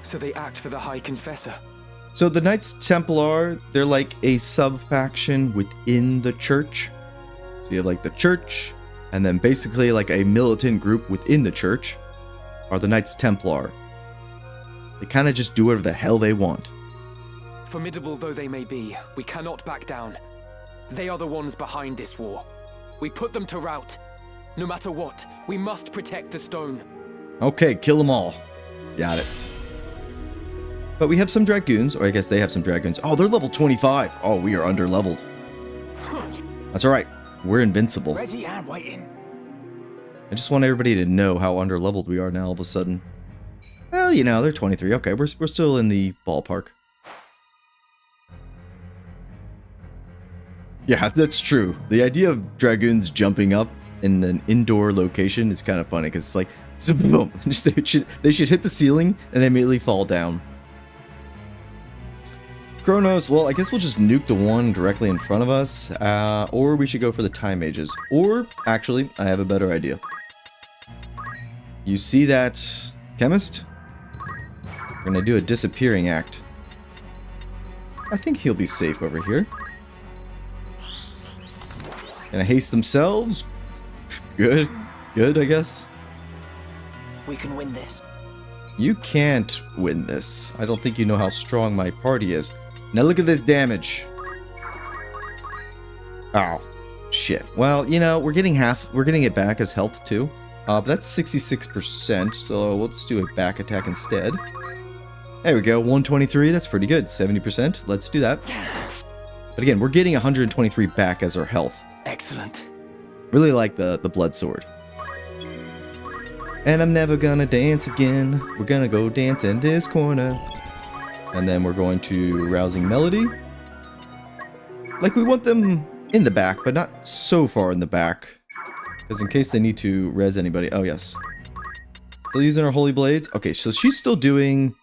So they act for the High Confessor. So the Knights Templar, they're like a sub-faction within the church. So you have like the church, and then basically like a militant group within the church are the Knights Templar. They kind of just do whatever the hell they want. Formidable though they may be, we cannot back down. They are the ones behind this war. We put them to rout. No matter what, we must protect the stone. Okay, kill them all. Got it. But we have some Dragoons, or I guess they have some Dragoons. Oh, they're level 25. Oh, we are under-leveled. That's alright. We're invincible. Ready and waiting. I just want everybody to know how under-leveled we are now all of a sudden. Well, you know, they're 23. Okay, we're still in the ballpark. Yeah, that's true. The idea of Dragoons jumping up in an indoor location is kind of funny, because it's like, boom, they should hit the ceiling and immediately fall down. Chronos, well, I guess we'll just nuke the one directly in front of us, or we should go for the Time Mages. Or, actually, I have a better idea. You see that chemist? We're gonna do a disappearing act. I think he'll be safe over here. Gonna haste themselves. Good, I guess. We can win this. You can't win this. I don't think you know how strong my party is. Now look at this damage. Oh, shit. Well, you know, we're getting it back as health too. But that's 66%, so let's do a back attack instead. There we go, 123, that's pretty good. 70%, let's do that. But again, we're getting 123 back as our health. Excellent. Really like the blood sword. And I'm never gonna dance again. We're gonna go dance in this corner. And then we're going to Rousing Melody. Like, we want them in the back, but not so far in the back. Because in case they need to res anybody. Oh, yes. Still using our Holy Blades. Okay, so she's still doing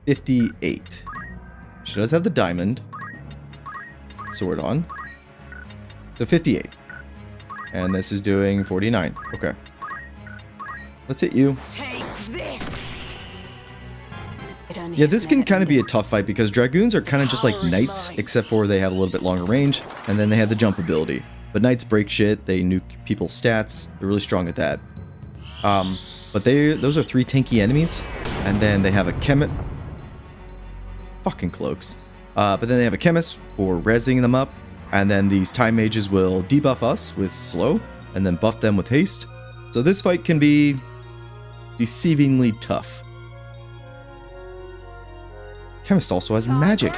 58. She does have the diamond sword on. So 58. And this is doing 49. Okay. Let's hit you. Take this. Yeah, this can kind of be a tough fight because Dragoons are kind of just like Knights, except for they have a little bit longer range, and then they have the jump ability. But Knights break shit, they nuke people's stats, they're really strong at that. But those are 3 tanky enemies, and then they have a chemist. Fucking cloaks. But then they have a chemist for rezzing them up, and then these Time Mages will debuff us with slow, and then buff them with haste. So this fight can be deceivingly tough. Chemist also has magic.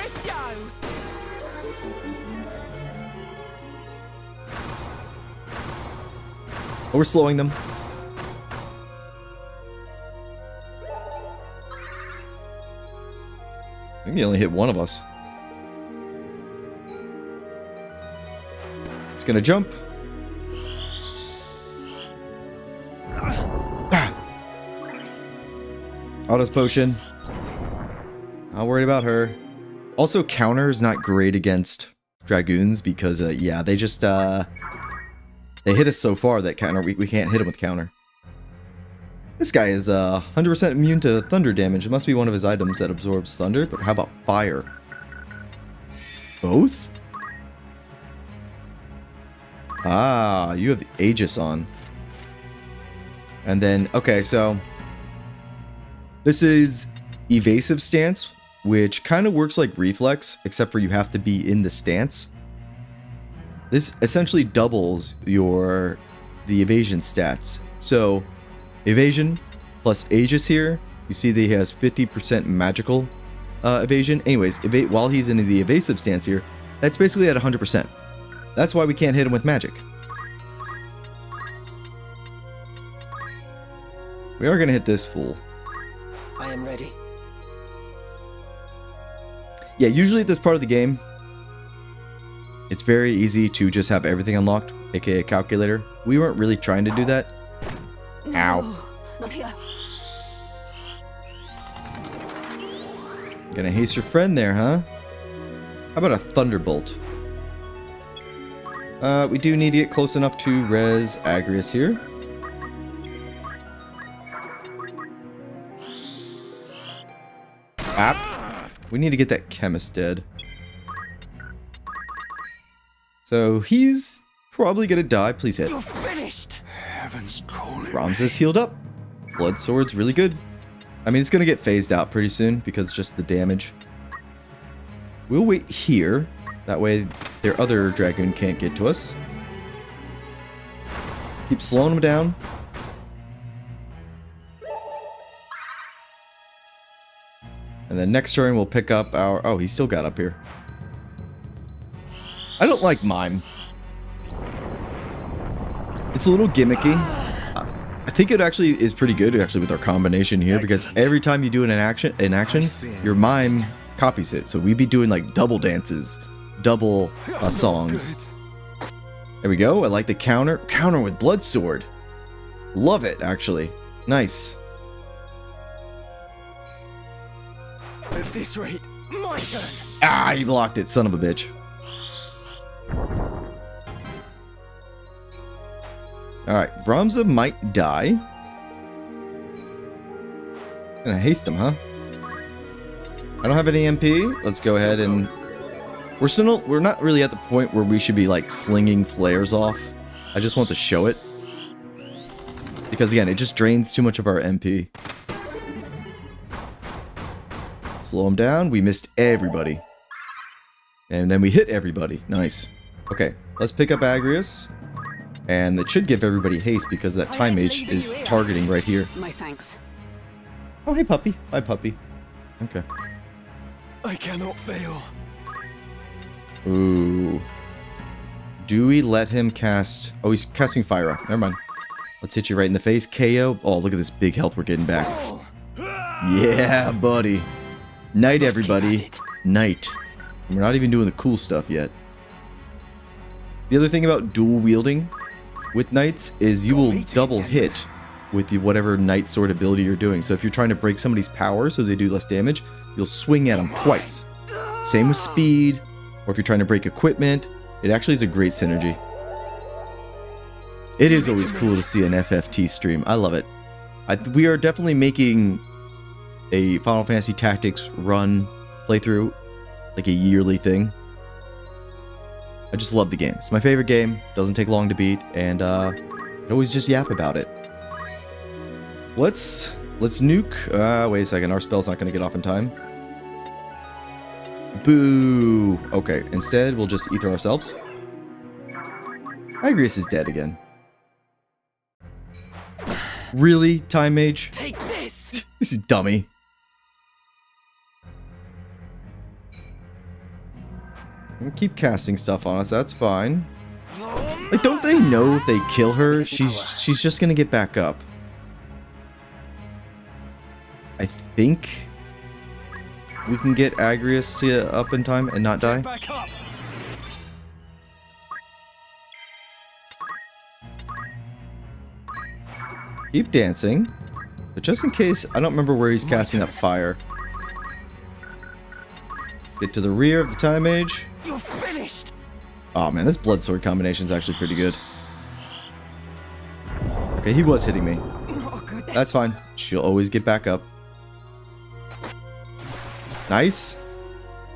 Oh, we're slowing them. I think he only hit one of us. He's gonna jump. Autos potion. Not worried about her. Also, counter is not great against dragoons because, yeah, they just, they hit us so far that counter, we can't hit him with counter. This guy is 100% immune to thunder damage. It must be one of his items that absorbs thunder, but how about fire? Both? Ah, you have the Aegis on. And then, okay, so this is evasive stance, which kind of works like reflex, except for you have to be in the stance. This essentially doubles the evasion stats. So evasion plus Aegis here, you see that he has 50% magical evasion. Anyways, while he's in the evasive stance here, that's basically at 100%. That's why we can't hit him with magic. We are going to hit this fool. I am ready. Yeah, usually at this part of the game, it's very easy to just have everything unlocked, aka calculator. We weren't really trying to do that. Ow. Not here. Gonna haste your friend there, huh? How about a thunderbolt? We do need to get close enough to res Agrius here. We need to get that chemist dead. So he's probably gonna die. Please hit. You're finished. Heaven's calling. Ramses healed up. Blood sword's really good. I mean, it's gonna get phased out pretty soon because just the damage. We'll wait here. That way their other dragoon can't get to us. Keep slowing them down. And then next turn we'll pick up our... Oh, he still got up here. I don't like Mime. It's a little gimmicky. I think it actually is pretty good actually with our combination here because every time you do an action, your Mime copies it. So we'd be doing like double dances, double songs. There we go. I like the counter. Counter with blood sword. Love it, actually. Nice. At this rate, my turn. Ah, you blocked it, son of a bitch. Alright, Ramza might die. Gonna haste him, huh? I don't have any MP. Let's go ahead and... We're not really at the point where we should be, like, slinging flares off. I just want to show it. Because, again, it just drains too much of our MP. Slow him down. We missed everybody. And then we hit everybody. Nice. Okay, let's pick up Agrius. And it should give everybody haste because that time H is targeting right here. My thanks. Oh, hey, puppy. Bye, puppy. Okay. I cannot fail. Ooh. Do we let him cast... Oh, he's casting Fire. Never mind. Let's hit you right in the face. KO. Oh, look at this big health we're getting back. Yeah, buddy. Night, everybody. Night. And we're not even doing the cool stuff yet. The other thing about dual wielding with knights is you will double hit with whatever knight sword ability you're doing. So if you're trying to break somebody's power so they do less damage, you'll swing at them twice. Same with speed, or if you're trying to break equipment, it actually is a great synergy. It is always cool to see an FFT stream. I love it. We are definitely making a Final Fantasy Tactics run playthrough like a yearly thing. I just love the game. It's my favorite game. Doesn't take long to beat, and I always just yap about it. Let's nuke. Wait a second. Our spell's not going to get off in time. Boo. Okay. Instead, we'll just ether ourselves. Agrius is dead again. Really, Time Mage? Take this! This is dummy. I'm gonna keep casting stuff on us, that's fine. Like, don't they know if they kill her, she's just gonna get back up? I think we can get Agrius to up in time and not die. Back up! Keep dancing. But just in case, I don't remember where he's casting that fire. Let's get to the rear of the Time Mage. You're finished! Oh man, this blood sword combination is actually pretty good. Okay, he was hitting me. That's fine. She'll always get back up. Nice.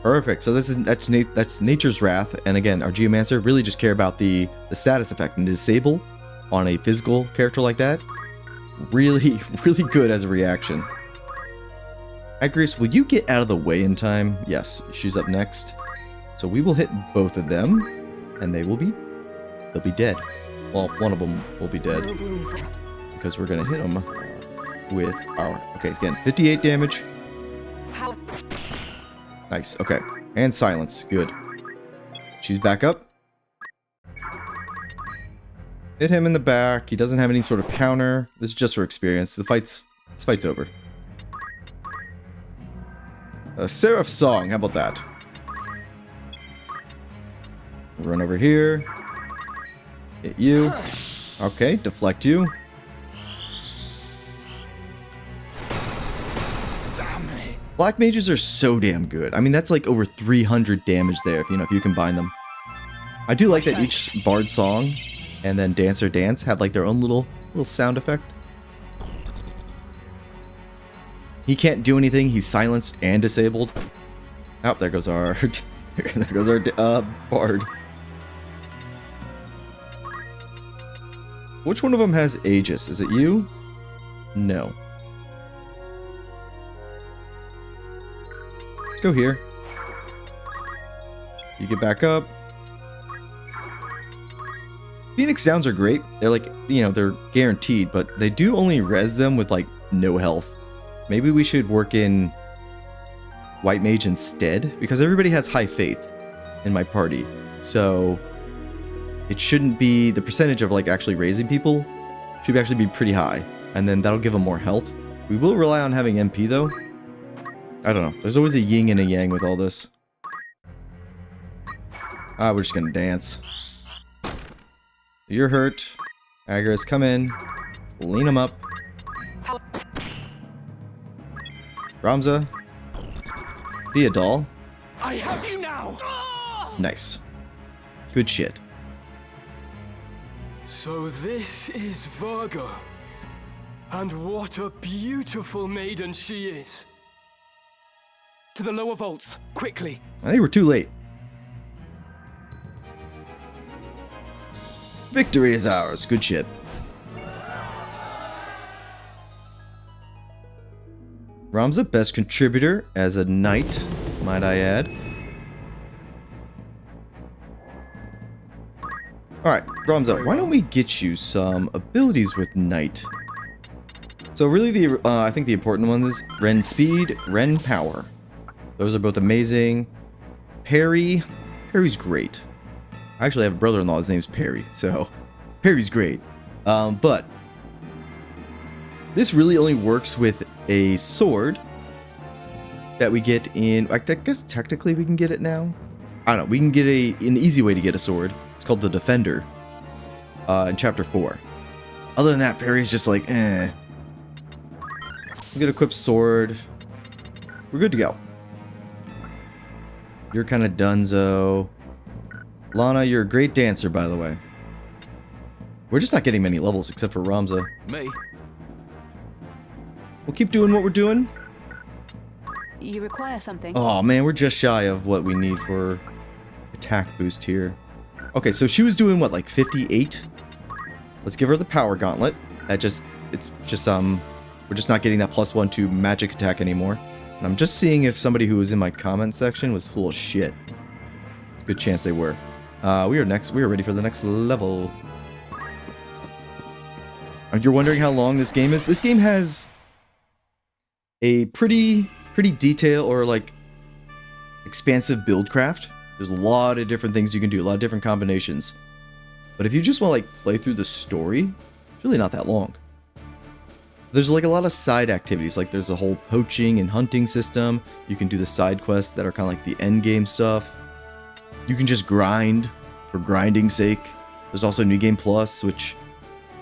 Perfect. So that's Nature's Wrath, and again, our Geomancer really just care about the status effect and disable on a physical character like that. Really, really good as a reaction. Agrius, will you get out of the way in time? Yes, she's up next. So we will hit both of them, and they'll be dead. Well, one of them will be dead because we're gonna hit them with our. Okay, again, 58 damage. Nice. Okay, and silence. Good. She's back up. Hit him in the back. He doesn't have any sort of counter. This is just for experience. This fight's over. Seraph's Song. How about that? Run over here. Hit you. Okay, deflect you. Damn it. Black mages are so damn good. I mean, that's like over 300 damage there, if you combine them. I do like that each bard song and then Dancer Dance have like their own little sound effect. He can't do anything. He's silenced and disabled. Oh, there goes our bard. Which one of them has Aegis? Is it you? No. Let's go here. You get back up. Phoenix Downs are great. They're like, they're guaranteed, but they do only res them with like no health. Maybe we should work in White Mage instead, because everybody has high faith in my party. So it shouldn't be, the percentage of like actually raising people should actually be pretty high, and then that'll give them more health. We will rely on having MP though. I don't know. There's always a yin and a yang with all this. We're just gonna dance. You're hurt. Agrius, come in. Lean him up. Ramza, be a doll. I have you now! Nice. Good shit. So this is Virgo. And what a beautiful maiden she is. To the lower vaults, quickly. I think we're too late. Victory is ours. Good shit. Ramza, best contributor as a knight, might I add. Alright, Ramza, why don't we get you some abilities with knight? So really, I think the important one is Ren Speed, Ren Power. Those are both amazing. Parry's great. I actually have a brother-in-law, his name's Perry, so Perry's great. But this really only works with a sword that we get in, I guess technically we can get it now. I don't know, we can get an easy way to get a sword. It's called the Defender in Chapter 4. Other than that, Perry's just like, eh. We get equipped sword. We're good to go. You're kind of donezo. Lana, you're a great dancer, by the way. We're just not getting many levels except for Ramza. Me? We'll keep doing what we're doing. You require something? Oh man, we're just shy of what we need for attack boost here. Okay, so she was doing what, like 58? Let's give her the power gauntlet. We're just not getting that +1 to magic attack anymore. And I'm just seeing if somebody who was in my comment section was full of shit. Good chance they were. We are ready for the next level. You're wondering how long this game is? This game has a pretty detailed or like expansive build craft. There's a lot of different things you can do, a lot of different combinations. But if you just want to like play through the story, it's really not that long. There's like a lot of side activities, like there's a whole poaching and hunting system. You can do the side quests that are kind of like the end game stuff. You can just grind for grinding's sake. There's also New Game Plus, which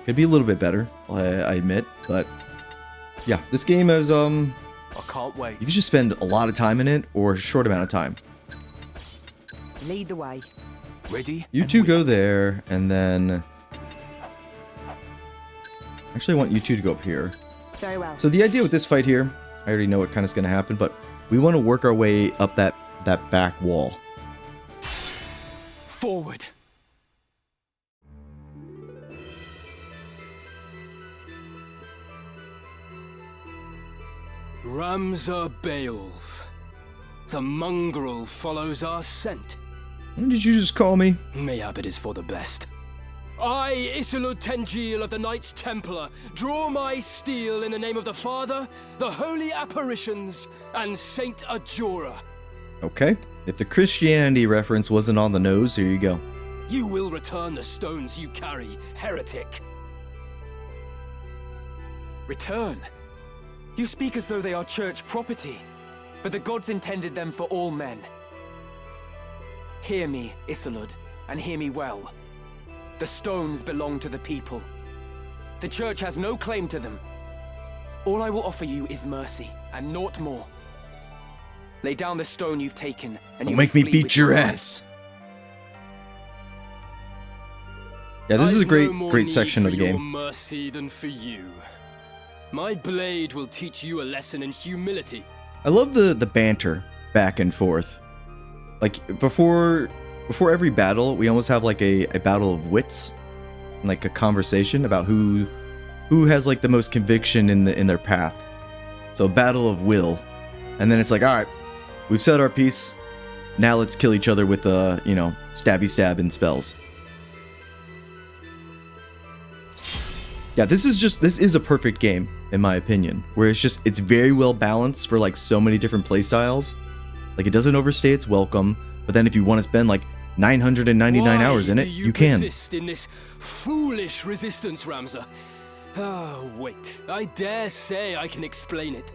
could be a little bit better, I admit. But yeah, this game is I can't wait. you can just spend a lot of time in it or a short amount of time. Lead the way. Ready? You two go there, and then actually I want you two to go up here. Very well. So the idea with this fight here, I already know what kind of is going to happen, but we want to work our way up that back wall. Forward. Ramza Beowulf. The mongrel follows our scent. What did you just call me? Mayhap it is for the best. I, Isilud Tengil of the Knights Templar, draw my steel in the name of the Father, the Holy Apparitions, and Saint Ajora. Okay. If the Christianity reference wasn't on the nose, here you go. You will return the stones you carry, heretic. Return? You speak as though they are church property, but the gods intended them for all men. Hear me, Isilud, and hear me well. The stones belong to the people. The church has no claim to them. All I will offer you is mercy, and naught more. Lay down the stone you've taken, and you Don't make me flee beat with your life. ass. Yeah, this is a great section of the I've no game. more mercy than for you. My blade will teach you a lesson in humility. I love the banter back and forth. Like before every battle, we almost have like a battle of wits, and like a conversation about who has like the most conviction in their path. So a battle of will, and then it's like, all right, we've said our piece. Now let's kill each other with stabby stab and spells. Yeah, this is a perfect game in my opinion, where it's very well balanced for like so many different play styles. Like it doesn't overstay its welcome, but then if you want to spend like 999 hours in it, you can. Persist in this foolish resistance, Ramza. Ah, wait. I dare say I can explain it.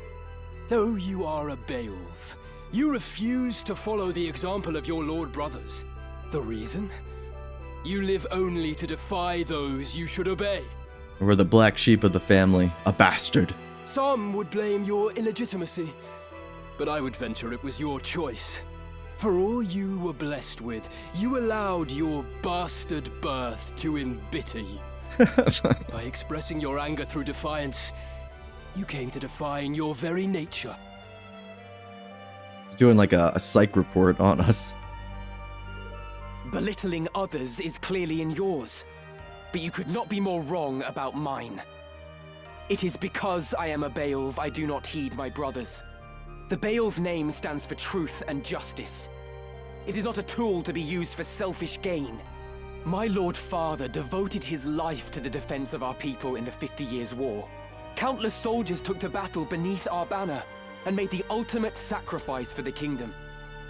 Though you are a Beowulf, you refuse to follow the example of your lord brothers. The reason? You live only to defy those you should obey. We're the black sheep of the family, a bastard. Some would blame your illegitimacy, but I would venture it was your choice. For all you were blessed with, you allowed your bastard birth to embitter you. By expressing your anger through defiance, you came to define your very nature. He's doing like a psych report on us. Belittling others is clearly in yours, but you could not be more wrong about mine. It is because I am a Beowulf I do not heed my brothers. The Beowulf name stands for truth and justice. It is not a tool to be used for selfish gain. My Lord Father devoted his life to the defense of our people in the 50 Years' War. Countless soldiers took to battle beneath our banner and made the ultimate sacrifice for the kingdom.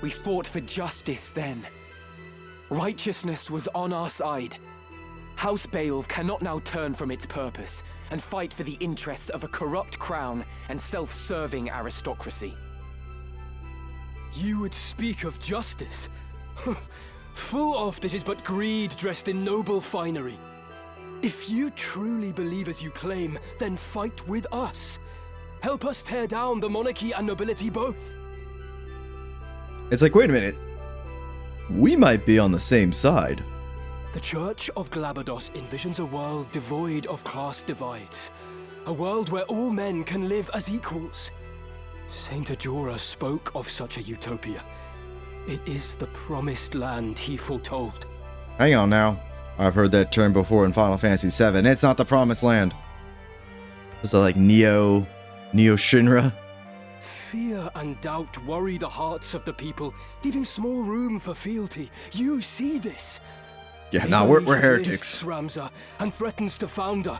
We fought for justice then. Righteousness was on our side. House Beowulf cannot now turn from its purpose and fight for the interests of a corrupt crown and self-serving aristocracy. You would speak of justice? Full oft it is but greed dressed in noble finery. If you truly believe as you claim, then fight with us. Help us tear down the monarchy and nobility both. It's like, wait a minute. We might be on the same side. The Church of Glabados envisions a world devoid of class divides. A world where all men can live as equals. Saint Ajora spoke of such a utopia. It is the promised land he foretold. Hang on now. I've heard that term before in Final Fantasy VII. It's not the promised land. Was that like Neo Shinra? Fear and doubt worry the hearts of the people, leaving small room for fealty. You see this. Yeah, nah, we're heretics. Ramza, and threatens to founder.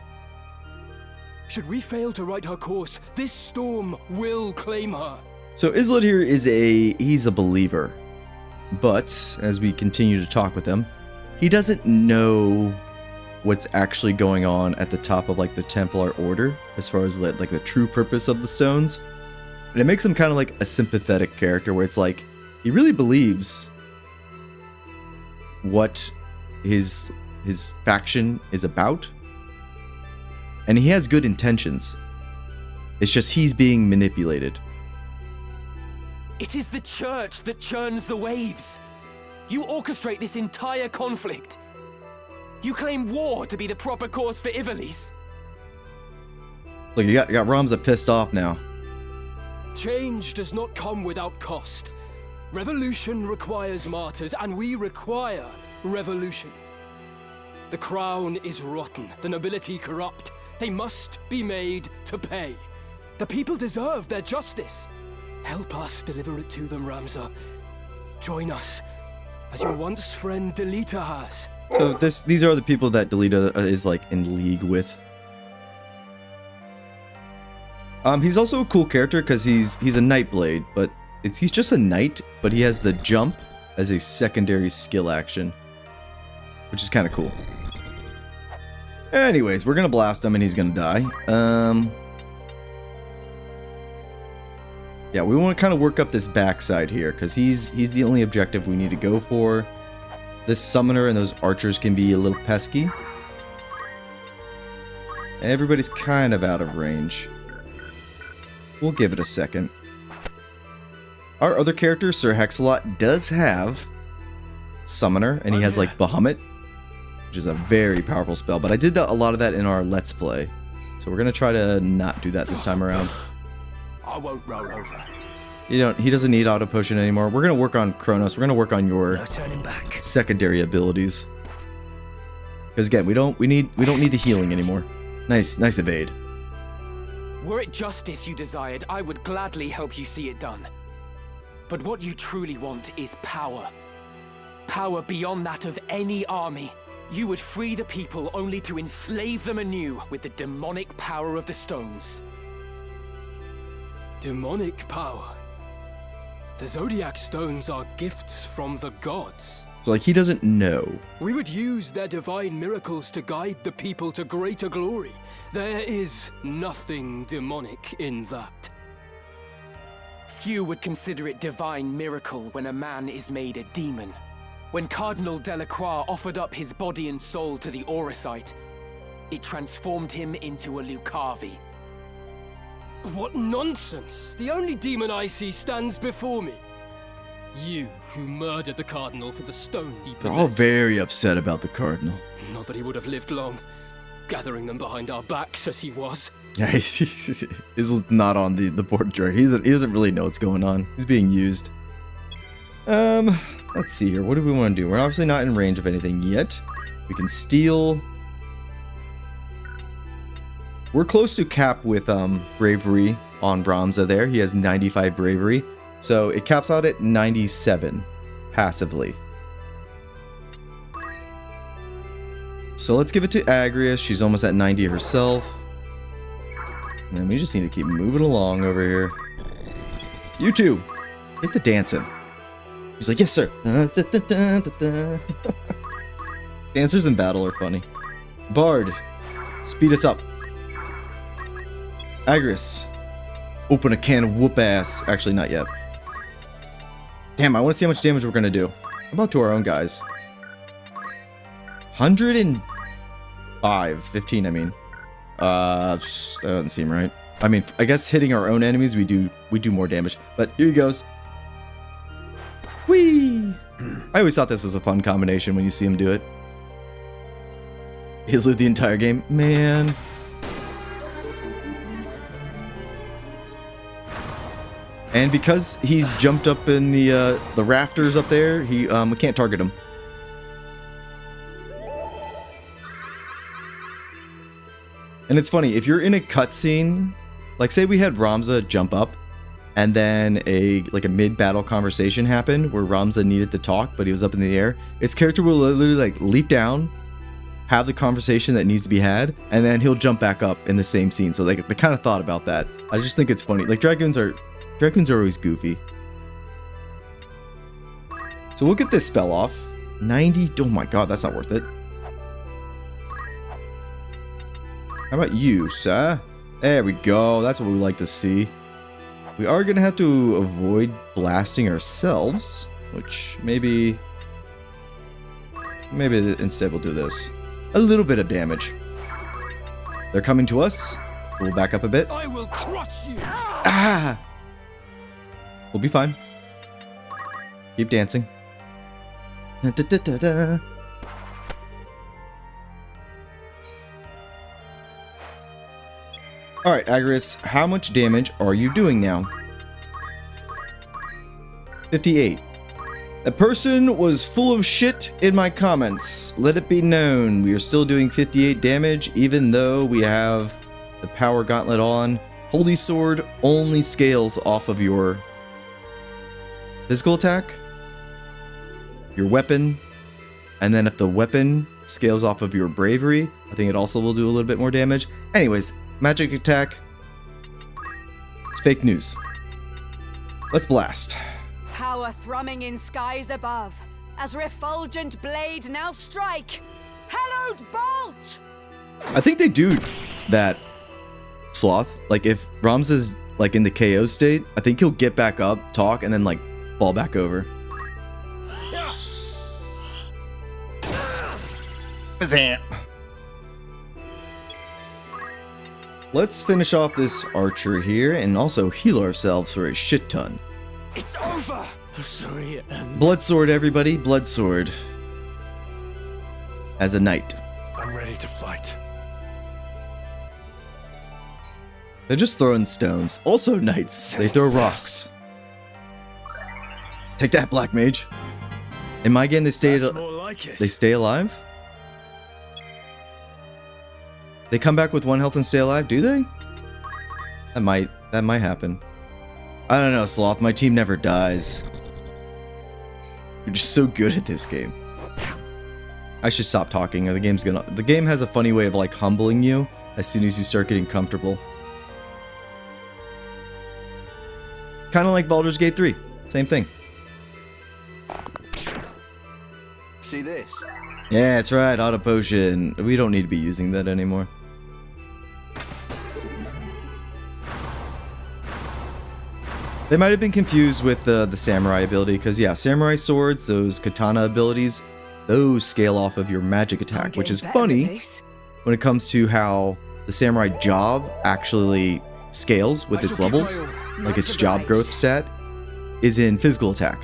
Should we fail to right her course, this storm will claim her. So Islet here he's a believer. But as we continue to talk with him, he doesn't know what's actually going on at the top of like the Templar Order as far as like the true purpose of the stones. And it makes him kind of like a sympathetic character where it's like he really believes what his faction is about. And he has good intentions. It's just he's being manipulated. It is the church that churns the waves. You orchestrate this entire conflict. You claim war to be the proper cause for Ivalice. Look, you got Ramza pissed off now. Change does not come without cost. Revolution requires martyrs, and we require revolution. The crown is rotten, the nobility corrupt. They must be made to pay. The people deserve their justice. Help us deliver it to them, Ramza. Join us, as your once friend Delita has. So these are the people that Delita is like in league with. He's also a cool character because he's a Nightblade, but he's just a knight, but he has the jump as a secondary skill action, which is kind of cool. Anyways, we're gonna blast him and he's gonna die. Yeah, we want to kind of work up this backside here because he's the only objective we need to go for. This summoner and those archers can be a little pesky. Everybody's kind of out of range. We'll give it a second. Our other character, Sir Hexalot, does have Summoner, and he has like Bahamut, which is a very powerful spell. But I did a lot of that in our Let's Play, so we're gonna try to not do that this time around. I won't roll over. He doesn't need auto potion anymore. We're gonna work on Kronos. We're gonna work on your No turning back. secondary abilities. Because again, we don't need the healing anymore. Nice evade. Were it justice you desired, I would gladly help you see it done. But what you truly want is power. Power beyond that of any army. You would free the people only to enslave them anew with the demonic power of the stones. Demonic power? The Zodiac Stones are gifts from the gods. So like he doesn't know. We would use their divine miracles to guide the people to greater glory. There is nothing demonic in that. Few would consider it divine miracle when a man is made a demon. When Cardinal Delacroix offered up his body and soul to the Auracite, it transformed him into a Lucavi. What nonsense! The only demon I see stands before me. You, who murdered the Cardinal for the stone he possessed. They're all very upset about the Cardinal. Not that he would have lived long, gathering them behind our backs as he was. Yeah, he's not on the board direct. He doesn't really know what's going on. He's being used. Let's see here. What do we want to do? We're obviously not in range of anything yet. We can steal. We're close to cap with bravery on Ramza there. He has 95 bravery. So it caps out at 97 passively. So let's give it to Agrias. She's almost at 90 herself. And we just need to keep moving along over here. You two, get the dancing. He's like, yes, sir. Dancers in battle are funny. Bard, speed us up. Agrias, open a can of whoop ass. Actually, not yet. Damn, I want to see how much damage we're going to do. How about to our own guys? 105. 15, I mean. That doesn't seem right. I mean, I guess hitting our own enemies, we do more damage. But here he goes. Whee! I always thought this was a fun combination when you see him do it. He's lived the entire game. Man. And because he's jumped up in the rafters up there, we can't target him. And it's funny, if you're in a cutscene, like say we had Ramza jump up, and then a mid-battle conversation happened where Ramza needed to talk, but he was up in the air, his character will literally like leap down, have the conversation that needs to be had, and then he'll jump back up in the same scene. So they kind of thought about that. I just think it's funny. Like dragoons are always goofy. So we'll get this spell off. 90. Oh my god, that's not worth it. How about you, sir? There we go. That's what we like to see. We are going to have to avoid blasting ourselves, which maybe instead we'll do this. A little bit of damage. They're coming to us. We'll back up a bit. I will crush you. Ah! We'll be fine. Keep dancing. Da, da, da, da. Alright, Agrius, how much damage are you doing now? 58. A person was full of shit in my comments. Let it be known, we are still doing 58 damage, even though we have the power gauntlet on. Holy Sword only scales off of your physical attack, your weapon, and then if the weapon scales off of your bravery, I think it also will do a little bit more damage. Anyways, magic attack. It's fake news. Let's blast. Power thrumming in skies above, as refulgent blade now strike. Hallowed bolt! I think they do that, Sloth. Like if Rams is like in the KO state, I think he'll get back up, talk, and then like fall back over. Let's finish off this archer here and also heal ourselves for a shit ton. It's over! Sorry, Blood sword, everybody. Blood sword. As a knight. I'm ready to fight. They're just throwing stones. Also knights. They throw rocks. Take that, Black Mage. In my game, they stay alive? They come back with 1 health and stay alive, do they? That might happen. I don't know, Sloth. My team never dies. You're just so good at this game. I should stop talking or the game has a funny way of like humbling you as soon as you start getting comfortable. Kind of like Baldur's Gate 3. Same thing. See this? Yeah, that's right. Auto potion. We don't need to be using that anymore. They might have been confused with the samurai ability, because yeah, samurai swords, those katana abilities, those scale off of your magic attack, which is funny when it comes to how the samurai job actually scales with its levels, like its job growth stat, is in physical attack,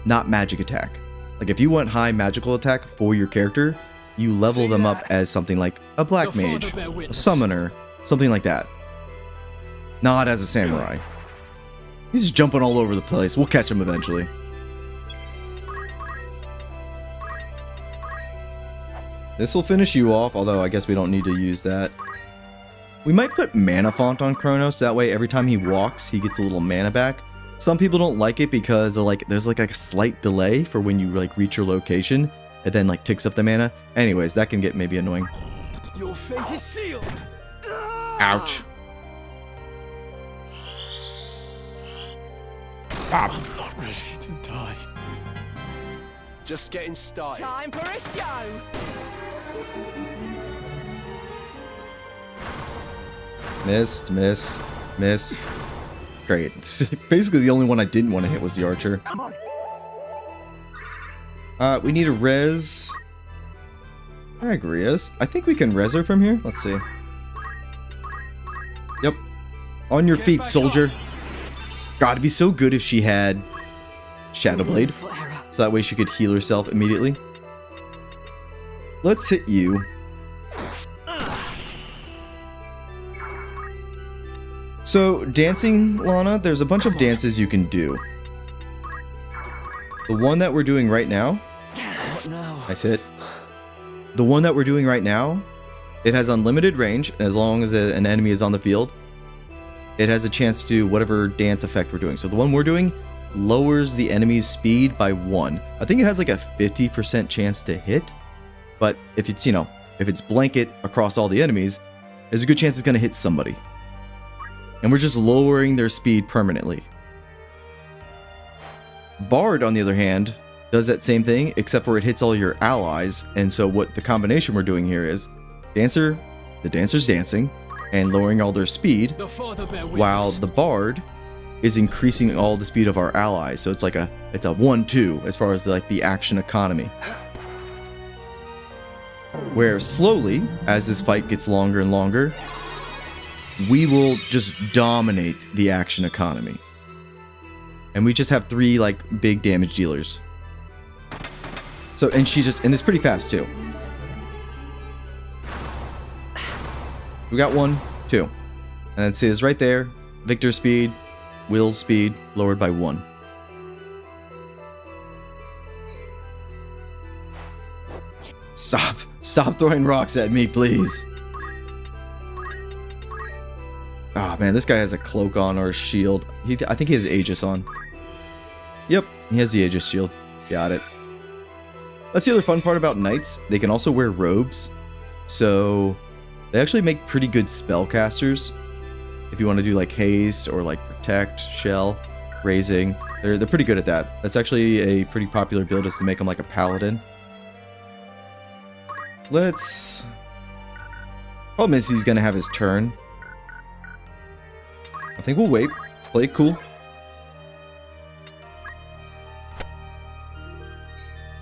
not magic attack. Like if you want high magical attack for your character, you level them up as something like a black mage, a summoner, something like that. Not as a samurai. He's just jumping all over the place. We'll catch him eventually. This will finish you off, although I guess we don't need to use that. We might put mana font on Kronos, that way every time he walks, he gets a little mana back. Some people don't like it because there's like a slight delay for when you like reach your location. It then like ticks up the mana. Anyways, that can get maybe annoying. Your fate is sealed. Ouch. I'm not ready to die. Just getting started. Time for a show. Missed, miss, miss. Great. Basically the only one I didn't want to hit was the archer. Come on. We need a res. Agrius. I think we can res her from here. Let's see. Yep. On your feet, soldier. God, it'd be so good if she had Shadow Blade, so that way she could heal herself immediately. Let's hit you. So, dancing, Lana, there's a bunch of dances you can do. The one that we're doing right now... Nice hit. The one that we're doing right now, it has unlimited range, and as long as an enemy is on the field, it has a chance to do whatever dance effect we're doing. So the one we're doing lowers the enemy's speed by 1. I think it has like a 50% chance to hit, but if it's, you know, if it's blanket across all the enemies, there's a good chance it's going to hit somebody. And we're just lowering their speed permanently. Bard, on the other hand, does that same thing, except for it hits all your allies. And so what the combination we're doing here is the dancer's dancing and lowering all their speed, while the Bard is increasing all the speed of our allies. So it's like it's a 1-2 as far as the action economy. Where slowly, as this fight gets longer and longer, we will just dominate the action economy. And we just have 3 big damage dealers. So, and it's pretty fast too. We got 1, 2. And it says right there, Victor's speed, Will's speed, lowered by 1. Stop throwing rocks at me, please. Ah, man, this guy has a cloak on or a shield. I think he has Aegis on. Yep, he has the Aegis shield. Got it. That's the other fun part about knights. They can also wear robes. So they actually make pretty good spellcasters. If you want to do haste or protect, shell, raising, they're pretty good at that. That's actually a pretty popular build, is to make them like a paladin. Problem is he's gonna have his turn. I think we'll wait. Play it cool.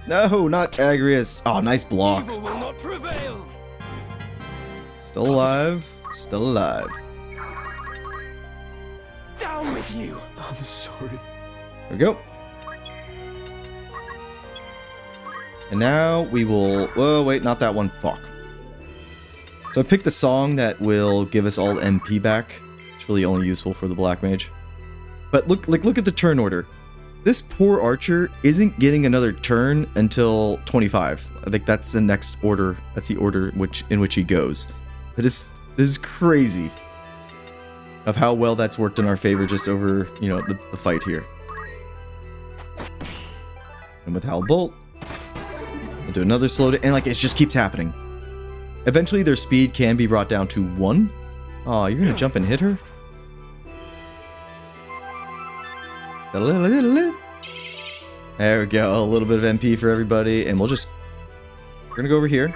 No, not Agrius. Oh, nice block. Evil will not prevail. Still alive. Still alive. Down with you. I'm sorry. There we go. And now we will... Whoa, wait, not that one. Fuck. So I picked the song that will give us all MP back. It's really only useful for the Black Mage. But look at the turn order. This poor archer isn't getting another turn until 25. I think that's the next order. That's the order in which he goes. This is crazy of how well that's worked in our favor just over, the fight here. And with Howl Bolt, we'll do another slow and it just keeps happening. Eventually their speed can be brought down to 1. Oh, you're gonna jump and hit her? There we go, a little bit of MP for everybody, and we're gonna go over here.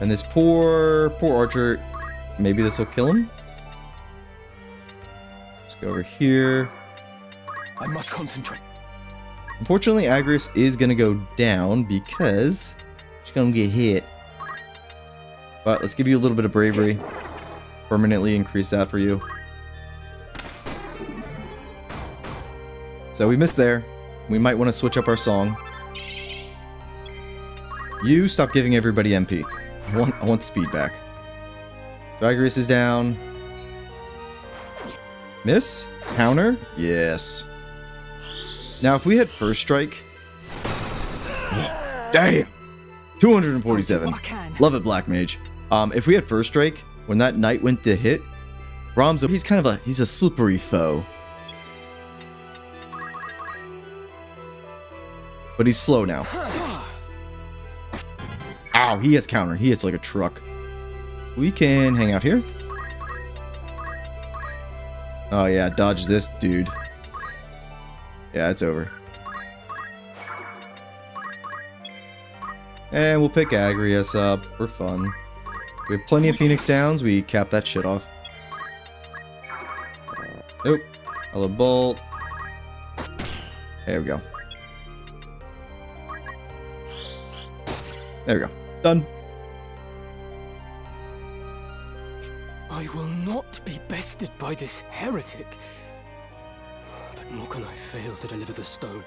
And this poor archer, maybe this will kill him. Let's go over here. I must concentrate. Unfortunately, Agrius is gonna go down because she's gonna get hit. But let's give you a little bit of bravery. Permanently increase that for you. So we missed there. We might want to switch up our song. You stop giving everybody MP. I want speed back. Agrius is down. Miss? Counter? Yes. Now, if we had first strike... Damn! 247. Love it, Black Mage. If we had first strike, when that knight went to hit, Ramza, he's a slippery foe. But he's slow now. Ow, he has counter. He hits like a truck. We can hang out here. Oh yeah, dodge this dude. Yeah, it's over. And we'll pick Agrius up for fun. We have plenty of Phoenix Downs. We cap that shit off. Nope. Hello, Bolt. There we go. There we go. Done. I will not be bested by this heretic. But nor can I fail to deliver the stone.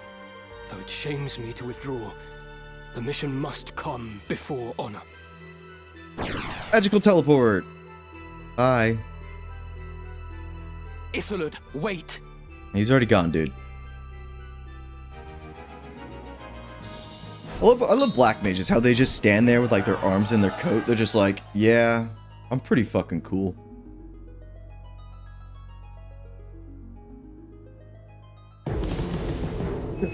Though it shames me to withdraw, the mission must come before honor. Magical teleport. Bye. Isolde, wait. He's already gone, dude. I love black mages, how they just stand there with like their arms in their coat. They're just like, yeah, I'm pretty fucking cool.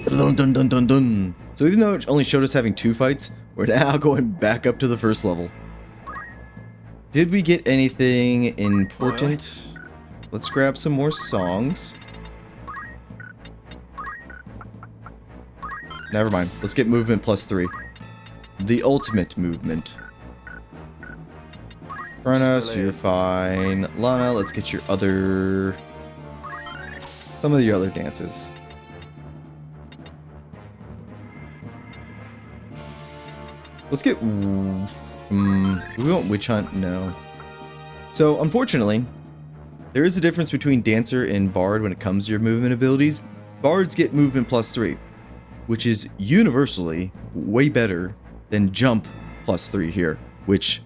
Dun dun dun dun dun. So even though it only showed us having 2 fights, we're now going back up to the first level. Did we get anything important? Let's grab some more songs. Never mind. Let's get movement +3. The ultimate movement. Furnace, you're fine. Lana, let's get your other... some of your other dances. Let's get... we won't witch hunt, no. So, unfortunately, there is a difference between Dancer and Bard when it comes to your movement abilities. Bards get movement +3, which is universally way better than jump +3 here, which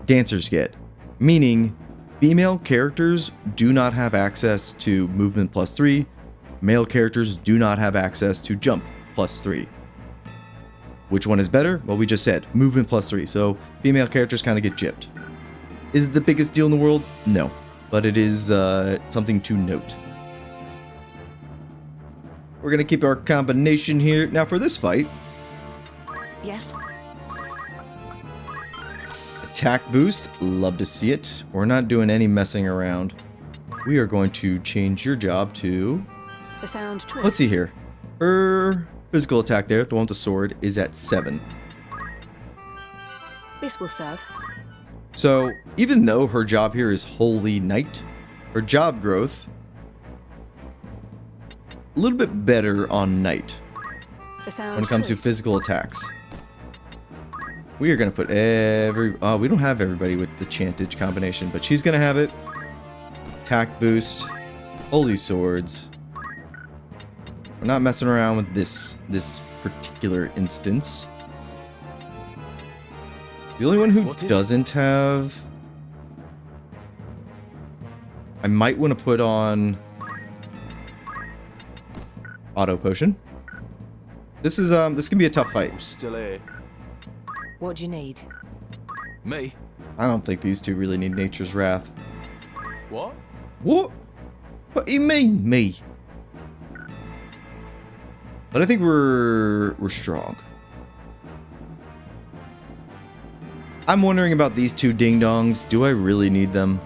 Dancers get. Meaning, female characters do not have access to movement +3, male characters do not have access to jump +3. Which one is better? Well, we just said, movement +3, so female characters kind of get gypped. Is it the biggest deal in the world? No, but it is something to note. We're gonna keep our combination here. Now for this fight. Yes. Attack boost, love to see it. We're not doing any messing around. We are going to change your job to... The sound twist. Let's see here. Her physical attack there, the one with the sword, is at 7. This will serve. So, even though her job here is Holy Knight, her job growth a little bit better on Knight when it comes to physical attacks. We are going to put we don't have everybody with the Chantage combination, but she's going to have it. Attack boost, Holy Swords. We're not messing around with this particular instance. The only one who doesn't have... I might want to put on... Auto Potion. This is this can be a tough fight. I'm still here. What do you need? Me? I don't think these two really need Nature's Wrath. What? What? What do you mean, me? But I think we're strong. I'm wondering about these two ding-dongs. Do I really need them?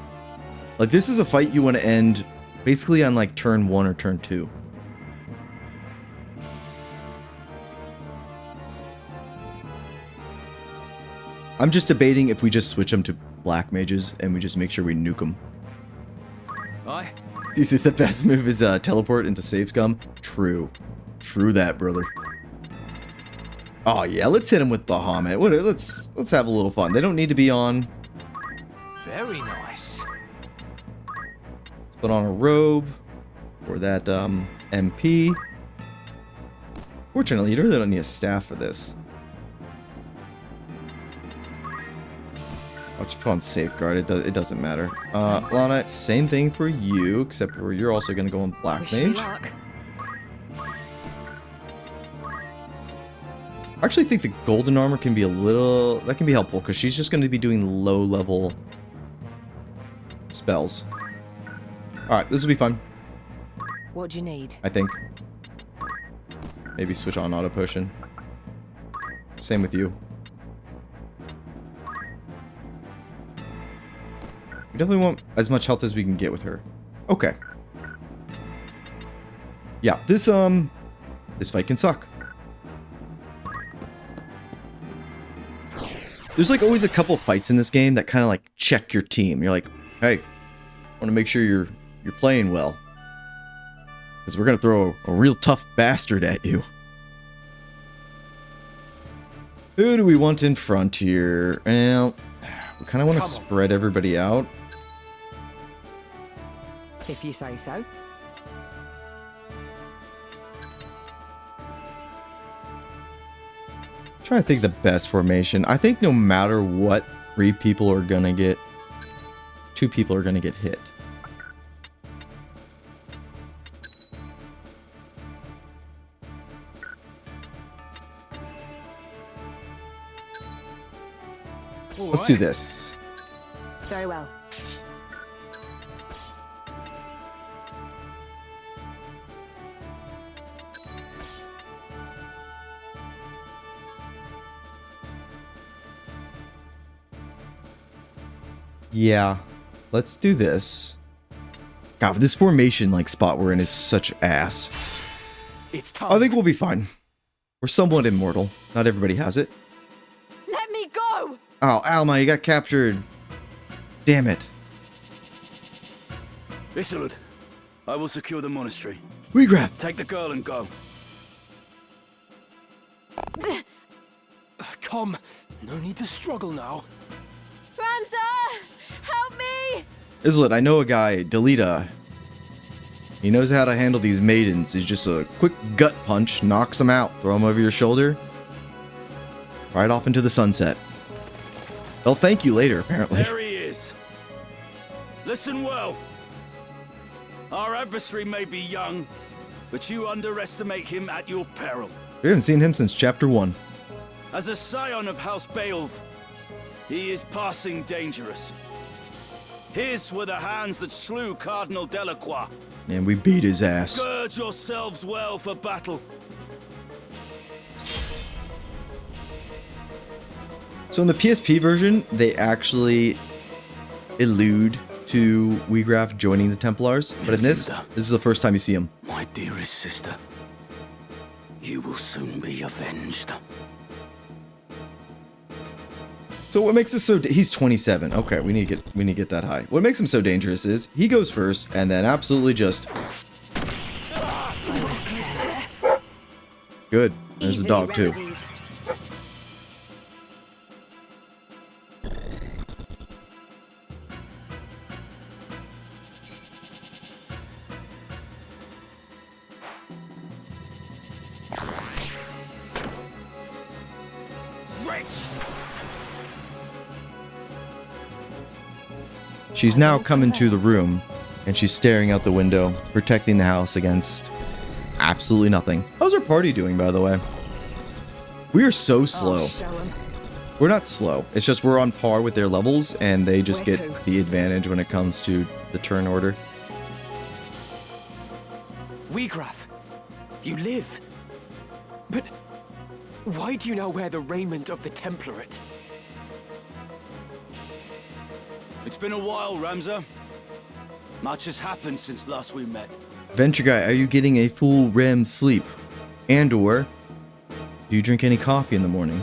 Like, this is a fight you want to end basically on, like, turn 1 or turn 2. I'm just debating if we just switch them to black mages and we just make sure we nuke them. Aye. Do you think the best move is teleport into Save Scum? True. True that, brother. Oh yeah, let's hit him with Bahamut. Let's have a little fun. They don't need to be on. Very nice. Let's put on a robe for that MP. Fortunately, you really don't need a staff for this. I'll just put on Safeguard. It doesn't matter. Lana, same thing for you, except for you're also going to go on Black Mage. I actually think the golden armor can be that can be helpful, because she's just going to be doing low-level spells. Alright, this will be fun. What do you need? I think. Maybe switch on Auto Potion. Same with you. We definitely want as much health as we can get with her. Okay. Yeah, this fight can suck. There's like always a couple fights in this game that kind of like check your team. You're like, hey, I want to make sure you're playing well, because we're gonna throw a real tough bastard at you. Who do we want in front here? Well, we kind of want to spread everybody out. If you say so. Trying to think the best formation. I think no matter what, 3 people are gonna get... 2 people are gonna get hit. Let's do this. Very well. Yeah. Let's do this. God, this formation like spot we're in is such ass. It's time. I think we'll be fine. We're somewhat immortal. Not everybody has it. Let me go! Oh, Alma, you got captured. Damn it. Isolde, I will secure the monastery. We grab. Take the girl and go. Come. No need to struggle now. Ramza! Help me! Islet, I know a guy, Delita. He knows how to handle these maidens. He's just a quick gut punch, knocks them out, throw them over your shoulder. Right off into the sunset. They'll thank you later, apparently. There he is. Listen well. Our adversary may be young, but you underestimate him at your peril. We haven't seen him since chapter 1. As a scion of House Beowulf, he is passing dangerous. His were the hands that slew Cardinal Delacroix. And we beat his ass. Gird yourselves well for battle. So in the PSP version, they actually allude to Wiegraf joining the Templars. But in this is the first time you see him. My dearest sister, you will soon be avenged. So what makes this so... He's 27. Okay, we need to get that high. What makes him so dangerous is he goes first and then absolutely just... Good. There's the dog too. She's now come into the room, and she's staring out the window, protecting the house against absolutely nothing. How's our party doing, by the way? We are so slow. We're not slow. It's just we're on par with their levels, and they just get the advantage when it comes to the turn order. Wiegraf, you live. But why do you now wear the raiment of the Template? It's been a while, Ramza. Much has happened since last we met. Venture Guy, are you getting a full REM sleep? And or do you drink any coffee in the morning?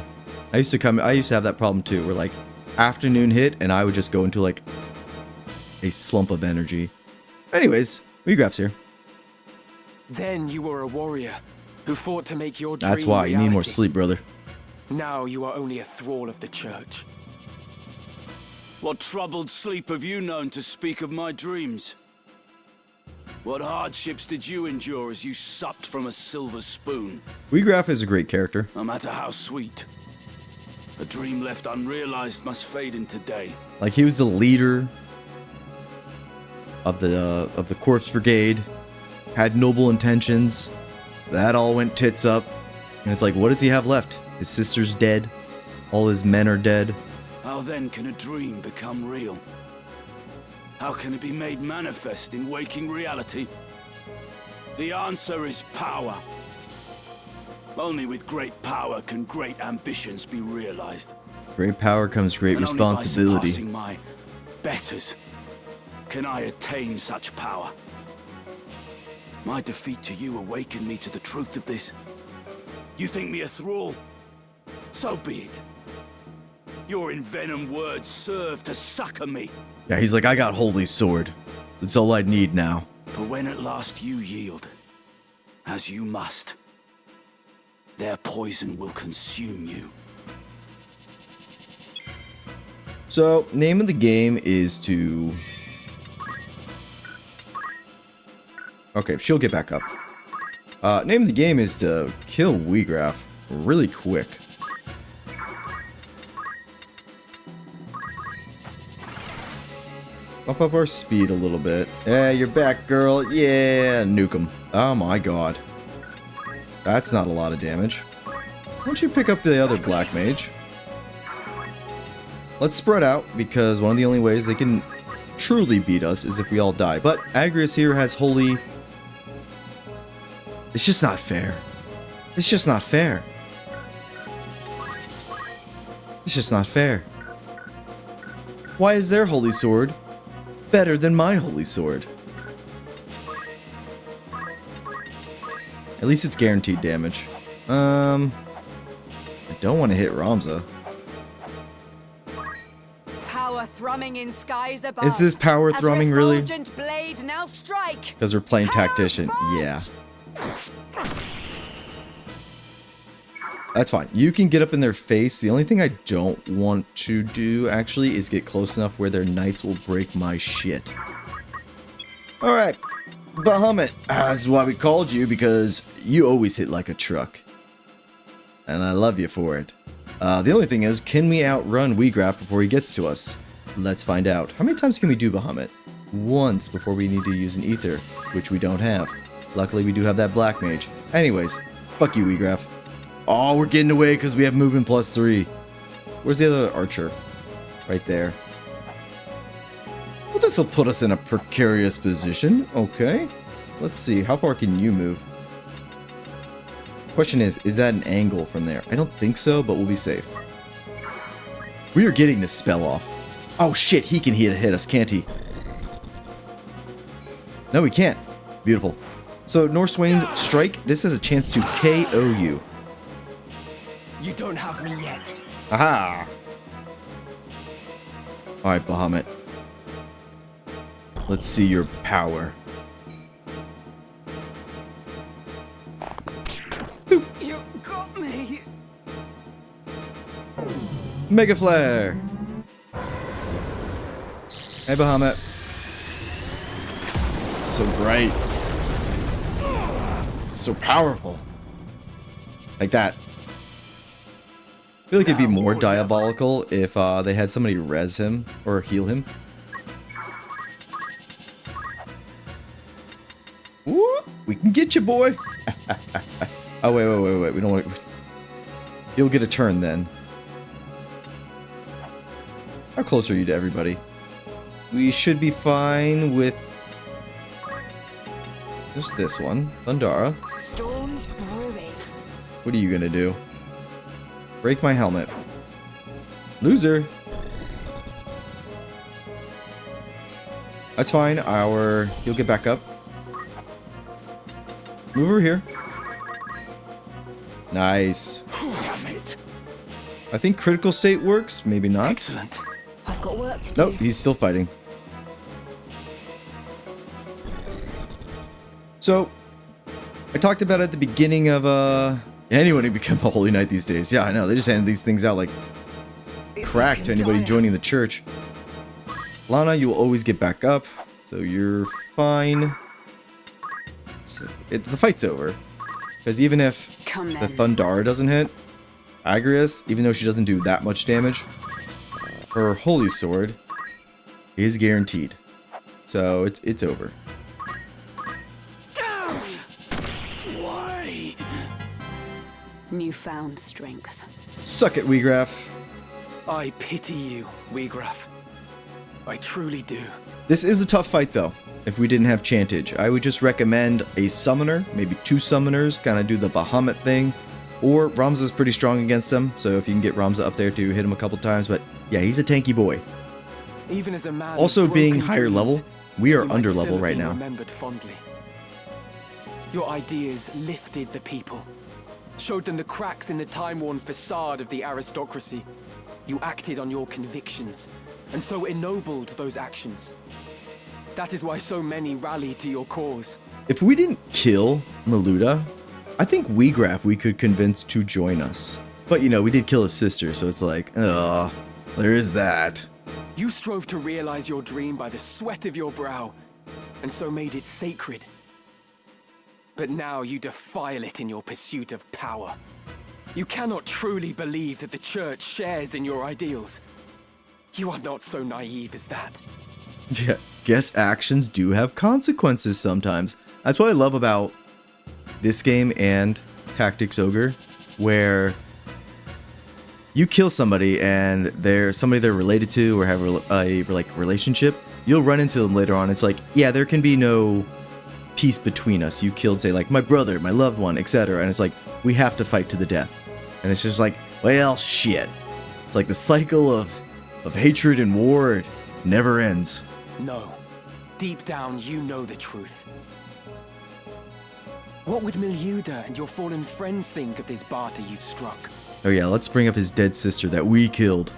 I used to have that problem too, where like afternoon hit and I would just go into like a slump of energy. Anyways, Wiegraf's here. Then you were a warrior who fought to make your dream That's why you need more reality. sleep, brother. Now you are only a thrall of the church. What troubled sleep have you known to speak of my dreams? What hardships did you endure as you supped from a silver spoon? Wiegraf is a great character. No matter how sweet, a dream left unrealized must fade into day. Like he was the leader of the Corpse Brigade, had noble intentions. That all went tits up, and it's like, what does he have left? His sister's dead. All his men are dead. How then can a dream become real? How can it be made manifest in waking reality? The answer is power. Only with great power can great ambitions be realized. Great power comes great And responsibility. only by surpassing my betters can I attain such power. My defeat to you awakened me to the truth of this. You think me a thrall? So be it. Your envenomed words serve to succor me. Yeah, he's like, I got Holy Sword. That's all I need now. For when at last you yield, as you must, their poison will consume you. So, name of the game is to... Okay, she'll get back up. Name of the game is to kill Wiegraf really quick. Bump up our speed a little bit. Yeah, you're back, girl. Yeah, nuke him. Oh my god. That's not a lot of damage. Why don't you pick up the other Black Mage? Let's spread out, because one of the only ways they can truly beat us is if we all die. But Agrias here has Holy... It's just not fair. It's just not fair. It's just not fair. Why is their holy sword better than my holy sword? At least it's guaranteed damage. I don't want to hit Ramza. Power thrumming in skies above. Is this power thrumming really? Blade now strike. Because we're playing Tactician. Yeah. That's fine. You can get up in their face. The only thing I don't want to do, actually, is get close enough where their knights will break my shit. Alright. Bahamut. This is why we called you, because you always hit like a truck. And I love you for it. The only thing is, can we outrun Weegraf before he gets to us? Let's find out. How many times can we do Bahamut? Once before we need to use an ether, which we don't have. Luckily, we do have that black mage. Anyways, fuck you, Weegraf. Oh, we're getting away because we have movement +3. Where's the other archer? Right there. Well, this will put us in a precarious position. Okay. Let's see. How far can you move? Question is that an angle from there? I don't think so, but we'll be safe. We are getting this spell off. Oh shit, he can hit us, can't he? No, he can't. Beautiful. So, Northswain's strike. This has a chance to KO you. You don't have me yet. Aha! Alright, Bahamut. Let's see your power. You got me. Mega Flare! Hey, Bahamut. So bright. So powerful. Like that. I feel like it'd be more diabolical if they had somebody res him or heal him. Woo! We can get you, boy! Oh, wait. We don't want to... You'll get a turn then. How close are you to everybody? We should be fine with... Just this one. Thundara. Storms brewing. What are you gonna do? Break my helmet. Loser. That's fine. He'll get back up. Move over here. Nice. Damn it. I think critical state works. Maybe not. Excellent. I've got work to do. Nope, he's still fighting. So, I talked about at the beginning of anyone who become a holy knight these days. Yeah, I know. They just hand these things out like crack to anybody joining the church. Lana, you will always get back up, so you're fine. So the fight's over. Because even if the Thundara doesn't hit, Agrias, even though she doesn't do that much damage, her holy sword is guaranteed. So it's over. Why? Newfound strength. Suck it, Weegraf. I pity you, Weegraf. I truly do. This is a tough fight, though. If we didn't have Chantage, I would just recommend a summoner, maybe 2 summoners, kind of do the Bahamut thing. Or Ramza's pretty strong against him, so if you can get Ramza up there to hit him a couple times, but yeah, he's a tanky boy. Even as a man Also, of being broken higher dreams, level, we are you might under still level have right been now. Remembered fondly. Your ideas lifted the people, showed them the cracks in the time-worn facade of the aristocracy. You acted on your convictions, and so ennobled those actions. That is why so many rallied to your cause. If we didn't kill Maluda, I think Weegraf we could convince to join us. But you know, we did kill his sister, so it's like, ugh, there is that. You strove to realize your dream by the sweat of your brow, and so made it sacred. But now you defile it in your pursuit of power. You cannot truly believe that the Church shares in your ideals. You are not so naive as that. Yeah, guess actions do have consequences sometimes. That's what I love about this game and Tactics Ogre, where you kill somebody and they're somebody they're related to or have a relationship, you'll run into them later on. It's like, yeah, there can be no peace between us. You killed, say, like my brother, my loved one, etc. And it's like, we have to fight to the death. And it's just like, well, shit. It's like the cycle of of hatred and war. It never ends. No. Deep down, you know the truth. What would Miluda and your fallen friends think of this barter you've struck? Oh yeah, let's bring up his dead sister that we killed.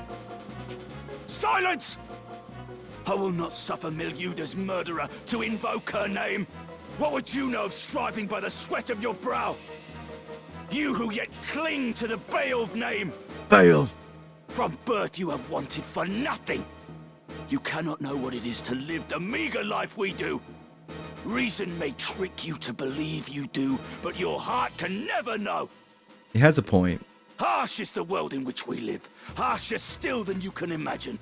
Silence! I will not suffer Miluda's murderer to invoke her name. What would you know of striving by the sweat of your brow? You who yet cling to the Beowulf name. Beowulf! From birth you have wanted for nothing. You cannot know what it is to live the meager life we do. Reason may trick you to believe you do, but your heart can never know. He has a point. Harsh is the world in which we live, harsher still than you can imagine.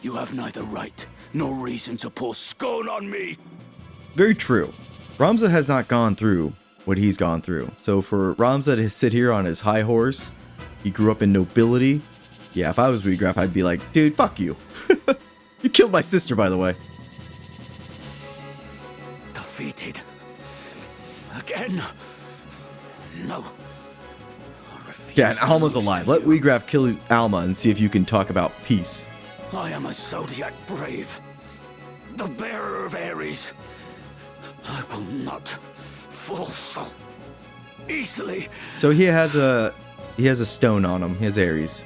You have neither right nor reason to pour scorn on me. Very true. Ramza has not gone through what he's gone through. So for Ramza to sit here on his high horse, he grew up in nobility. Yeah, if I was Regraph, I'd be like, dude, fuck you. You killed my sister, by the way. Defeated. Again. No. Yeah, and Alma's alive. Let Regraph kill Alma and see if you can talk about peace. I am a Zodiac brave. The bearer of Ares. I will not fall so easily. So he has a stone on him. He has Ares.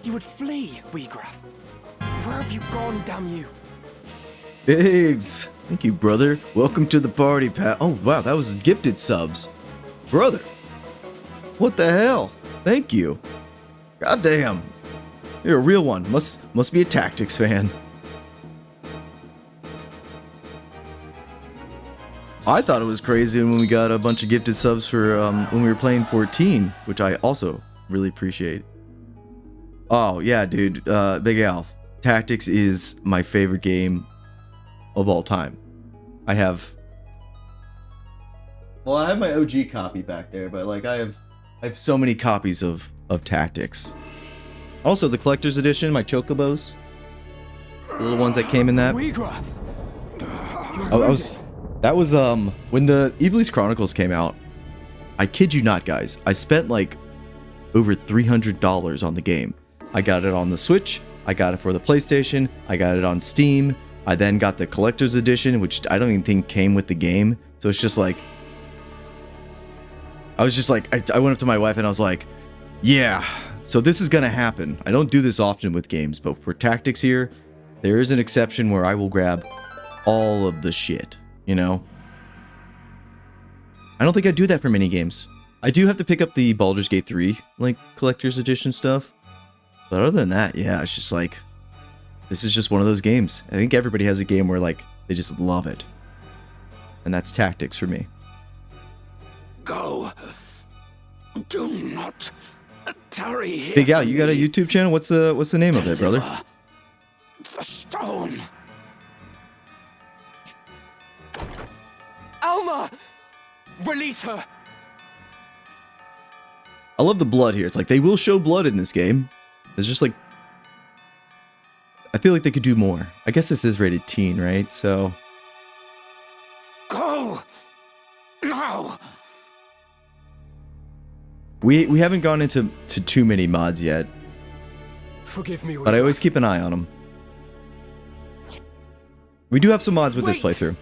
You would flee, Weegraph. Where have you gone, damn you? Biggs! Thank you, brother. Welcome to the party, Pat. Oh, wow, that was gifted subs. Brother! What the hell? Thank you. Goddamn. You're a real one. Must be a Tactics fan. I thought it was crazy when we got a bunch of gifted subs for when we were playing 14, which I also really appreciate. Oh, yeah, dude. Big Alf. Tactics is my favorite game of all time. I have my OG copy back there, but like I have so many copies of Tactics. Also, the collector's edition, my Chocobos, the little ones that came in that. That was when the Evilise Chronicles came out. I kid you not, guys. I spent like over $300 on the game. I got it on the Switch. I got it for the PlayStation. I got it on Steam. I then got the collector's edition, which I don't even think came with the game. So it's just like, I was just like, I went up to my wife and I was like, yeah, so this is going to happen. I don't do this often with games, but for Tactics here, there is an exception where I will grab all of the shit, you know? I don't think I do that for many games. I do have to pick up the Baldur's Gate 3, like, collector's edition stuff. But other than that, yeah, it's just like, this is just one of those games. I think everybody has a game where, like, they just love it. And that's Tactics for me. Go. Do not tarry here. Big Al, you got a YouTube channel? What's the name of it, brother? The stone. Alma! Release her! I love the blood here. It's like, they will show blood in this game. It's just like, I feel like they could do more. I guess this is rated teen, right? So. Go. Now. We haven't gone into too many mods yet. Forgive me, but I always keep an eye on them. We do have some mods with this playthrough.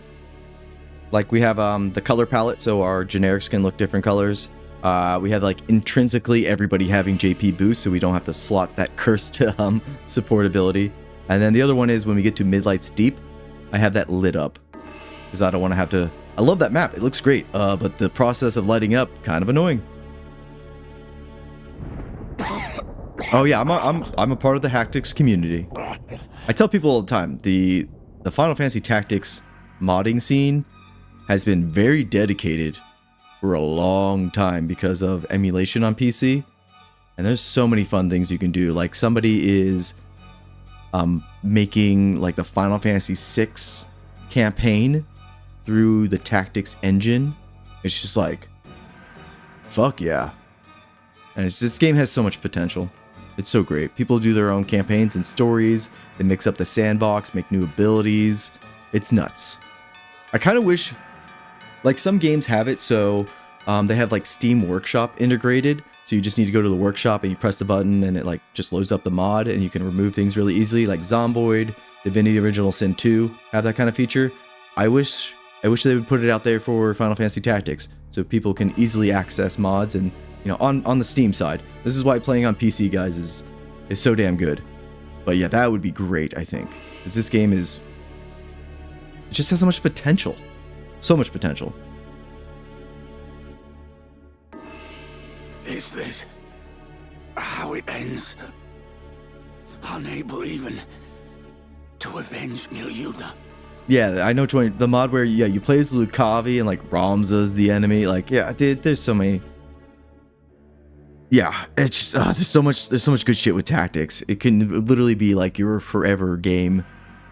Like we have the color palette, so our generics can look different colors. We have like intrinsically everybody having JP boost, so we don't have to slot that curse to support ability. And then the other one is when we get to Midlight's Deep, I have that lit up because I don't want to have to. I love that map; it looks great. But the process of lighting up kind of annoying. Oh yeah, I'm a part of the Tactics community. I tell people all the time the Final Fantasy Tactics modding scene has been very dedicated for a long time because of emulation on PC, and there's so many fun things you can do. Like somebody is making like the Final Fantasy VI campaign through the Tactics engine. It's just like, fuck yeah. And this game has so much potential. It's so great. People do their own campaigns and stories. They mix up the sandbox, make new abilities. It's nuts. I kind of wish, like some games have it so They have like Steam Workshop integrated, so you just need to go to the workshop and you press the button and it like just loads up the mod and you can remove things really easily, like Zomboid, Divinity Original Sin 2 have that kind of feature. I wish they would put it out there for Final Fantasy Tactics so people can easily access mods and, you know, on the Steam side. This is why playing on PC, guys, is so damn good. But yeah, that would be great, I think, because this game it just has so much potential. So much potential. Is this how it ends? Unable even to avenge Milyuda. Yeah, I know the mod where you play as Lucavi and like Ramza's the enemy. Like, yeah, dude, there's so many. Yeah, it's just there's so much good shit with Tactics. It can literally be like your forever game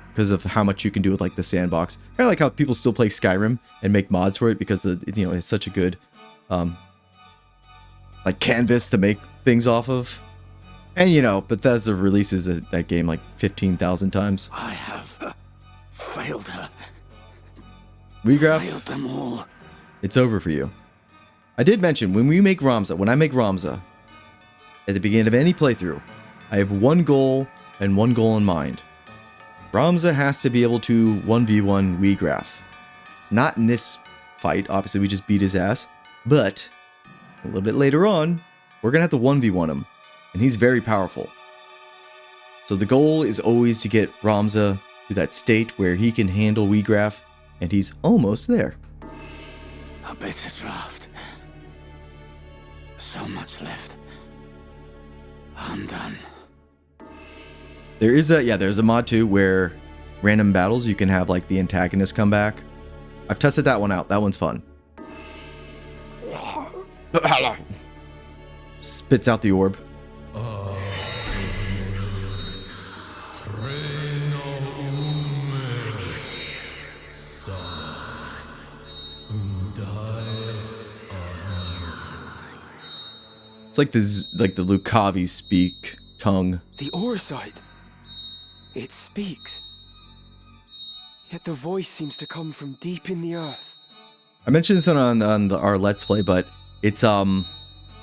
because of how much you can do with like the sandbox. Kind of like how people still play Skyrim and make mods for it because it's such a good like canvas to make things off of. And you know, Bethesda releases that game like 15,000 times. I have failed her. Regraph, failed them all. It's over for you. I did mention when I make Ramza, at the beginning of any playthrough, I have one goal and one goal in mind. Ramza has to be able to 1v1 Regraph. It's not in this fight, obviously we just beat his ass, but a little bit later on, we're gonna have to 1v1 him, and he's very powerful. So the goal is always to get Ramza to that state where he can handle Regraph, and he's almost there. A bitter draft. So much left. Undone. There's a mod too where random battles you can have like the antagonist come back. I've tested that one out. That one's fun. Spits out the orb. It's like the Lucavi speak tongue. The Auracite. It speaks. Yet the voice seems to come from deep in the earth. I mentioned this on our Let's Play, but it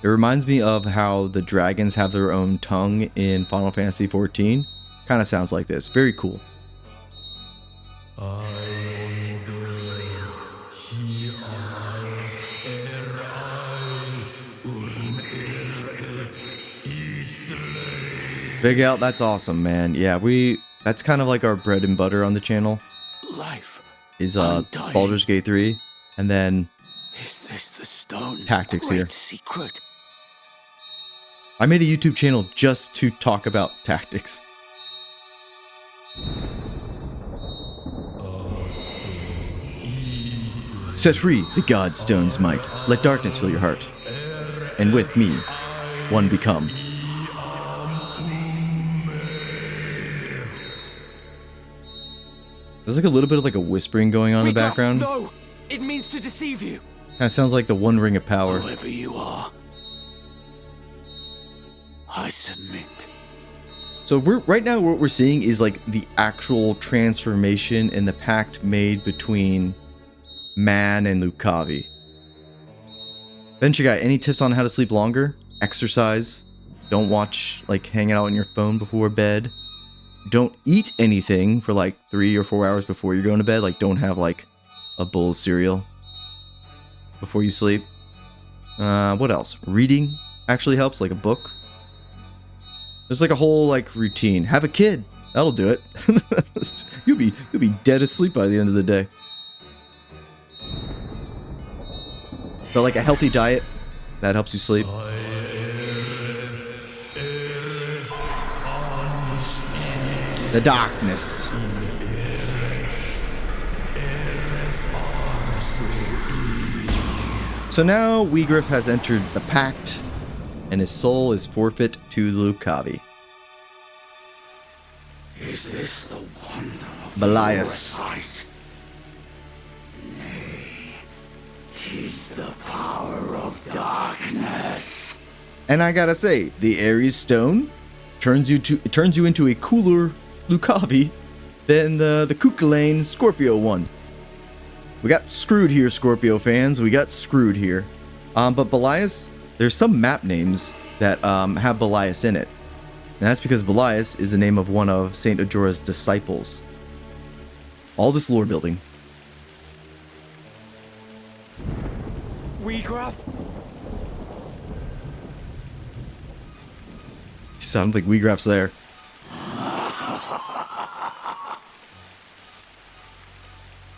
reminds me of how the dragons have their own tongue in Final Fantasy XIV. Kind of sounds like this. Very cool. Big Out, that's awesome, man. Yeah, that's kind of like our bread and butter on the channel. Life is Baldur's Gate 3, and then is this the stone Tactics here. Secret? I made a YouTube channel just to talk about Tactics. Set free the Godstone's might. Let darkness fill your heart. And with me, one become. There's like a little bit of like a whispering going on in the background. No! It means to deceive you! Kind of sounds like the One Ring of Power. Whoever you are, I submit. So right now what we're seeing is like the actual transformation and the pact made between Man and Lucavi. Venture Guy, any tips on how to sleep longer? Exercise. Don't watch, like, hanging out on your phone before bed. Don't eat anything for like 3 or 4 hours before you're going to bed. Like, don't have like a bowl of cereal before you sleep. What else? Reading actually helps, like a book. There's like a whole like routine. Have a kid. That'll do it. You'll be dead asleep by the end of the day. But like a healthy diet, that helps you sleep. The darkness. So now Regraph has entered the pact, and his soul is forfeit to Lucavi. Is this the wonder of Belias. Auracite? Nay, 'tis the power of darkness. And I gotta say, the Ares Stone turns you into a cooler Lucavi than the Cuchulainn Scorpio one. We got screwed here, Scorpio fans. We got screwed here. But Belias, there's some map names that have Belias in it. And that's because Belias is the name of one of Saint Ajora's disciples. All this lore building. Weegraf? I don't think Weegraf's there.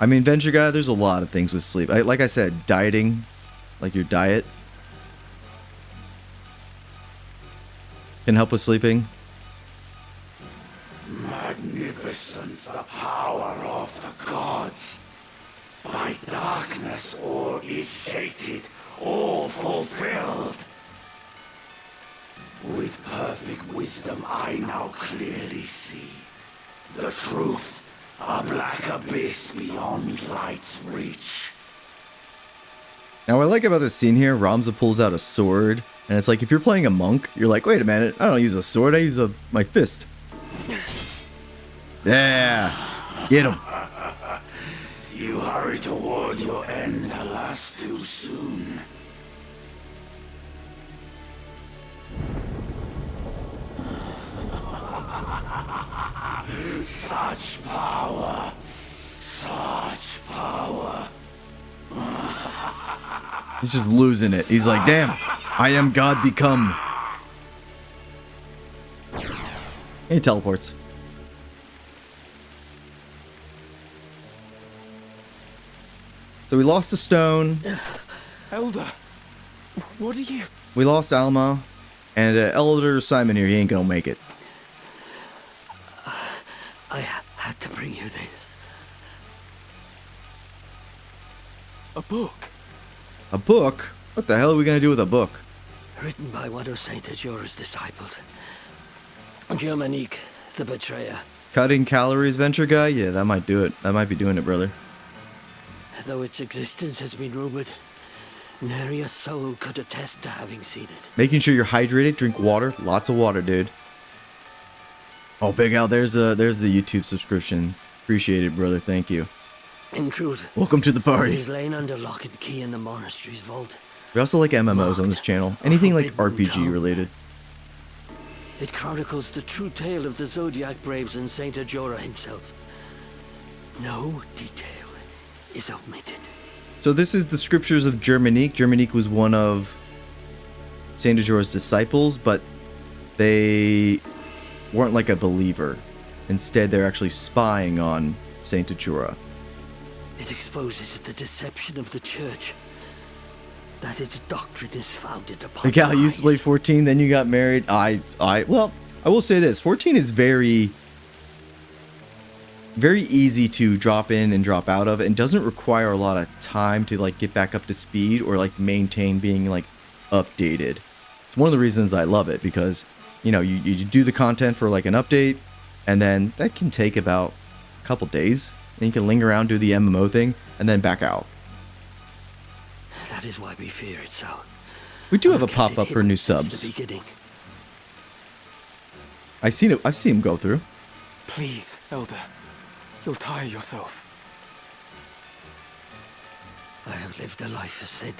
I mean, Venture Guy, there's a lot of things with sleep. Like I said, dieting, like your diet, can help with sleeping. Magnificent the power of the gods. By darkness all is sated, all fulfilled. With perfect wisdom I now clearly see the truth, a black abyss beyond light's reach. Now, what I like about this scene here, Ramza pulls out a sword, and it's like, if you're playing a monk, you're like, wait a minute, I don't use a sword, I use my fist. Yeah, get him. You hurry toward your end, alas, too soon. Such power, such power. He's just losing it. He's like, damn, I am God become. He teleports. So we lost the stone. Elder, what are you? We lost Alma. And Elder Simon here, he ain't gonna make it. I had to bring you this. A book? A book? What the hell are we gonna do with a book? Written by one of Saint Ajora's disciples. Germanique, the betrayer. Cutting calories, Venture Guy? Yeah, that might do it. That might be doing it, brother. Though its existence has been rumored, nary a soul could attest to having seen it. Making sure you're hydrated, drink water. Lots of water, dude. Oh, Big Al, there's the YouTube subscription. Appreciate it, brother. Thank you. In truth, welcome to the party. It is laying under lock and key in the monastery's vault. We also like MMOs on this channel. Anything like RPG related. It chronicles the true tale of the Zodiac Braves and Saint Ajora himself. No detail is omitted. So this is the scriptures of Germanique. Germanique was one of Saint Ajora's disciples, but they weren't like a believer. Instead, they're actually spying on Saint Ajora. It exposes the deception of the church. That its doctrine is founded upon. Like how you used to play 14, then you got married. Well, I will say this: 14 is very easy to drop in and drop out of, and doesn't require a lot of time to like get back up to speed or like maintain being like updated. It's one of the reasons I love it, because you know you do the content for like an update, and then that can take about a couple days. Then you can linger around, do the MMO thing, and then back out. That is why we fear it so. We do have a pop-up for new subs. I've seen him go through. Please, Elder. You'll tire yourself. I have lived a life of sin.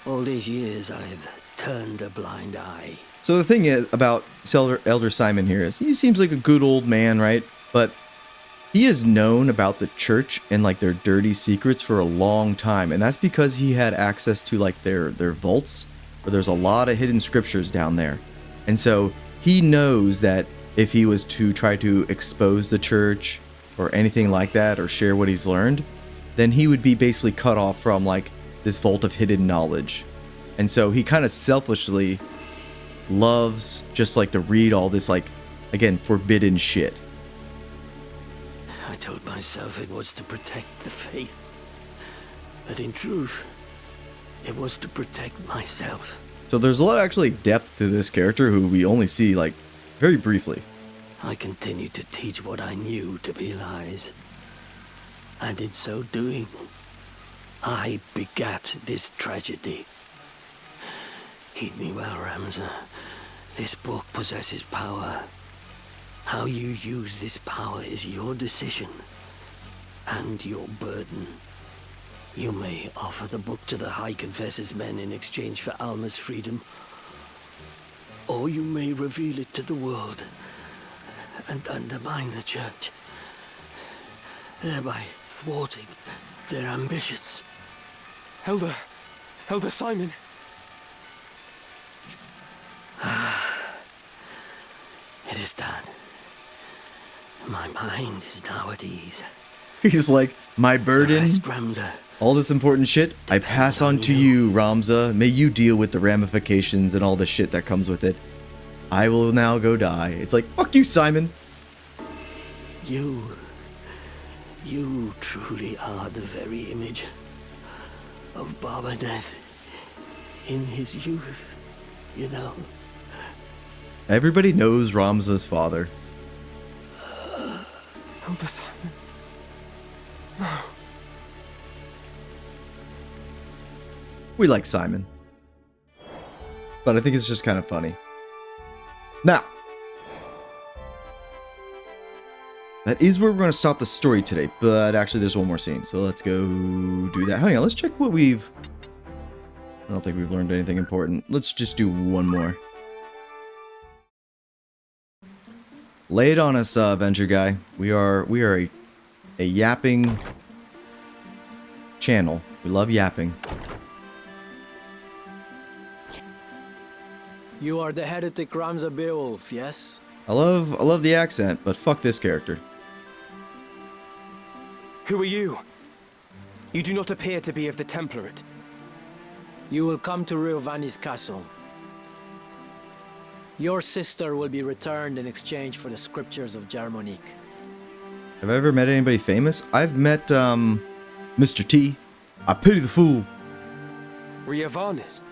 All these years I have turned a blind eye. So the thing is about Elder Simon here is he seems like a good old man, right? But he is known about the church and like their dirty secrets for a long time, and that's because he had access to like their vaults, where there's a lot of hidden scriptures down there. And so he knows that if he was to try to expose the church or anything like that, or share what he's learned, then he would be basically cut off from like this vault of hidden knowledge. And so he kind of selfishly loves just like to read all this, like, again, forbidden shit. I told myself it was to protect the faith, but in truth, it was to protect myself. So there's a lot of actually depth to this character who we only see like very briefly. I continued to teach what I knew to be lies, and in so doing, I begat this tragedy. Heed me well, Ramza. This book possesses power. How you use this power is your decision and your burden. You may offer the book to the High Confessor's men in exchange for Alma's freedom. Or you may reveal it to the world and undermine the church, thereby thwarting their ambitions. Elder Simon. It is done. My mind is now at ease. He's like, my burden, Ramza, all this important shit, I pass on to you, Ramza. May you deal with the ramifications and all the shit that comes with it. I will now go die. It's like, fuck you, Simon. You truly are the very image of Baba Death in his youth, you know. Everybody knows Ramza's father. Elder Simon. No. We like Simon. But I think it's just kind of funny. Now, that is where we're going to stop the story today, but actually there's one more scene, so let's go do that. Hang on, let's check what we've... I don't think we've learned anything important. Let's just do one more. Lay it on us, Avenger guy. We are a yapping channel. We love yapping. You are the heretic Ramza Beowulf, yes? I love the accent, but fuck this character. Who are you? You do not appear to be of the Template. You will come to Riovani's castle. Your sister will be returned in exchange for the scriptures of Germonique. Have I ever met anybody famous? I've met, Mr. T. I pity the fool. Riovanis?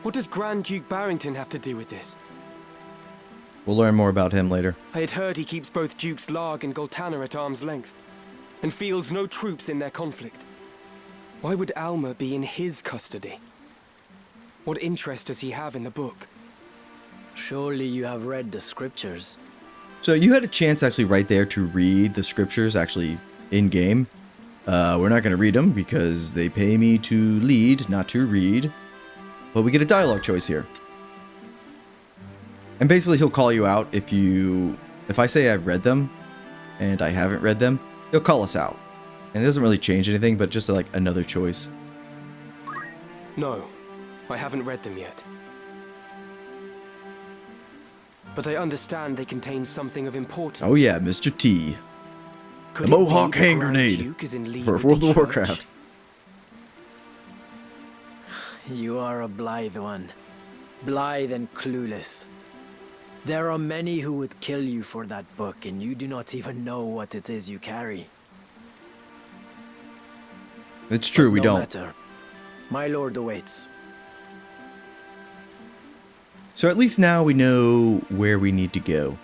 What does Grand Duke Barrington have to do with this? We'll learn more about him later. I had heard he keeps both Dukes Larg and Goltana at arm's length, and fields no troops in their conflict. Why would Alma be in his custody? What interest does he have in the book? Surely you have read the scriptures. So you had a chance actually right there to read the scriptures actually in-game. We're not going to read them because they pay me to lead, not to read. But we get a dialogue choice here. And basically he'll call you out if I say I've read them and I haven't read them, he'll call us out. And it doesn't really change anything, but just like another choice. No, I haven't read them yet. But I understand they contain something of importance. Oh yeah, Mr. T. Could the Mohawk hand grenade for World of Warcraft. You are a blithe one. Blithe and clueless. There are many who would kill you for that book, and you do not even know what it is you carry. It's true, we no don't. Matter. My lord awaits. So at least now we know where we need to go.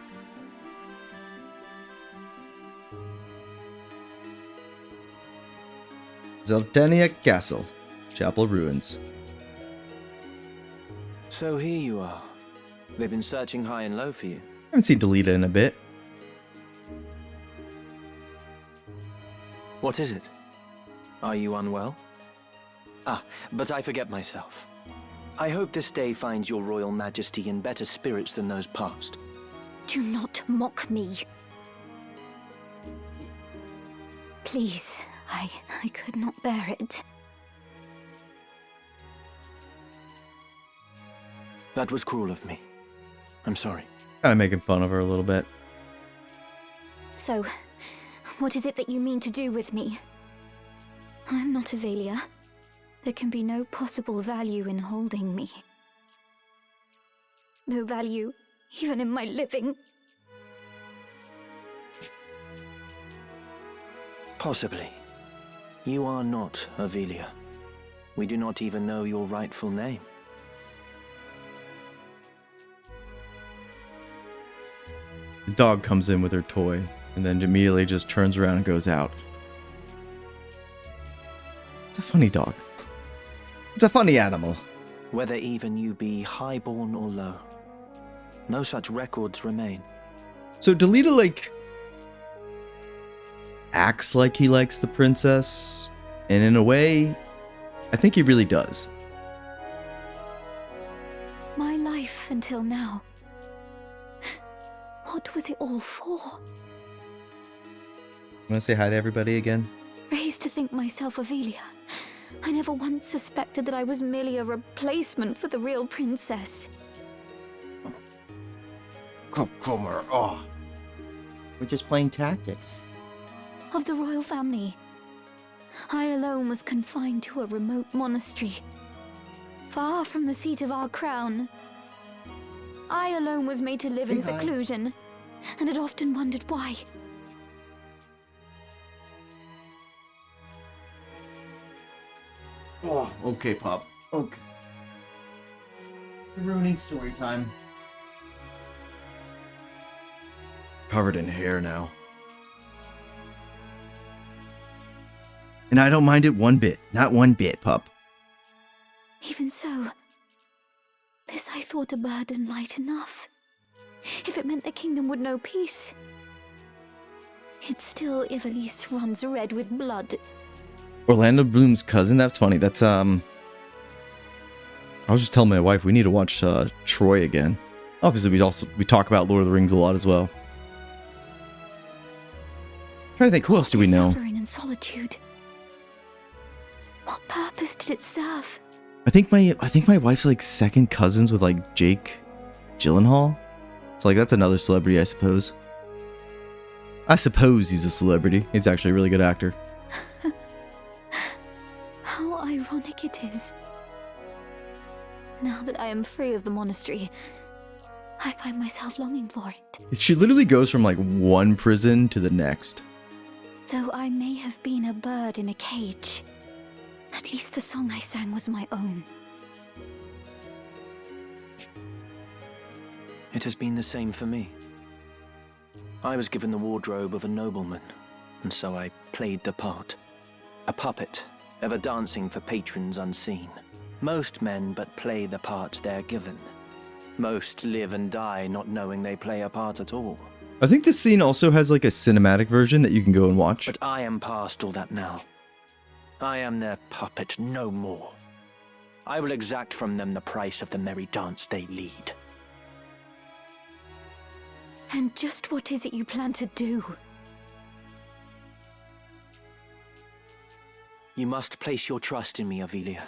Zeltania Castle. Chapel Ruins. So here you are. They've been searching high and low for you. I haven't seen Delita in a bit. What is it? Are you unwell? Ah, but I forget myself. I hope this day finds your royal majesty in better spirits than those past. Do not mock me. Please, I could not bear it. That was cruel of me. I'm sorry. Kind of making fun of her a little bit. So, what is it that you mean to do with me? I'm not Avelia. There can be no possible value in holding me. No value, even in my living. Possibly. You are not Avelia. We do not even know your rightful name. The dog comes in with her toy, and then immediately just turns around and goes out. It's a funny dog. It's a funny animal. Whether even you be highborn or low, no such records remain. So Delita, like, acts like he likes the princess, And in a way, I think he really does. My life until now. What was it all for? Want to say hi to everybody again? Raised to think myself Avelia, I never once suspected that I was merely a replacement for the real princess. Come here. Oh. We're just playing tactics. Of the royal family, I alone was confined to a remote monastery, far from the seat of our crown. I alone was made to live in seclusion, and had often wondered why. Oh, okay, Pop. Okay. You're ruining story time. Covered in hair now. And I don't mind it one bit. Not one bit, Pup. Even so, this I thought a burden light enough. If it meant the kingdom would know peace. It still, Ivalice runs red with blood. Orlando Bloom's cousin? That's funny. That's, I was just telling my wife we need to watch Troy again. Obviously, we talk about Lord of the Rings a lot as well. I'm trying to think, who else do we know? Suffering and solitude. What purpose did it serve? I think my wife's like second cousins with like Jake Gyllenhaal. So like that's another celebrity, I suppose. I suppose he's a celebrity. He's actually a really good actor. How ironic it is. Now that I am free of the monastery, I find myself longing for it. She literally goes from like one prison to the next. Though I may have been a bird in a cage, at least the song I sang was my own. It has been the same for me. I was given the wardrobe of a nobleman, and so I played the part. A puppet, ever dancing for patrons unseen. Most men but play the part they're given. Most live and die not knowing they play a part at all. I think this scene also has like a cinematic version that you can go and watch. But I am past all that now. I am their puppet no more. I will exact from them the price of the merry dance they lead. And just what is it you plan to do? You must place your trust in me, Avelia.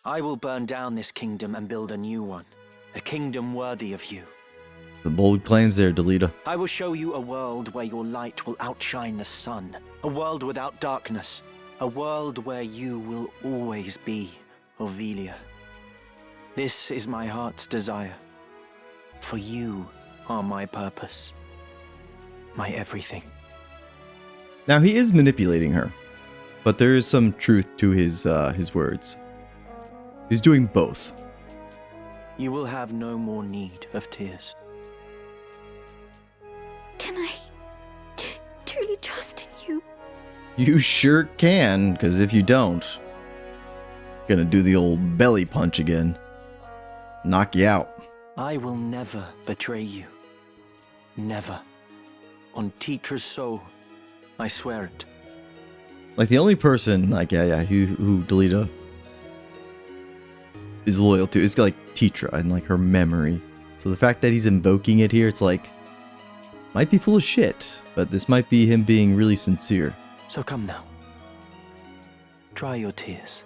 I will burn down this kingdom and build a new one. A kingdom worthy of you. The bold claims there, Delita. I will show you a world where your light will outshine the sun. A world without darkness. A world where you will always be, Avelia. This is my heart's desire. For you are my purpose. My everything. Now he is manipulating her, but there is some truth to his words. He's doing both. You will have no more need of tears. Can I truly trust in you? You sure can, because if you don't, gonna do the old belly punch again. Knock you out. I will never betray you. Never. On Titra's soul, I swear it. Like the only person, like who Delita is loyal to is like Titra and like her memory. So the fact that he's invoking it here, it's like might be full of shit, but this might be him being really sincere. So come now. Dry your tears.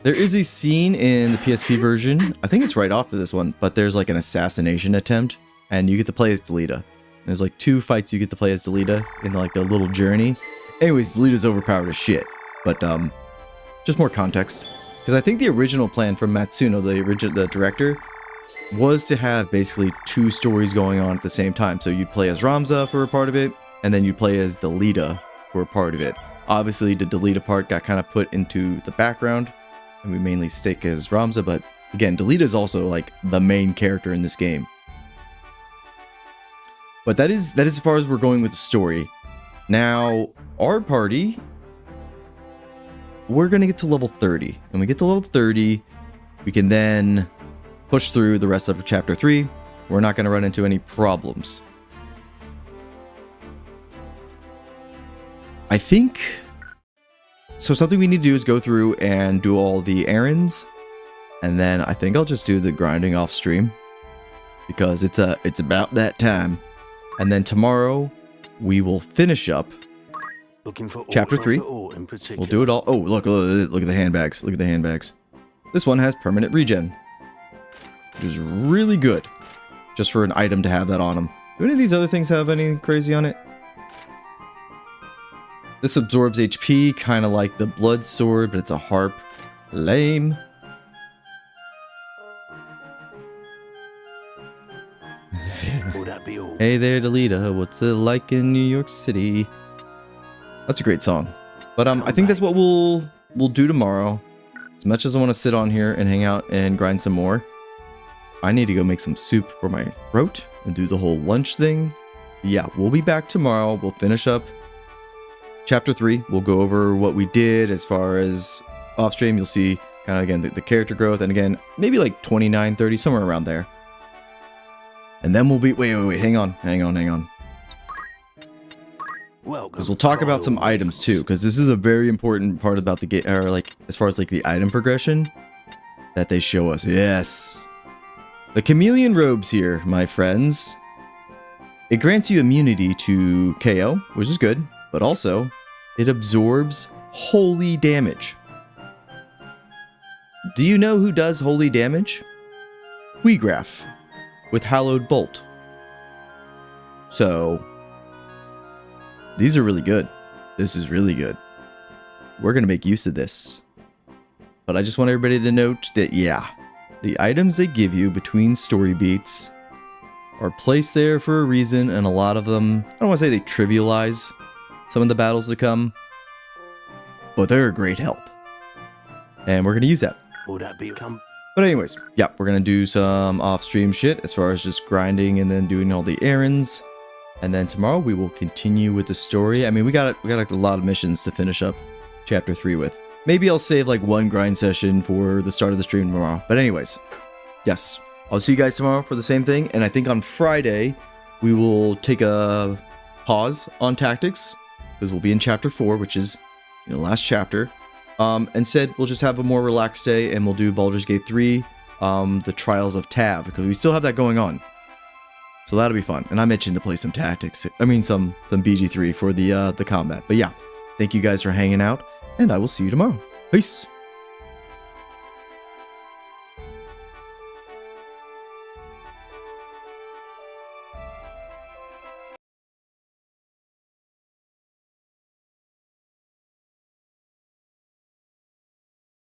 There is a scene in the PSP version, I think it's right after this one, but there's like an assassination attempt, and you get to play as Delita. There's like 2 fights you get to play as Delita in like their little journey. Anyways, Delita's overpowered as shit, but just more context. Because I think the original plan from Matsuno, the director, was to have basically 2 stories going on at the same time. So you'd play as Ramza for a part of it, and then you'd play as Delita for a part of it. Obviously, the Delita part got kind of put into the background, and we mainly stick as Ramza, but again, Delita is also like the main character in this game. But that is as far as we're going with the story. Now, our party, we're going to get to level 30. When we get to level 30, we can then push through the rest of chapter 3. We're not going to run into any problems. I think... So something we need to do is go through and do all the errands. And then I think I'll just do the grinding off stream. Because it's about that time. And then tomorrow, we will finish up Chapter 3. We'll do it all. Oh, look at the handbags. Look at the handbags. This one has permanent regen. Which is really good. Just for an item to have that on them. Do any of these other things have anything crazy on it? This absorbs HP, kind of like the blood sword, but it's a harp. Lame. Hey there, Delita. What's it like in New York City? That's a great song. But I think that's what we'll do tomorrow. As much as I want to sit on here and hang out and grind some more, I need to go make some soup for my throat and do the whole lunch thing. Yeah, we'll be back tomorrow. We'll finish up Chapter 3. We'll go over what we did as far as off stream. You'll see kind of, again, the character growth. And again, maybe like 29, 30, somewhere around there. And then we'll be... Wait. Hang on. Because we'll talk about some items too. Because this is a very important part about the game. Or like, as far as like the item progression that they show us. Yes. The chameleon robes here, my friends. It grants you immunity to KO, which is good. But also, it absorbs holy damage. Do you know who does holy damage? Weegraph. With Hallowed Bolt. So, these are really good. This is really good. We're going to make use of this. But I just want everybody to note that, yeah, the items they give you between story beats are placed there for a reason, and a lot of them, I don't want to say they trivialize some of the battles to come, but they're a great help. And we're going to use that. But anyways, yeah, we're going to do some off-stream shit as far as just grinding and then doing all the errands. And then tomorrow we will continue with the story. I mean, we got a lot of missions to finish up Chapter 3 with. Maybe I'll save like one grind session for the start of the stream tomorrow. But anyways, yes, I'll see you guys tomorrow for the same thing. And I think on Friday, we will take a pause on tactics because we'll be in Chapter 4, which is the last chapter. Instead, we'll just have a more relaxed day and we'll do Baldur's Gate 3, the Trials of Tav, because we still have that going on. So that'll be fun. And I mentioned to play some tactics. I mean, some BG3 for the combat. But yeah, thank you guys for hanging out, and I will see you tomorrow. Peace.